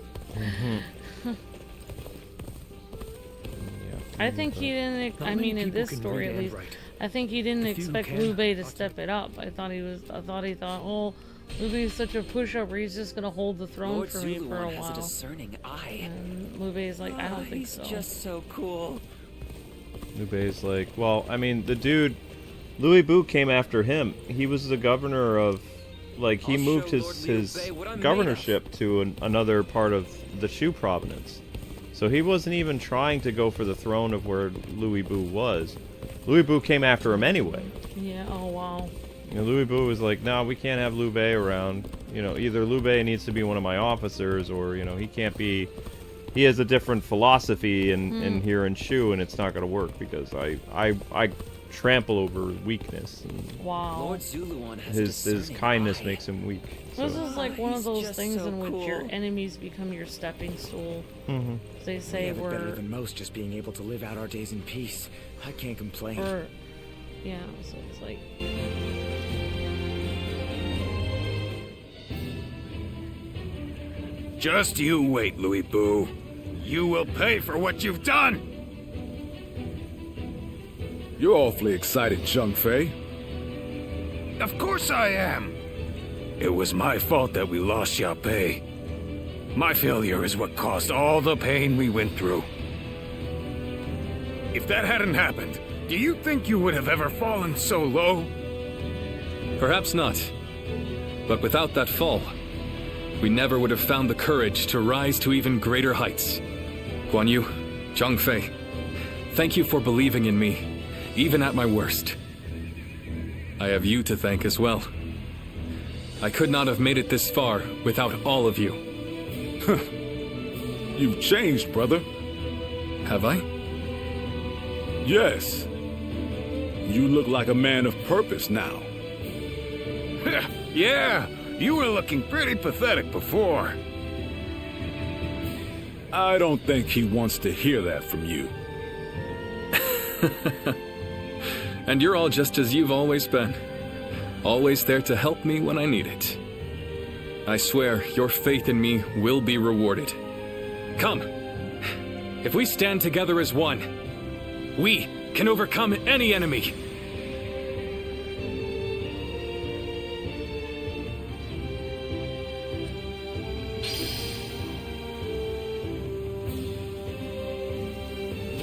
I think he didn't. I mean, in this story at least, I think he didn't expect Liu Bei to step it up. I thought he thought, oh, Liu Bei is such a pushover. He's just gonna hold the throne for me for a while. Has a discerning eye. And Liu Bei is like, I don't think so. He's just so cool. Liu Bei's like, well, I mean, the dude, Louis Bu came after him. He was the governor of, like, he moved his governorship to another part of the Shu province. So he wasn't even trying to go for the throne of where Liu Bu was. Liu Bu came after him anyway. Yeah, oh wow. You know, Liu Bu was like, nah, we can't have Liu Bei around. You know, either Liu Bei needs to be one of my officers, or, you know, he can't be... He has a different philosophy in here in Shu, and it's not going to work because I trample over weakness. And wow. Lord Zuluan has his kindness makes him weak. So. This is like one of those things in which your enemies become your stepping stool. They say we have it better than most, just being able to live out our days in peace. I can't complain. Yeah, so it's like... Just you wait, Liu Bu. You will pay for what you've done! You're awfully excited, Zhang Fei. Of course I am! It was my fault that we lost Xiaopei. My failure is what caused all the pain we went through. If that hadn't happened, do you think you would have ever fallen so low? Perhaps not. But without that fall, we never would have found the courage to rise to even greater heights. Guan Yu, Zhang Fei, thank you for believing in me, even at my worst. I have you to thank as well. I could not have made it this far without all of you. You've changed, brother. Have I? Yes. You look like a man of purpose now. Yeah, you were looking pretty pathetic before. I don't think he wants to hear that from you. And you're all just as you've always been. Always there to help me when I need it. I swear your faith in me will be rewarded. Come. If we stand together as one, we can overcome any enemy.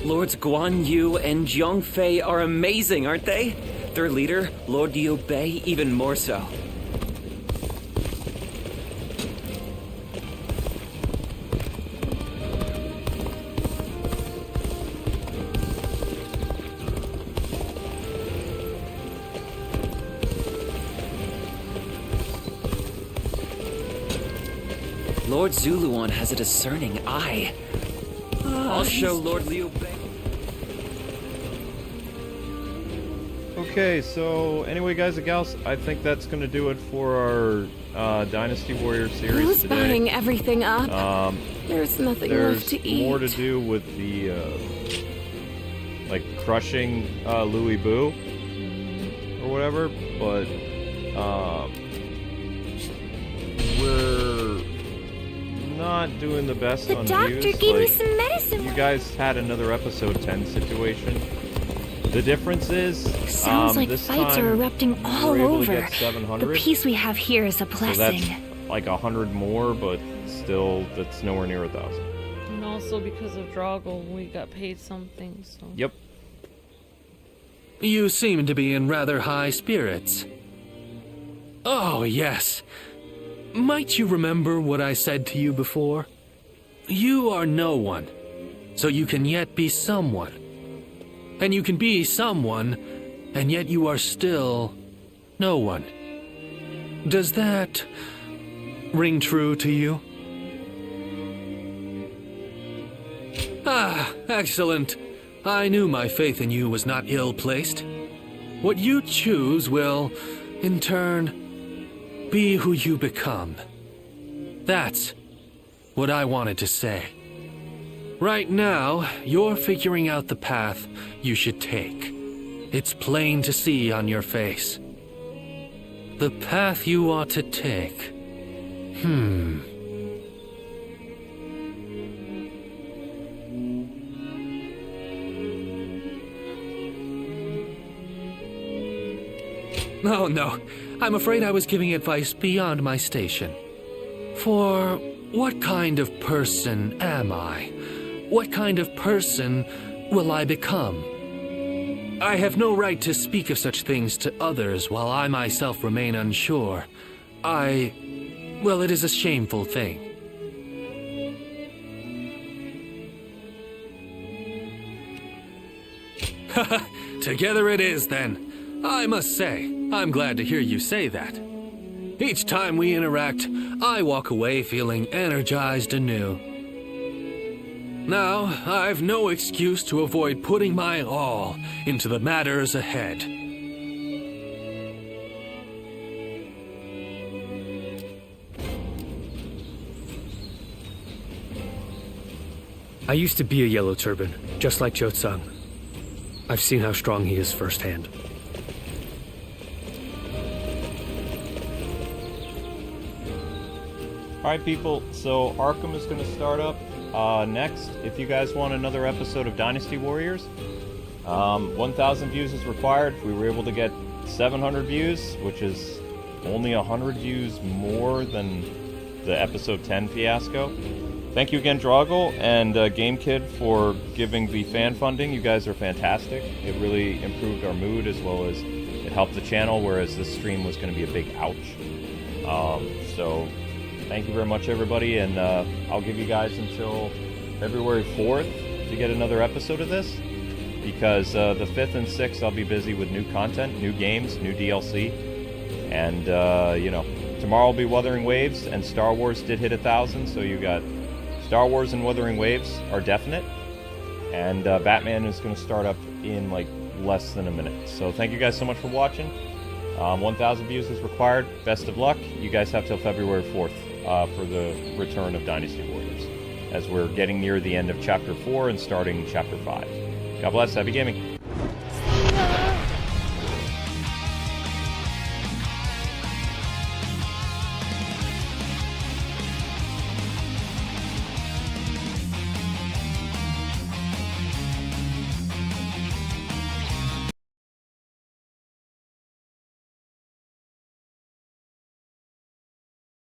Lords Guan Yu and Zhang Fei are amazing, aren't they? Their leader, Lord Liu Bei, even more so. Lord Zuluan has a discerning eye. I'll show Lord Liu Bei. Okay, so anyway, guys and gals, I think that's going to do it for our Dynasty Warriors series Who's today. buying everything up? There's nothing left to eat. There's more to do with the, like, crushing Liu Bu or whatever, but we're not doing the best on views. The doctor gave me some medicine. You guys had another episode 10 situation. The difference is, Sounds like this fights time are erupting all we're able over. to get 700. The peace we have here is a blessing. So that's like 100 more, but still, that's nowhere near 1,000. And also because of Drago, we got paid something, so... Yep. You seem to be in rather high spirits. Oh, yes. Might you remember what I said to you before? You are no one, so you can yet be someone. And you can be someone, and yet you are still no one. Does that ring true to you? Ah, excellent. I knew my faith in you was not ill-placed. What you choose will, in turn, be who you become. That's what I wanted to say. Right now, you're figuring out the path you should take. It's plain to see on your face. The path you ought to take. Oh no, I'm afraid I was giving advice beyond my station. For what kind of person am I? What kind of person will I become? I have no right to speak of such things to others while I myself remain unsure. Well, it is a shameful thing. Together it is, then. I must say, I'm glad to hear you say that. Each time we interact, I walk away feeling energized anew. Now, I've no excuse to avoid putting my all into the matters ahead. I used to be a Yellow Turban, just like Cho Tsung. I've seen how strong he is firsthand. Alright people, so Arkham is going to start up next. If you guys want another episode of Dynasty Warriors, 1,000 views is required. We were able to get 700 views, which is only 100 views more than the episode 10 fiasco. Thank you again, Droggle and Game Kid, for giving the fan funding. You guys are fantastic. It really improved our mood, as well as it helped the channel, whereas this stream was going to be a big ouch. So thank you very much, everybody, and I'll give you guys until February 4th to get another episode of this, because the 5th and 6th I'll be busy with new content, new games, new DLC, and, you know, tomorrow will be Wuthering Waves, and Star Wars did hit 1,000, so you got Star Wars and Wuthering Waves are definite, and Batman is going to start up in, like, less than a minute. So thank you guys so much for watching. 1,000 views is required. Best of luck. You guys have till February 4th for the return of Dynasty Warriors, as we're getting near the end of Chapter 4 and starting Chapter 5. God bless. Happy gaming.